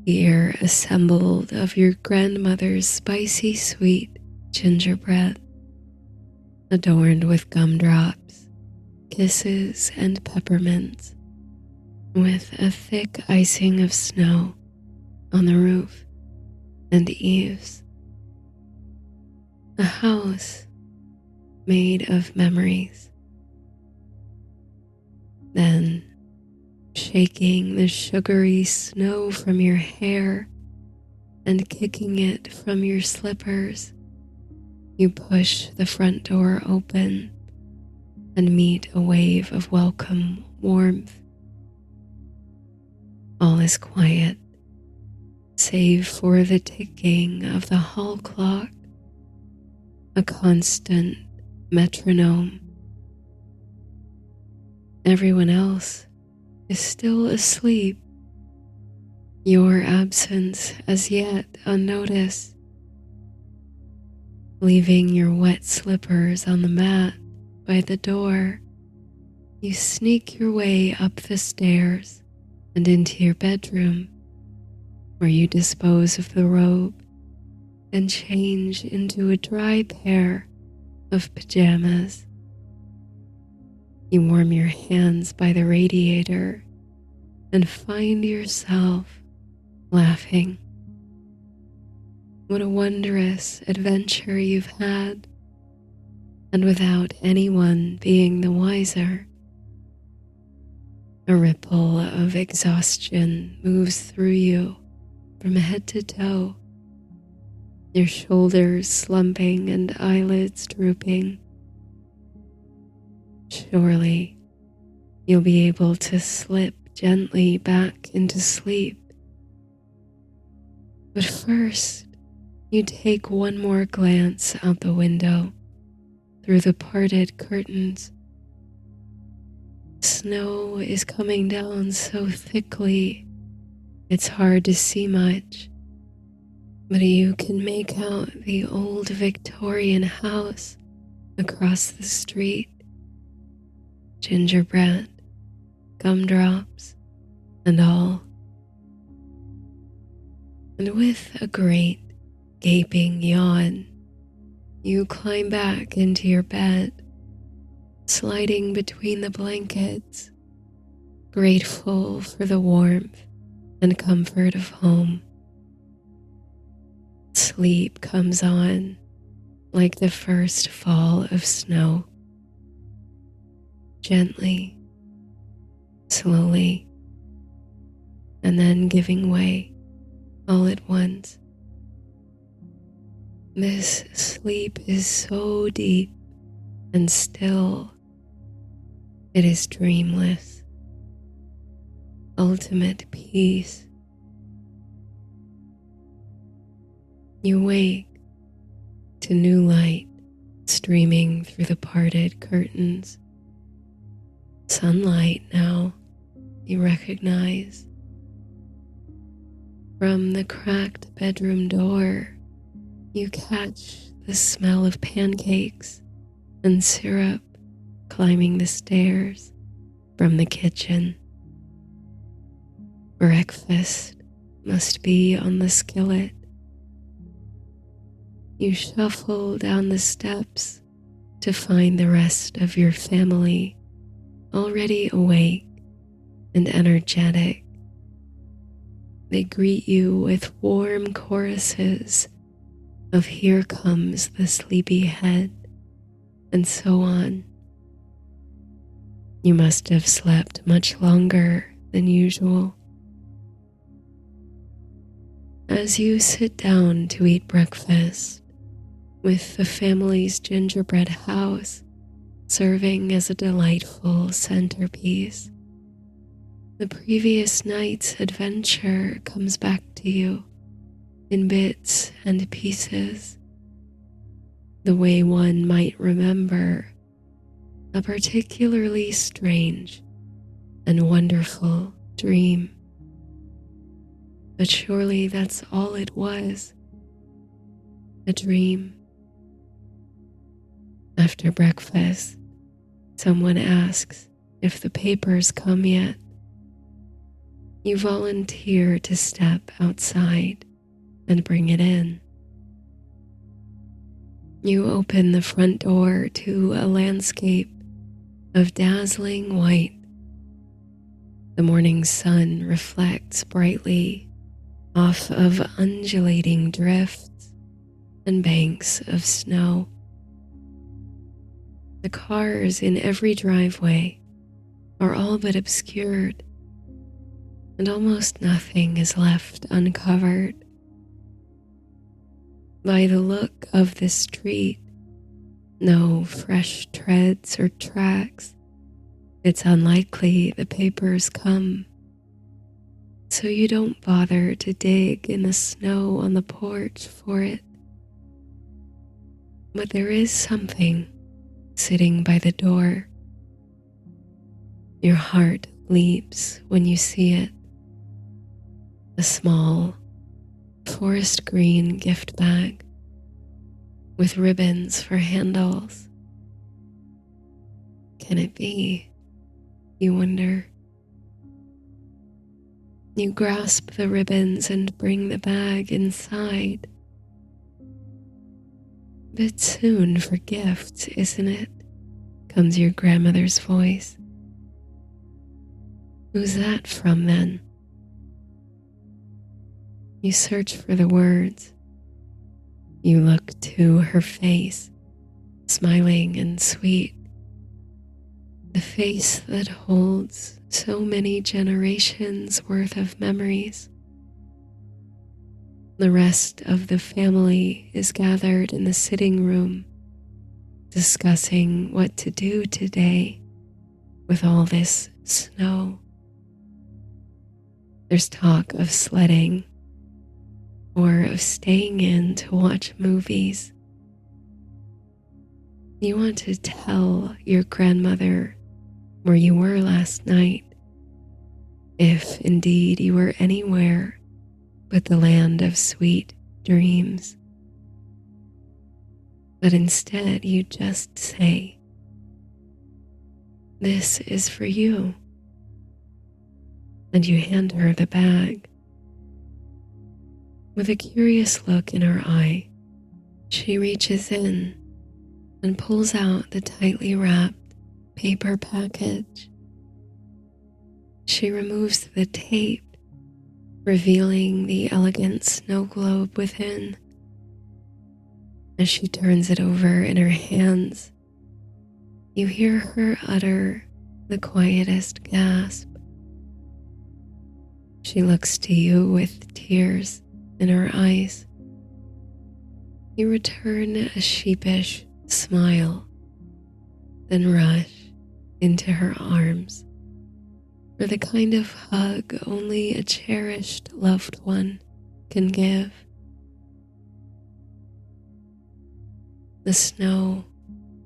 here assembled of your grandmother's spicy sweet gingerbread, adorned with gumdrops, kisses, and peppermints, with a thick icing of snow on the roof and eaves. A house made of memories. Then, shaking the sugary snow from your hair and kicking it from your slippers, you push the front door open and meet a wave of welcome warmth. All is quiet, save for the ticking of the hall clock, a constant metronome. Everyone else is still asleep, your absence as yet unnoticed. Leaving your wet slippers on the mat by the door, you sneak your way up the stairs and into your bedroom, where you dispose of the robe and change into a dry pair of pajamas. You warm your hands by the radiator and find yourself laughing. What a wondrous adventure you've had, and without anyone being the wiser. A ripple of exhaustion moves through you from head to toe, your shoulders slumping and eyelids drooping. Surely you'll be able to slip gently back into sleep. But first, you take one more glance out the window through the parted curtains. Snow is coming down so thickly, it's hard to see much, but you can make out the old Victorian house across the street. Gingerbread, gumdrops, and all. And with a great gaping yawn, you climb back into your bed, sliding between the blankets, grateful for the warmth and comfort of home. Sleep comes on like the first fall of snow, gently, slowly, and then giving way all at once. This sleep is so deep and still. It is dreamless, ultimate peace. You wake to new light streaming through the parted curtains. Sunlight now, you recognize. From the cracked bedroom door, you catch the smell of pancakes and syrup climbing the stairs from the kitchen. Breakfast must be on the skillet. You shuffle down the steps to find the rest of your family already awake and energetic. They greet you with warm choruses of "Here comes the sleepyhead," and so on. You must have slept much longer than usual. As you sit down to eat breakfast, with the family's gingerbread house serving as a delightful centerpiece, the previous night's adventure comes back to you in bits and pieces, the way one might remember a particularly strange and wonderful dream. But surely that's all it was, a dream. After breakfast, someone asks if the papers come yet, you volunteer to step outside and bring it in. You open the front door to a landscape of dazzling white. The morning sun reflects brightly off of undulating drifts and banks of snow. The cars in every driveway are all but obscured, and almost nothing is left uncovered. By the look of the street, no fresh treads or tracks, it's unlikely the papers come, so you don't bother to dig in the snow on the porch for it. But there is something sitting by the door. Your heart leaps when you see it. A small, forest green gift bag with ribbons for handles. Can it be? You wonder. You grasp the ribbons and bring the bag inside. Bit soon for gifts, isn't it? Comes your grandmother's voice. Who's that from then? You search for the words. You look to her face, smiling and sweet. The face that holds so many generations worth of memories. The rest of the family is gathered in the sitting room, discussing what to do today with all this snow. There's talk of sledding or of staying in to watch movies. You want to tell your grandmother where you were last night, if indeed you were anywhere but the land of sweet dreams. But instead you just say, "This is for you," and you hand her the bag. With a curious look in her eye, she reaches in and pulls out the tightly wrapped paper package. She removes the tape, revealing the elegant snow globe within. As she turns it over in her hands, you hear her utter the quietest gasp. She looks to you with tears in her eyes. You return a sheepish smile, then rush into her arms for the kind of hug only a cherished loved one can give. The snow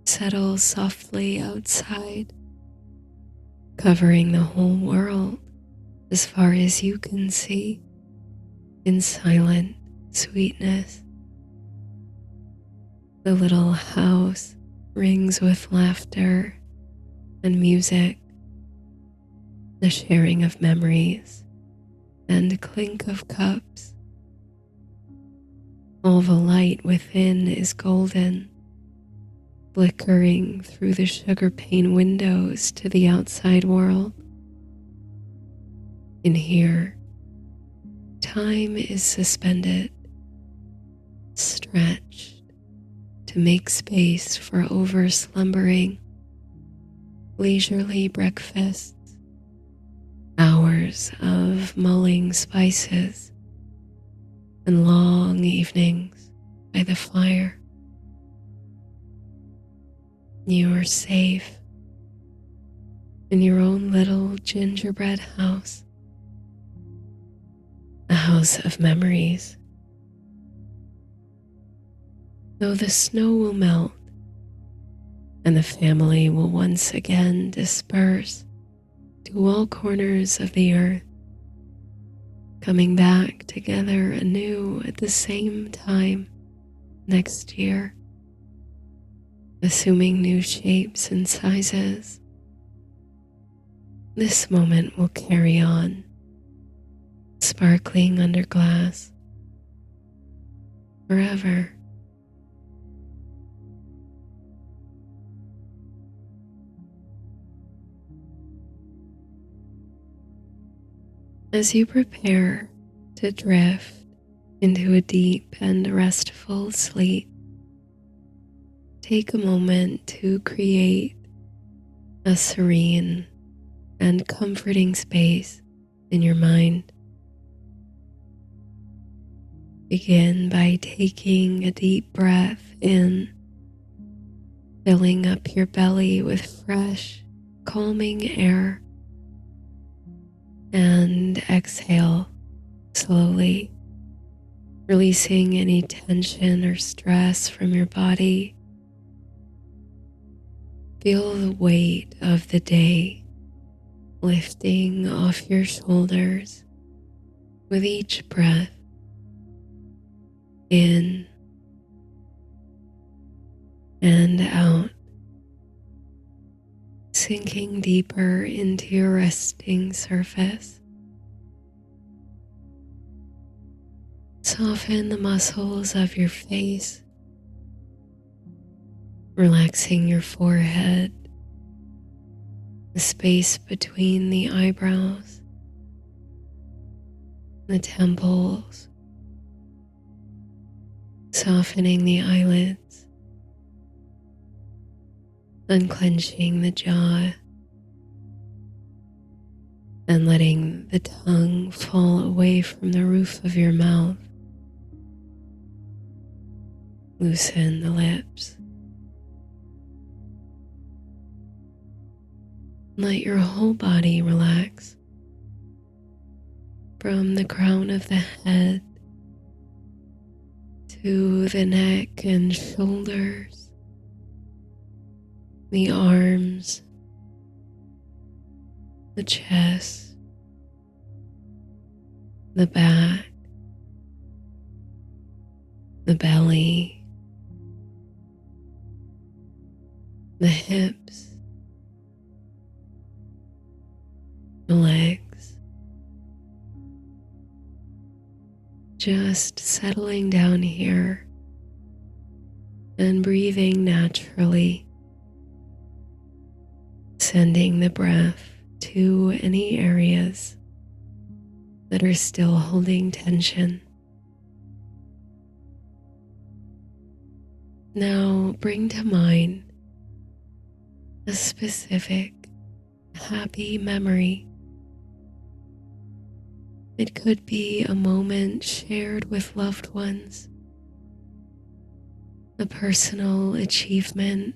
settles softly outside, covering the whole world as far as you can see in silent sweetness. The little house rings with laughter and music, the sharing of memories and clink of cups. All the light within is golden, flickering through the sugar pane windows to the outside world. In here, time is suspended, stretched to make space for over-slumbering, leisurely breakfasts, hours of mulling spices, and long evenings by the fire. You are safe in your own little gingerbread house, a house of memories. Though the snow will melt and the family will once again disperse to all corners of the earth, coming back together anew at the same time next year, assuming new shapes and sizes, This moment will carry on, sparkling under glass, forever. As you prepare to drift into a deep and restful sleep, take a moment to create a serene and comforting space in your mind. Begin by taking a deep breath in, filling up your belly with fresh, calming air, and exhale slowly, releasing any tension or stress from your body. Feel the weight of the day lifting off your shoulders with each breath in and out, sinking deeper into your resting surface. Soften the muscles of your face, relaxing your forehead, the space between the eyebrows, the temples, softening the eyelids, unclenching the jaw, and letting the tongue fall away from the roof of your mouth. Loosen the lips. Let your whole body relax, from the crown of the head to the neck and shoulders, the arms, the chest, the back, the belly, the hips, the legs. Just settling down here and breathing naturally, sending the breath to any areas that are still holding tension. Now bring to mind a specific happy memory. It could be a moment shared with loved ones, a personal achievement,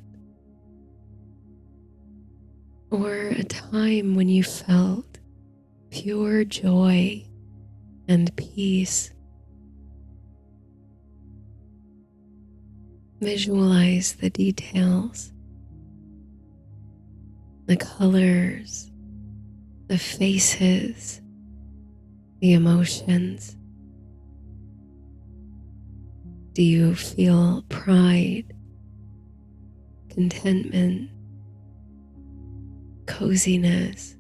or a time when you felt pure joy and peace. Visualize the details, the colors, the faces, the emotions. Do you feel pride, contentment, coziness,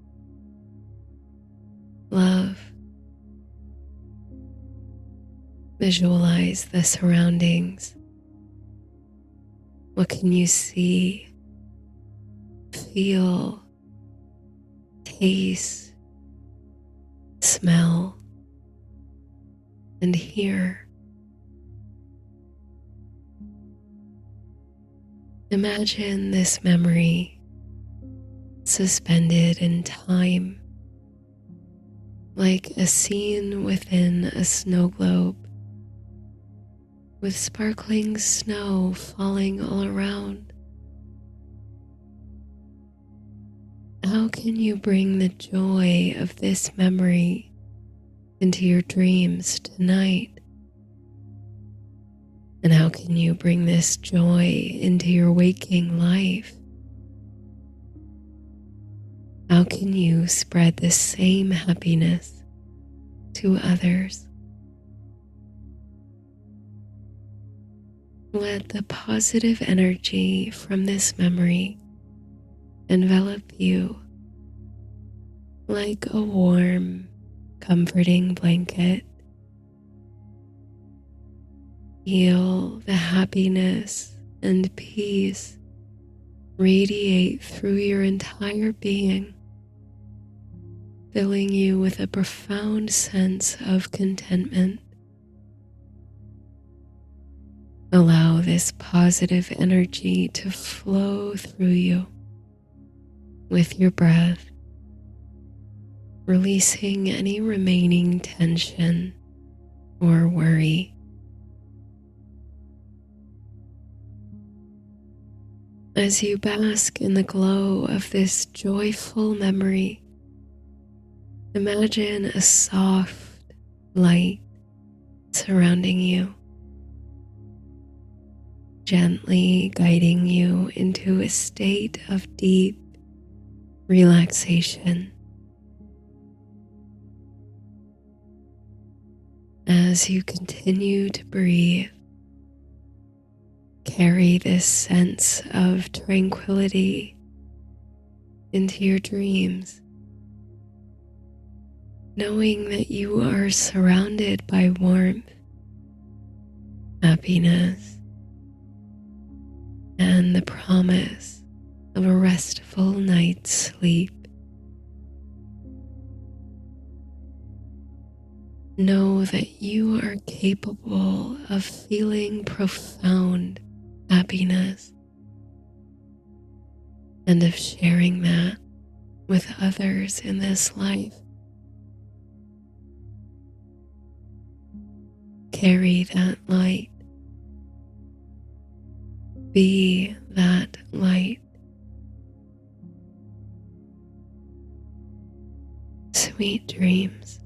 love? Visualize the surroundings. What can you see, feel, taste, smell, and hear? Imagine this memory suspended in time, like a scene within a snow globe, with sparkling snow falling all around. How can you bring the joy of this memory into your dreams tonight? And how can you bring this joy into your waking life? How can you spread the same happiness to others? Let the positive energy from this memory envelop you, like a warm, comforting blanket. Feel the happiness and peace radiate through your entire being, filling you with a profound sense of contentment. Allow this positive energy to flow through you with your breath, releasing any remaining tension or worry. As you bask in the glow of this joyful memory, imagine a soft light surrounding you, gently guiding you into a state of deep relaxation. As you continue to breathe, carry this sense of tranquility into your dreams, knowing that you are surrounded by warmth, happiness, and the promise of a restful night's sleep. Know that you are capable of feeling profound happiness and of sharing that with others in this life. Carry that light. Be that light. Sweet dreams.